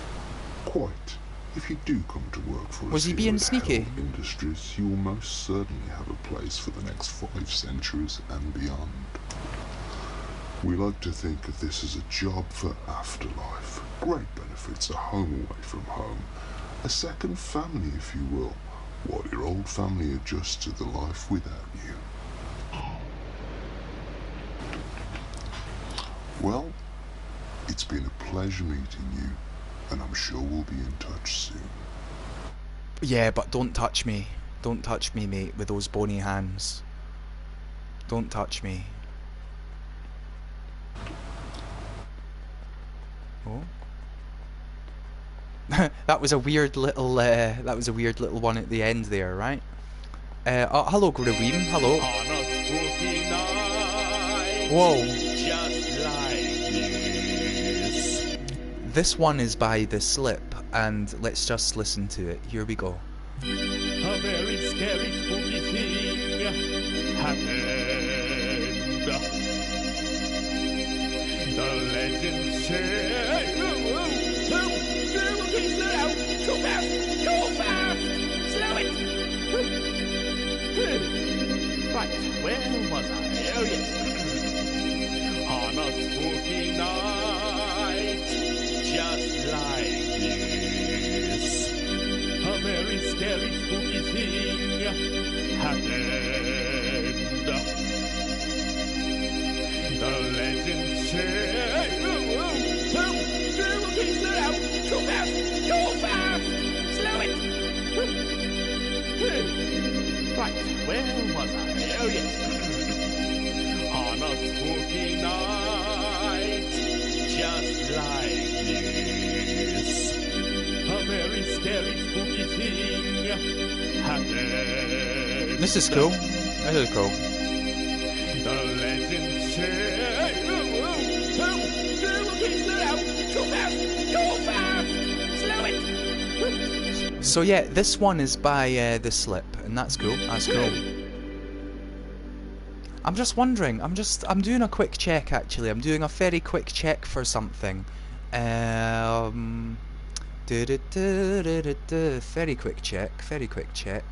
Quite. If you do come to work for us Was he here being at sneaky? Hell Industries, you will most certainly have a place for the next 5 centuries and beyond. We like to think of this as a job for afterlife. Great benefits, a home away from home, a second family, if you will, while your old family adjusts to the life without you. Well, it's been a pleasure meeting you, and I'm sure we'll be in touch soon. Yeah, but don't touch me. Don't touch me, mate, with those bony hands. Don't touch me. Oh. That was a weird little one at the end there, right? Oh, hello, Greween. Hello. Whoa. This one is by The Slip, and let's just listen to it. Here we go. A very scary, spooky thing happened. The legend said... Okay, slow down. Too fast. Too fast. Slow it. Right, where was I? Oh, yes. On a spooky night, just like this, a very scary, spooky thing happened. The legend said... Okay, slow where was I? Oh, yes. On a spooky night, just like this, a very scary, spooky thing happened. This is cool. This is cool. The legend says... Okay, slow down. Too fast. Too fast. Slow it. So yeah, this one is by The Slip, and that's cool. That's cool. I'm just wondering. I'm doing a quick check actually. I'm doing a very quick check for something. Very quick check. Very quick check.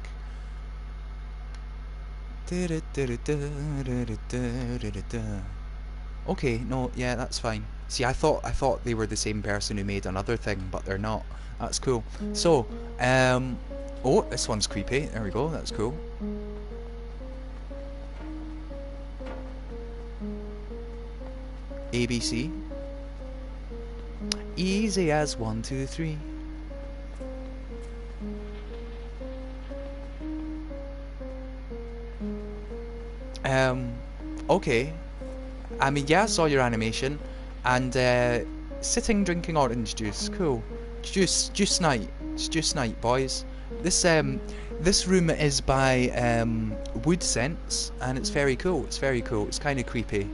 Okay, no, yeah, that's fine. See, I thought they were the same person who made another thing, but they're not. That's cool. So, oh, this one's creepy. There we go. That's cool. ABC. Easy as 1, 2, 3. Okay. I mean, yeah, I saw your animation, and sitting drinking orange juice, cool. Juice night, it's juice night, boys. This room is by Wood Sense, and it's very cool. It's very cool. It's kind of creepy.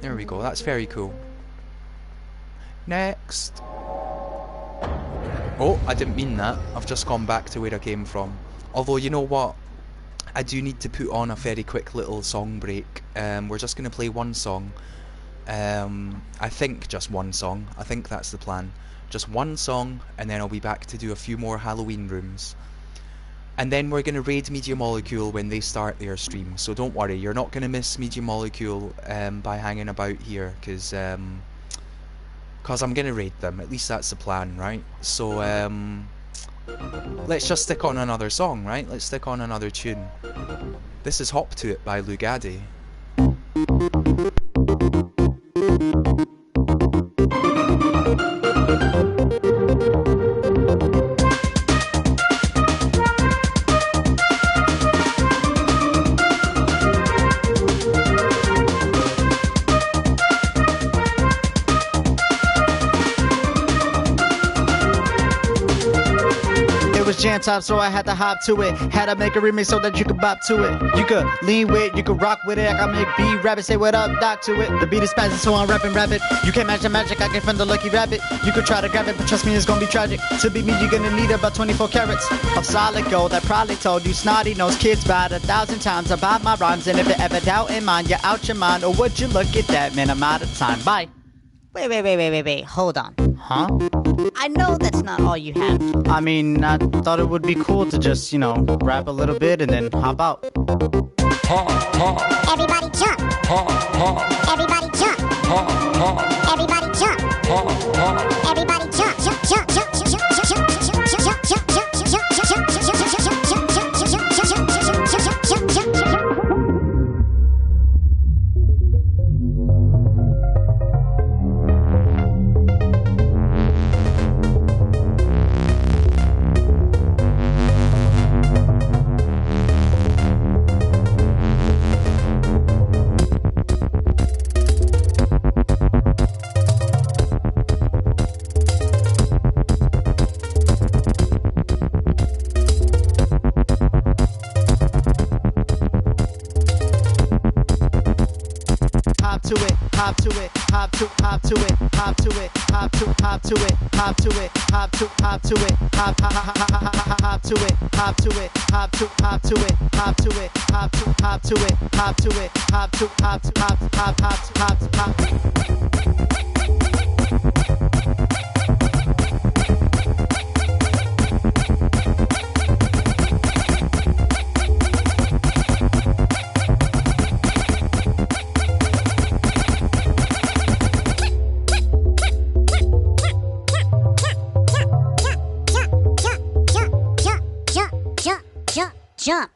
There we go. That's very cool. Next. Oh, I didn't mean that. I've just gone back to where I came from. Although, you know what? I do need to put on a very quick little song break. We're just going to play one song. I think just one song. I think that's the plan. Just one song, and then I'll be back to do a few more Halloween rooms. And then we're going to raid Media Molecule when they start their stream. So don't worry, you're not going to miss Media Molecule by hanging about here, because I'm going to raid them. At least that's the plan, right? So let's just stick on another song, right? Let's stick on another tune. This is Hop to It by Lugadi. Jam top, so I had to hop to it. Had to make a remix so that you could bop to it. You could lean with, you could rock with it. I got make B rabbit say what up, doc to it. The beat is spazzing, so I'm rapping rabbit. You can't match the magic I get from the lucky rabbit. You could try to grab it, but trust me, it's gonna be tragic. To beat me, you're gonna need about 24 carats of solid gold. I probably told you snotty nosed kids about 1,000 times about my rhymes. And if you ever doubt in mind, you're out your mind. Or would you look at that, man? I'm out of time. Bye. Wait, hold on. Huh? I know that's not all you have. I mean, I thought it would be cool to just, you know, rap a little bit and then hop out. Everybody jump. Everybody jump. Everybody jump. Everybody jump. Jump, jump, jump, jump, jump, jump, jump, jump, jump, jump, jump, hop to it, hop to it, hop to it, hop to it, hop to it, hop to it, hop to it, hop to it, hop to it, hop to it, hop to it, hop to it, hop to it, hop to it, hop to it, hop to jump.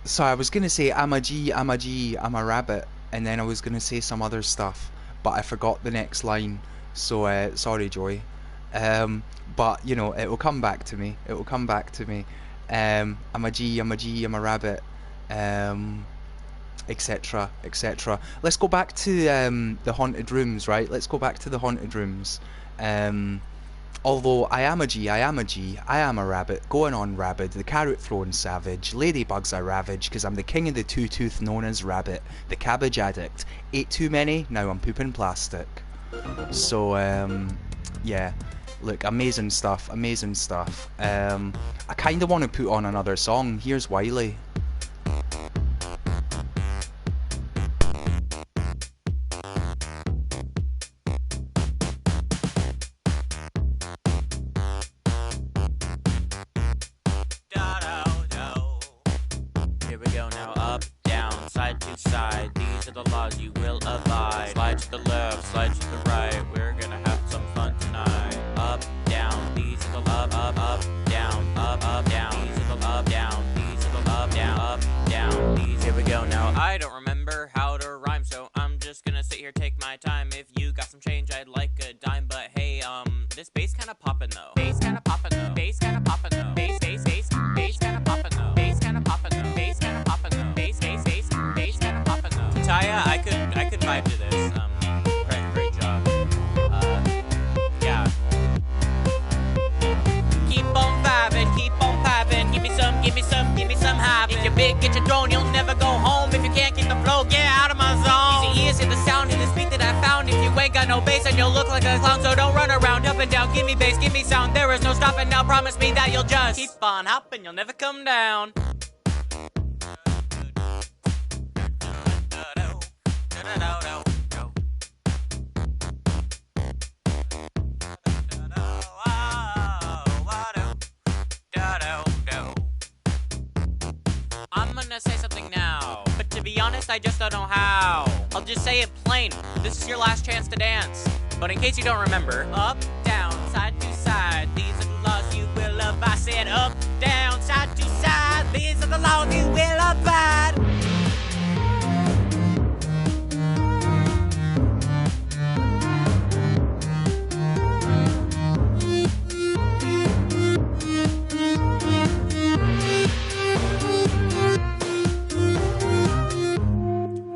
So I was gonna say I'm a G, I'm a rabbit, and then I was gonna say some other stuff, but I forgot the next line. So sorry, Joy. But you know, it will come back to me. It will come back to me. I'm a G, I'm a G, I'm a rabbit, etc., etc. Let's go back to the haunted rooms, right? Let's go back to the haunted rooms. Although I am a G, I am a G, I am a rabbit, going on rabid, the carrot throwing savage, ladybugs I ravage, because I'm the king of the two-tooth known as rabbit, the cabbage addict, ate too many, now I'm pooping plastic. So, yeah, look, amazing stuff, amazing stuff. I kind of want to put on another song. Here's Wiley. Promise me that you'll just keep on hopping, you'll never come down. I'm gonna say something now, but to be honest, I just don't know how. I'll just say it plain, this is your last chance to dance. But in case you don't remember, up, down, side to side, these are the laws you will abide. I said up, down, side to side, these are the laws you will abide.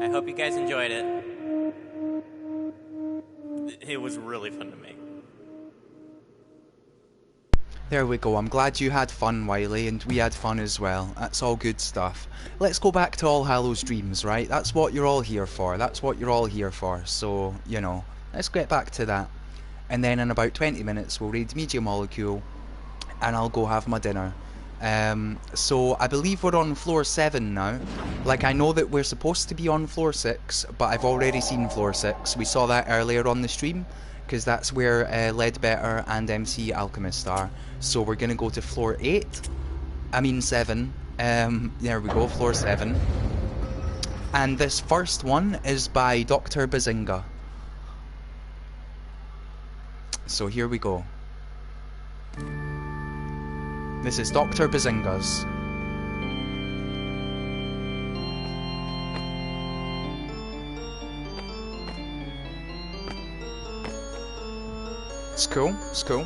I hope you guys enjoyed it. It was really fun to make. There we go. I'm glad you had fun, Wiley, and we had fun as well. That's all good stuff. Let's go back to All Hallows Dreams, right? That's what you're all here for. That's what you're all here for. So, you know, let's get back to that. And then in about 20 minutes, we'll raid Media Molecule, and I'll go have my dinner. So I believe we're on floor 7 now. Like, I know that we're supposed to be on floor 6, but I've already seen floor 6. We saw that earlier on the stream, because that's where Ledbetter and MC Alchemist are. So we're gonna go to floor 7. There we go, floor 7. And this first one is by Dr. Bazinga. So here we go. This is Dr. Bazinga's. It's cool, it's cool.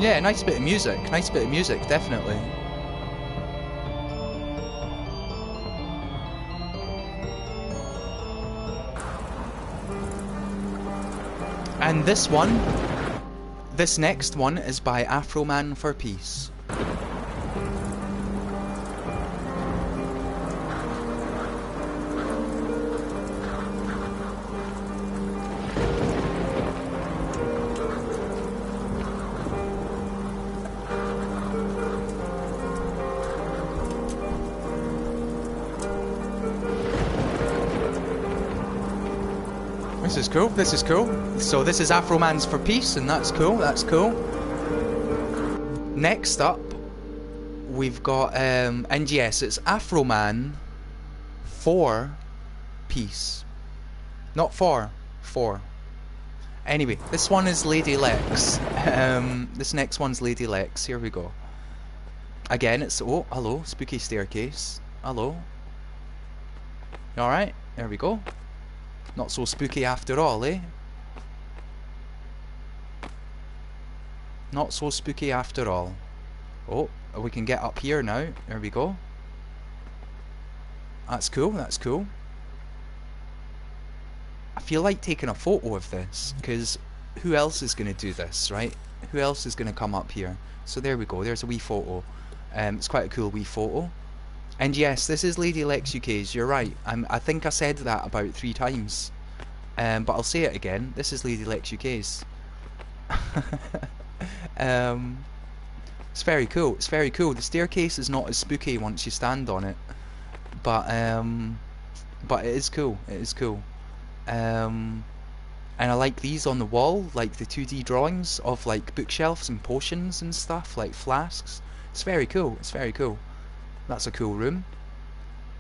Yeah, nice bit of music, definitely. And this next one is by Afroman for Peace. This is cool, this is cool. So this is Afroman's for Peace, and that's cool, that's cool. Next up, we've got, and yes, it's Afroman for Peace. Not 4. 4. Anyway, this one is Lady Lex. This next one's Lady Lex. Here we go. Again, it's... Oh, hello. Spooky staircase. Hello. You alright? There we go. Not so spooky after all, eh? Not so spooky after all. Oh, we can get up here now. There we go. That's cool, that's cool. I feel like taking a photo of this, because who else is going to do this, right? Who else is going to come up here? So there we go, there's a wee photo. It's quite a cool wee photo. And yes, this is Lady Lex UK's, you're right. I think I said that about 3 times. But I'll say it again, this is Lady Lex UK's. It's very cool, it's very cool. The staircase is not as spooky once you stand on it. But it is cool, it is cool. And I like these on the wall, like the 2D drawings of like bookshelves and potions and stuff, like flasks. It's very cool, it's very cool. That's a cool room.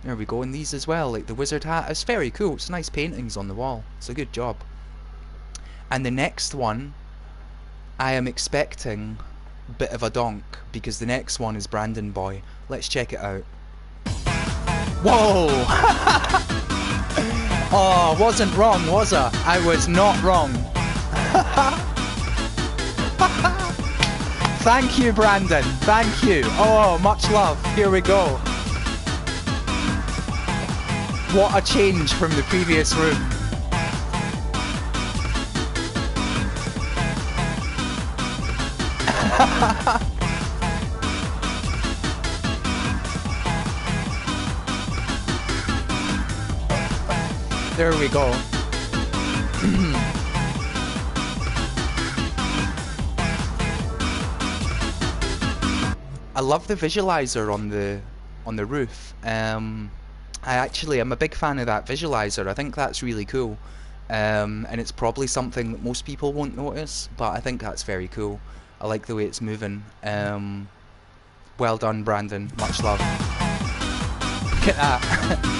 There we go, and these as well, like the wizard hat. It's very cool, it's nice paintings on the wall. It's a good job. And the next one, I am expecting a bit of a donk, because the next one is Brandon Boy. Let's check it out. Whoa! Oh, wasn't wrong, was I? I was not wrong. Thank you, Brandon. Thank you. Oh, much love. Here we go. What a change from the previous room. There we go. I love the visualizer on the roof. I'm a big fan of that visualizer. I think that's really cool. And it's probably something that most people won't notice, but I think that's very cool. I like the way it's moving. Well done, Brandon. Much love. Look at that.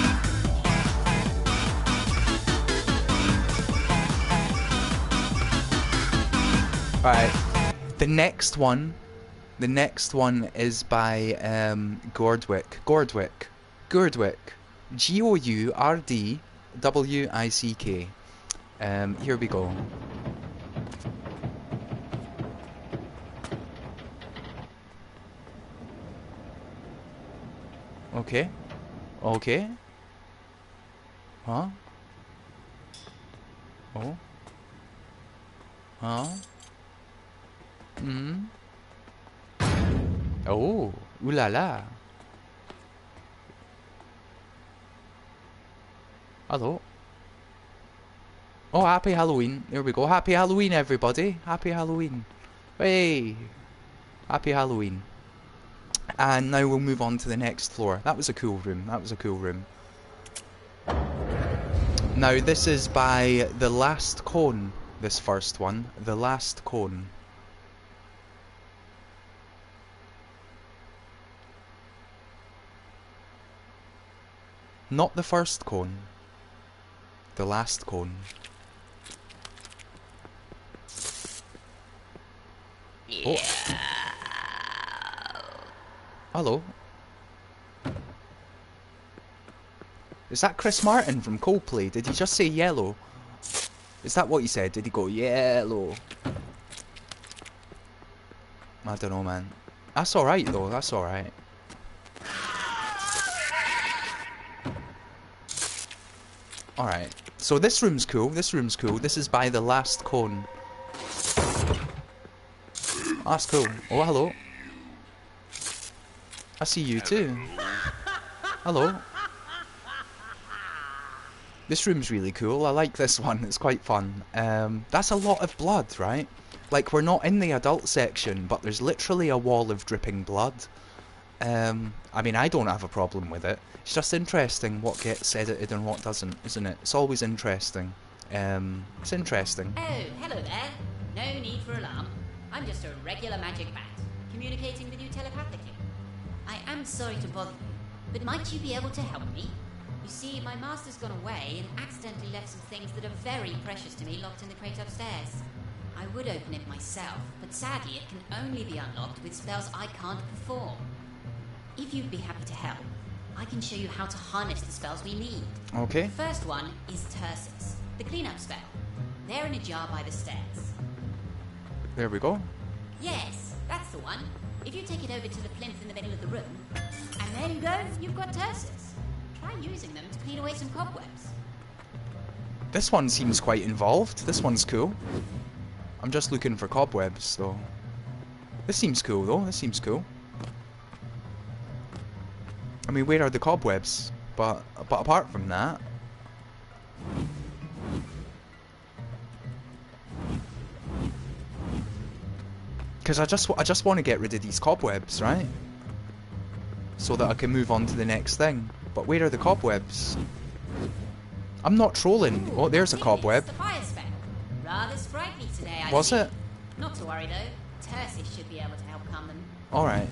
Right, the next one is by Gordwick. Gordwick. Gourdwick. Here we go. Okay. Okay. Huh? Oh. Huh? Hmm. Oh, ooh la la. Hello. Oh, happy Halloween. There we go. Happy Halloween, everybody. Happy Halloween. Hey. Happy Halloween. And now we'll move on to the next floor. That was a cool room. That was a cool room. Now, this is by The Last Cone. This first one. The Last Cone. Not the first cone. The last cone. Yeah. Oh. Hello. Is that Chris Martin from Coldplay? Did he just say yellow? Is that what he said? Did he go yellow? I don't know, man. That's alright though, that's alright. Alright, so this room's cool, this room's cool. This is by The Last Cone. That's cool. Oh, hello. I see you too. Hello. This room's really cool. I like this one. It's quite fun. That's a lot of blood, right? Like, we're not in the adult section, but there's literally a wall of dripping blood. I mean, I don't have a problem with it. It's just interesting what gets edited and what doesn't, isn't it? It's always interesting. It's interesting. Oh, hello there. No need for alarm. I'm just a regular magic bat, communicating with you telepathically. I am sorry to bother you, but might you be able to help me? You You see, my master's gone away and accidentally left some things that are very precious to me locked in the crate upstairs. I would open it myself, but sadly it can only be unlocked with spells I can't perform. If you'd be happy to help, I can show you how to harness the spells we need. Okay. The first one is Tersis, the cleanup spell. They're in a jar by the stairs. There we go. Yes, that's the one. If you take it over to the plinth in the middle of the room, and there you go, you've got Tersis. Try using them to clean away some cobwebs. This one seems quite involved. This one's cool. I'm just looking for cobwebs, though. This seems cool, though. This seems cool. I mean, where are the cobwebs? But apart from that... Because I just want to get rid of these cobwebs, right? So that I can move on to the next thing. But where are the cobwebs? I'm not trolling. Oh, there's a cobweb. The fire spell. Rather sprightly today, I Was see. it? Not to worry though. Tersis should be able to help calm them. Alright.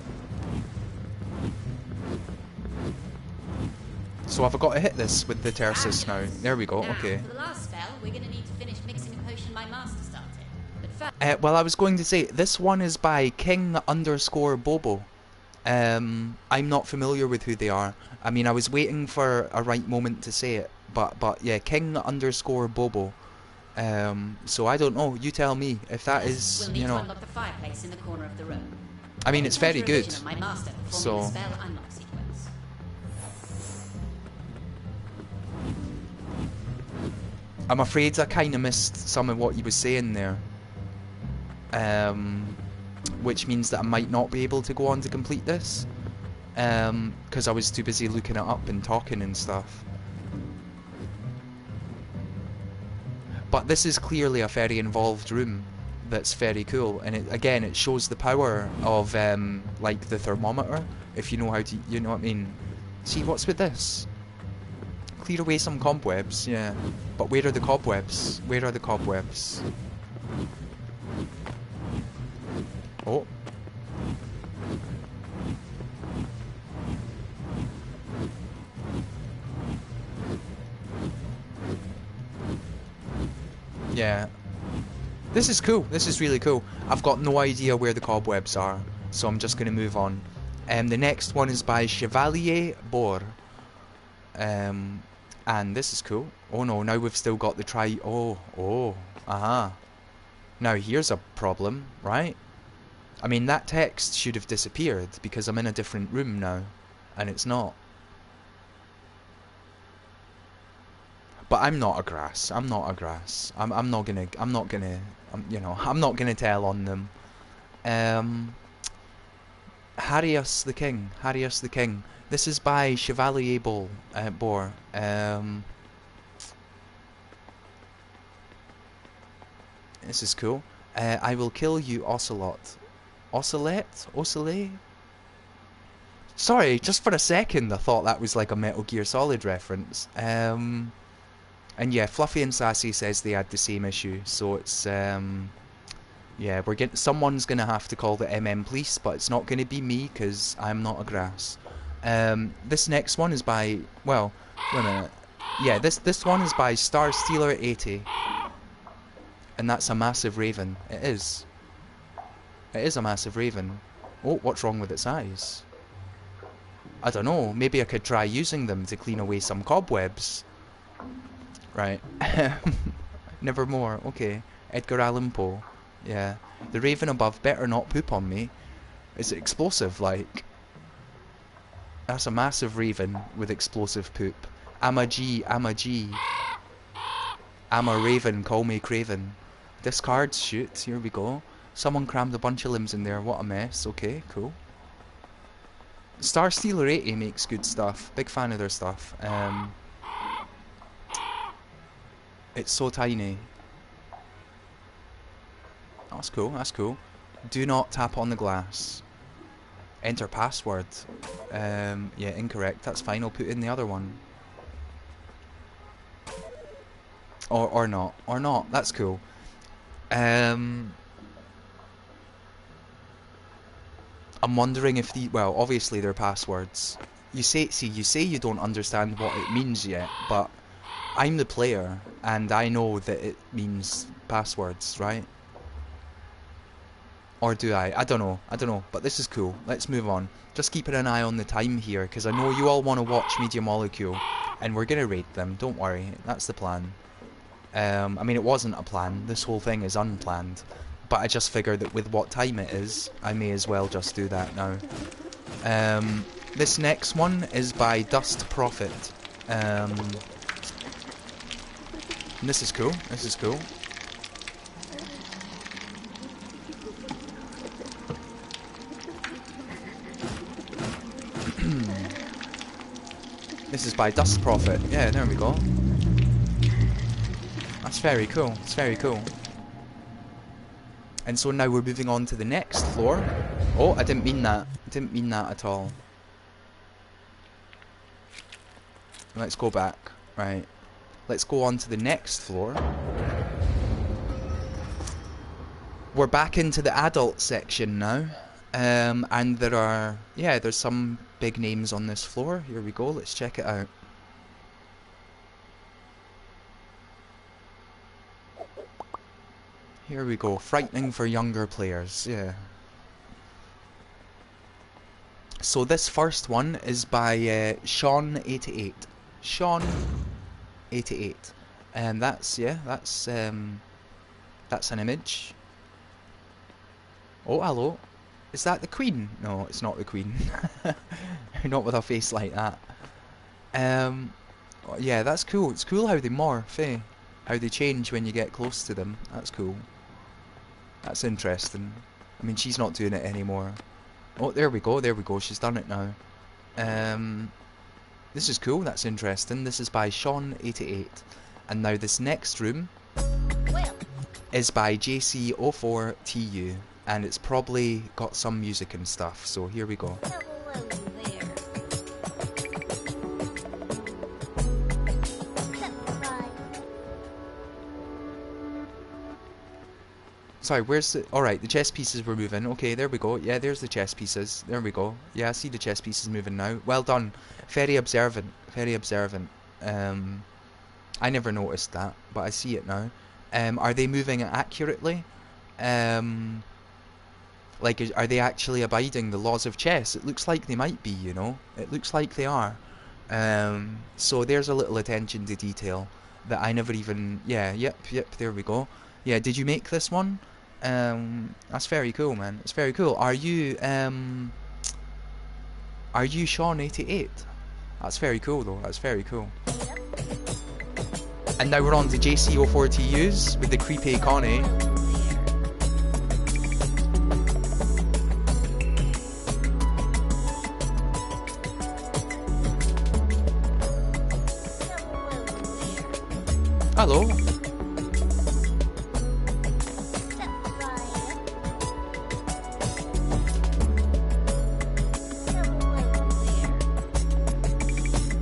So have I got to hit this with the Tersis now? There we go, Now, okay. for the last spell, we're going to need to finish mixing a potion my master started. But first... Well, I was going to say, this one is by King_Bobo. I'm not familiar with who they are. I mean, I was waiting for a right moment to say it. But yeah, King_Bobo. So I don't know, you tell me if that is, we'll need you know... to unlock the fireplace in the corner of the room. I mean, it's very good. Of my master So... the spell unlock sequence. I'm afraid I kind of missed some of what he was saying there. Which means that I might not be able to go on to complete this. Because I was too busy looking it up and talking and stuff. But this is clearly a very involved room that's very cool. And again, it shows the power of, like, the thermometer. If you know how to, you know what I mean. See, what's with this? Clear away some cobwebs, yeah. But where are the cobwebs? Where are the cobwebs? Oh. Yeah. This is cool. This is really cool. I've got no idea where the cobwebs are, so I'm just going to move on. The next one is by Chevalier Bor. And this is cool. Oh no, now we've still got the aha. Now here's a problem, right? I mean, that text should have disappeared because I'm in a different room now, and it's not. But I'm not a grass. I'm not a grass. I'm not gonna tell on them. Harius the King. Harius the King. This is by Chevalier Bor. This is cool. I will kill you, Ocelot. Ocelot? Sorry, just for a second I thought that was like a Metal Gear Solid reference. And yeah, Fluffy and Sassy says they had the same issue, so it's yeah, someone's gonna have to call the MM police, but it's not gonna be me because I'm not a grass. This next one is by, well, wait a minute. Yeah, this one is by Star Stealer 80. And that's a massive raven. It is. It is a massive raven. Oh, what's wrong with its eyes? I don't know. Maybe I could try using them to clean away some cobwebs. Right. Nevermore. Okay. Edgar Allan Poe. Yeah. The raven above better not poop on me. Is it explosive, like? That's a massive raven with explosive poop. I'm a G. I'm a G. I'm a raven. Call me Craven. Discards. Shoot. Here we go. Someone crammed a bunch of limbs in there. What a mess. Okay, cool. Star Stealer 80 makes good stuff. Big fan of their stuff. It's so tiny. That's cool. That's cool. Do not tap on the glass. Enter password. Yeah, incorrect. That's fine. I'll put in the other one. Or not. Or not. That's cool. I'm wondering if well, obviously they're passwords. you say you don't understand what it means yet, but I'm the player and I know that it means passwords, right? Or do I? I don't know, but this is cool. Let's move on. Just keeping an eye on the time here, because I know you all want to watch Media Molecule, and we're going to rate them, don't worry, that's the plan. I mean, it wasn't a plan, this whole thing is unplanned, but I just figured that with what time it is, I may as well just do that now. This next one is by Dust Prophet. And this is cool, this is cool. This is by Dust Prophet. Yeah, there we go. That's very cool. It's very cool. And so now we're moving on to the next floor. Oh, I didn't mean that. I didn't mean that at all. Let's go back. Right. Let's go on to the next floor. We're back into the adult section now. And there are, yeah, there's some big names on this floor. Here we go, let's check it out. Here we go, frightening for younger players, yeah. So this first one is by Sean88. Sean88. And that's, yeah, that's an image. Oh, hello. Is that the Queen? No, it's not the Queen. Not with a face like that. Yeah, that's cool. It's cool how they morph, eh? How they change when you get close to them. That's cool. That's interesting. I mean, she's not doing it anymore. Oh, there we go, there we go. She's done it now. This is cool. That's interesting. This is by Sean88. And now this next room is by JC04TU. And it's probably got some music and stuff, so here we go. Sorry, where's the... Alright, the chess pieces were moving. Okay, there we go. Yeah, there's the chess pieces. There we go. Yeah, I see the chess pieces moving now. Well done. Very observant. Very observant. I never noticed that, but I see it now. Are they moving accurately? Like, are they actually abiding the laws of chess? It looks like they might be, you know? It looks like they are. So there's a little attention to detail that I never even... Yeah, yep, there we go. Yeah, did you make this one? That's very cool, man. It's very cool. Are you Sean88? That's very cool, though. That's very cool. And now we're on to JC04TUs with the creepy Connie. Hello.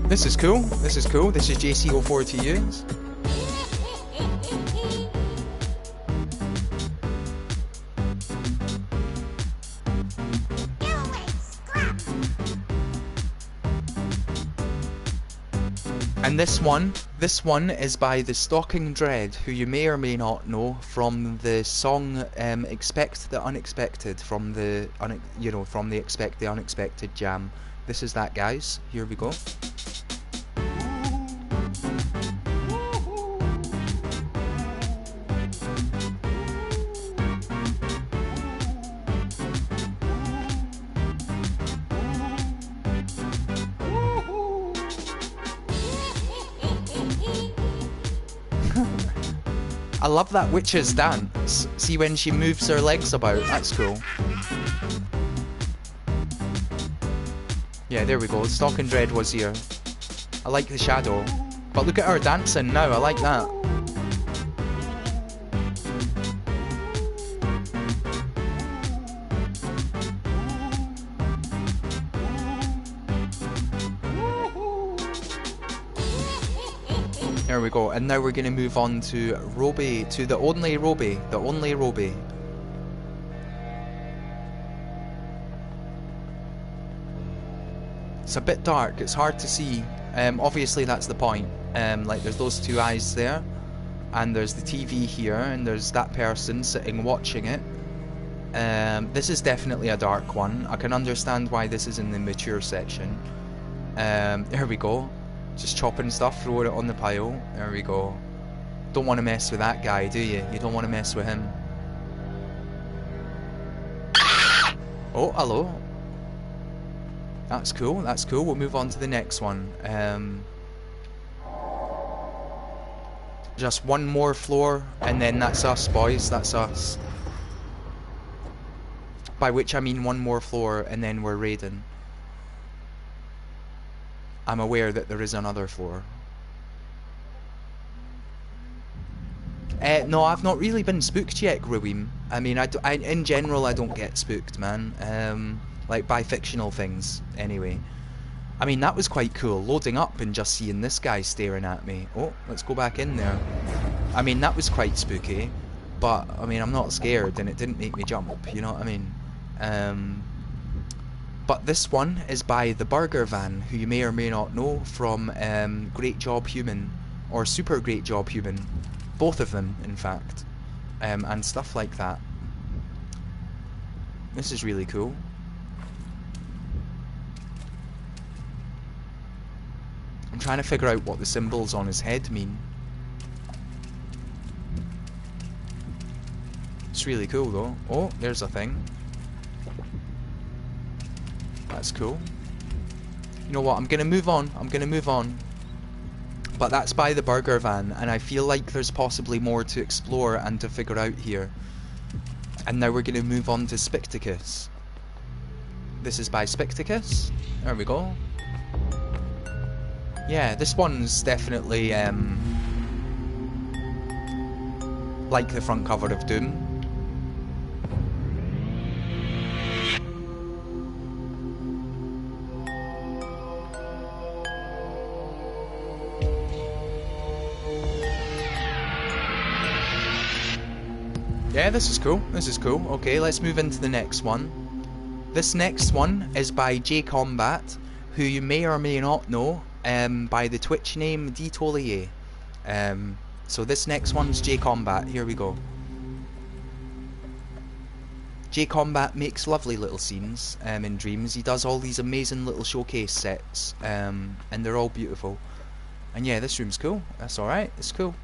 This is cool. This is cool. This is JC04TUs. And this one is by the Stalking Dread, who you may or may not know from the song "Expect the Unexpected" from the Expect the Unexpected jam. This is that, guys. Here we go. I love that witch's dance. See when she moves her legs about, that's cool. Yeah, there we go, Stalking Dread was here. I like the shadow. But look at her dancing now, I like that. There we go, and now we're going to move on to Roby, to the only Roby, It's a bit dark, it's hard to see. Obviously that's the point. Like there's those two eyes there, and there's the TV here, and there's that person sitting watching it. This is definitely a dark one. I can understand why this is in the mature section. There we go. Just chopping stuff, throwing it on the pile. There we go. Don't want to mess with that guy, do you? You don't want to mess with him. Oh, hello. That's cool, that's cool. We'll move on to the next one. Just one more floor, and then that's us, boys. That's us. By which I mean one more floor, and then we're raiding. I'm aware that there is another floor. No, I've not really been spooked yet, Ruim. I mean, in general, I don't get spooked, man. Like, by fictional things, anyway. I mean, that was quite cool, loading up and just seeing this guy staring at me. Oh, let's go back in there. I mean, that was quite spooky, but, I mean, I'm not scared, and it didn't make me jump, you know what I mean? But this one is by the Burger Van, who you may or may not know from Great Job Human, or Super Great Job Human. Both of them, in fact. And stuff like that. This is really cool. I'm trying to figure out what the symbols on his head mean. It's really cool though. Oh, there's a thing. That's cool. You know what, I'm gonna move on. I'm gonna move on. But that's by the Burger Van, and I feel like there's possibly more to explore and to figure out here. And now we're gonna move on to Spicticus. This is by Spicticus. There we go. Yeah, this one's definitely like the front cover of Doom. Yeah, this is cool. This is cool. Okay, let's move into the next one. This next one is by J Combat, who you may or may not know by the Twitch name Detolier. So this next one's J Combat. Here we go. J Combat makes lovely little scenes in Dreams. He does all these amazing little showcase sets, and they're all beautiful. And yeah, this room's cool. That's alright. It's cool.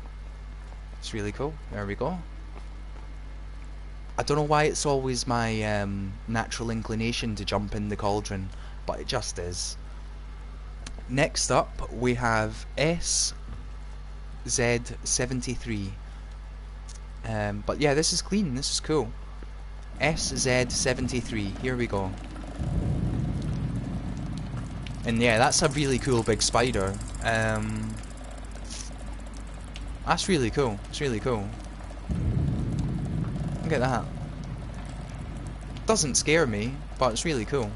It's really cool. There we go. I don't know why it's always my natural inclination to jump in the cauldron, but it just is. Next up, we have SZ73. But yeah, this is clean. This is cool. SZ73. Here we go. And yeah, that's a really cool big spider. That's really cool. It's really cool. Look at that. Doesn't scare me, but it's really cool.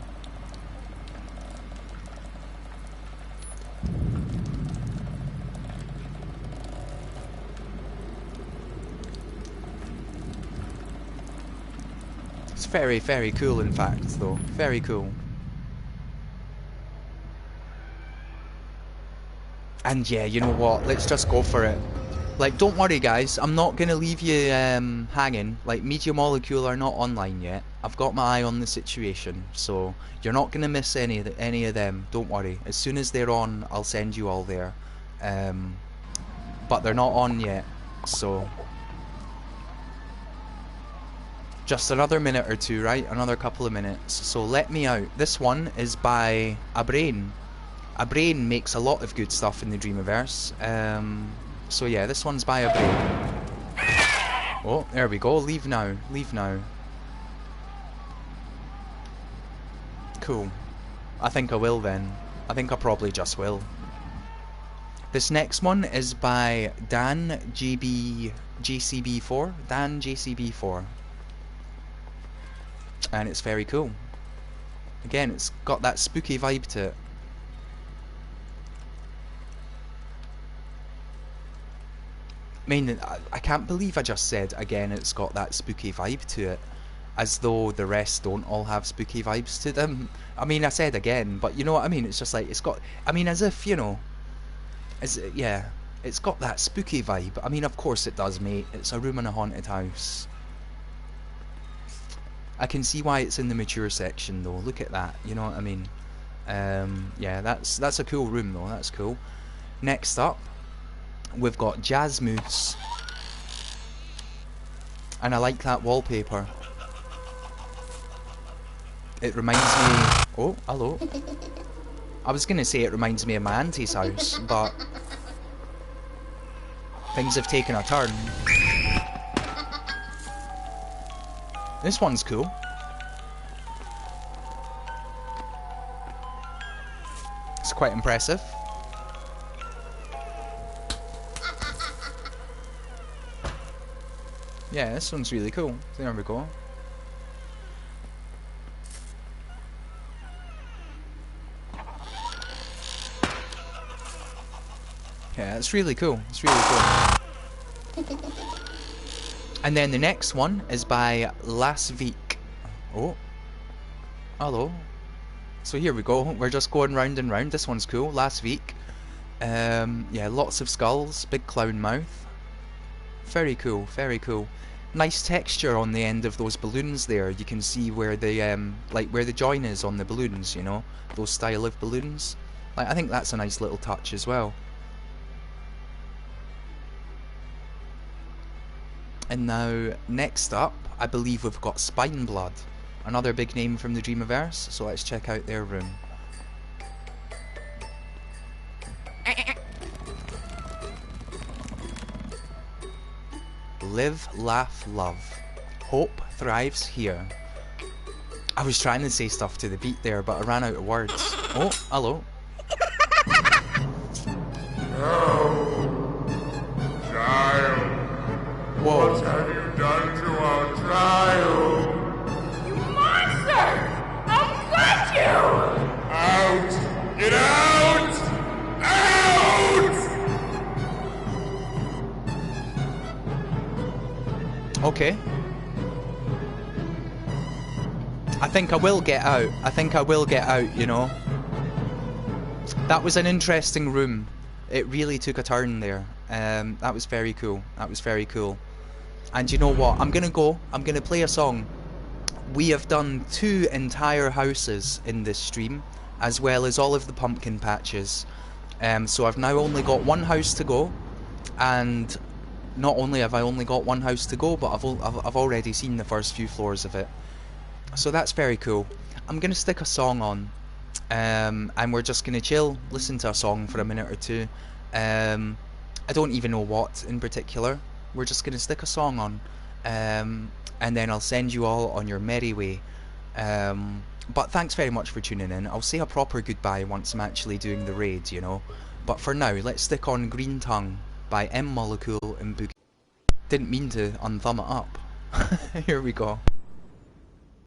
It's very, very cool in fact, though. Very cool. And yeah, you know what? Let's just go for it. Like, don't worry guys, I'm not going to leave you hanging. Like, Media Molecule are not online yet. I've got my eye on the situation, so you're not going to miss any of them. Don't worry. As soon as they're on, I'll send you all there. But they're not on yet, so... Just another minute or two, right? Another couple of minutes. So let me out. This one is by A Brain. A Brain makes a lot of good stuff in the Dreamiverse. So yeah, this one's by A Brain. Oh, there we go. Leave now. Leave now. Cool. I think I will then. I think I probably just will. This next one is by Dan JCB4. Dan JCB4. And it's very cool. Again, it's got that spooky vibe to it. I mean, I can't believe I just said, again, it's got that spooky vibe to it. as though the rest don't all have spooky vibes to them. I mean, I said again, but you know what I mean? It's just like, it's got, I mean, as if, you know, yeah, it's got that spooky vibe. I mean, of course it does, mate. It's a room in a haunted house. I can see why it's in the mature section, though. Look at that, you know what I mean? Yeah, that's a cool room, though. That's cool. Next up, we've got Jazz Moose. And I like that wallpaper. It reminds me... Oh, hello. I was going to say it reminds me of my auntie's house, but... things have taken a turn. This one's cool. It's quite impressive. Yeah, this one's really cool. There we go. Yeah, it's really cool. It's really cool. And then the next one is by Las Veek. Oh. Hello. So here we go. We're just going round and round. This one's cool. Las Veek. Yeah, lots of skulls. Big clown mouth. Very cool. Very cool. Nice texture on the end of those balloons there. You can see where the like where the join is on the balloons, you know, those style of balloons. Like, I think that's a nice little touch as well. And now, next up, I believe we've got Spine Blood, another big name from the Dreamiverse. So let's check out their room. Live, laugh, love. Hope thrives here. I was trying to say stuff to the beat there, but I ran out of words. Oh, hello. Oh, child. Whoa. What have you done to our child? You monster! I'll cut you! Out! Get out! Out! Okay. I think I will get out. I think I will get out, you know. That was an interesting room. It really took a turn there. That was very cool. That was very cool. And you know what? I'm gonna play a song. We have done 2 entire houses in this stream, as well as all of the pumpkin patches. So I've now only got 1 house to go, and not only have I only got 1 house to go, but I've already seen the first few floors of it. So that's very cool. I'm gonna stick a song on, and we're just gonna chill, listen to a song for a minute or two. I don't even know what in particular. We're just gonna stick a song on, and then I'll send you all on your merry way. But thanks very much for tuning in. I'll say a proper goodbye once I'm actually doing the raid, you know. But for now, let's stick on Green Tongue by M Molecule and Boogie. Didn't mean to unthumb it up. Here we go.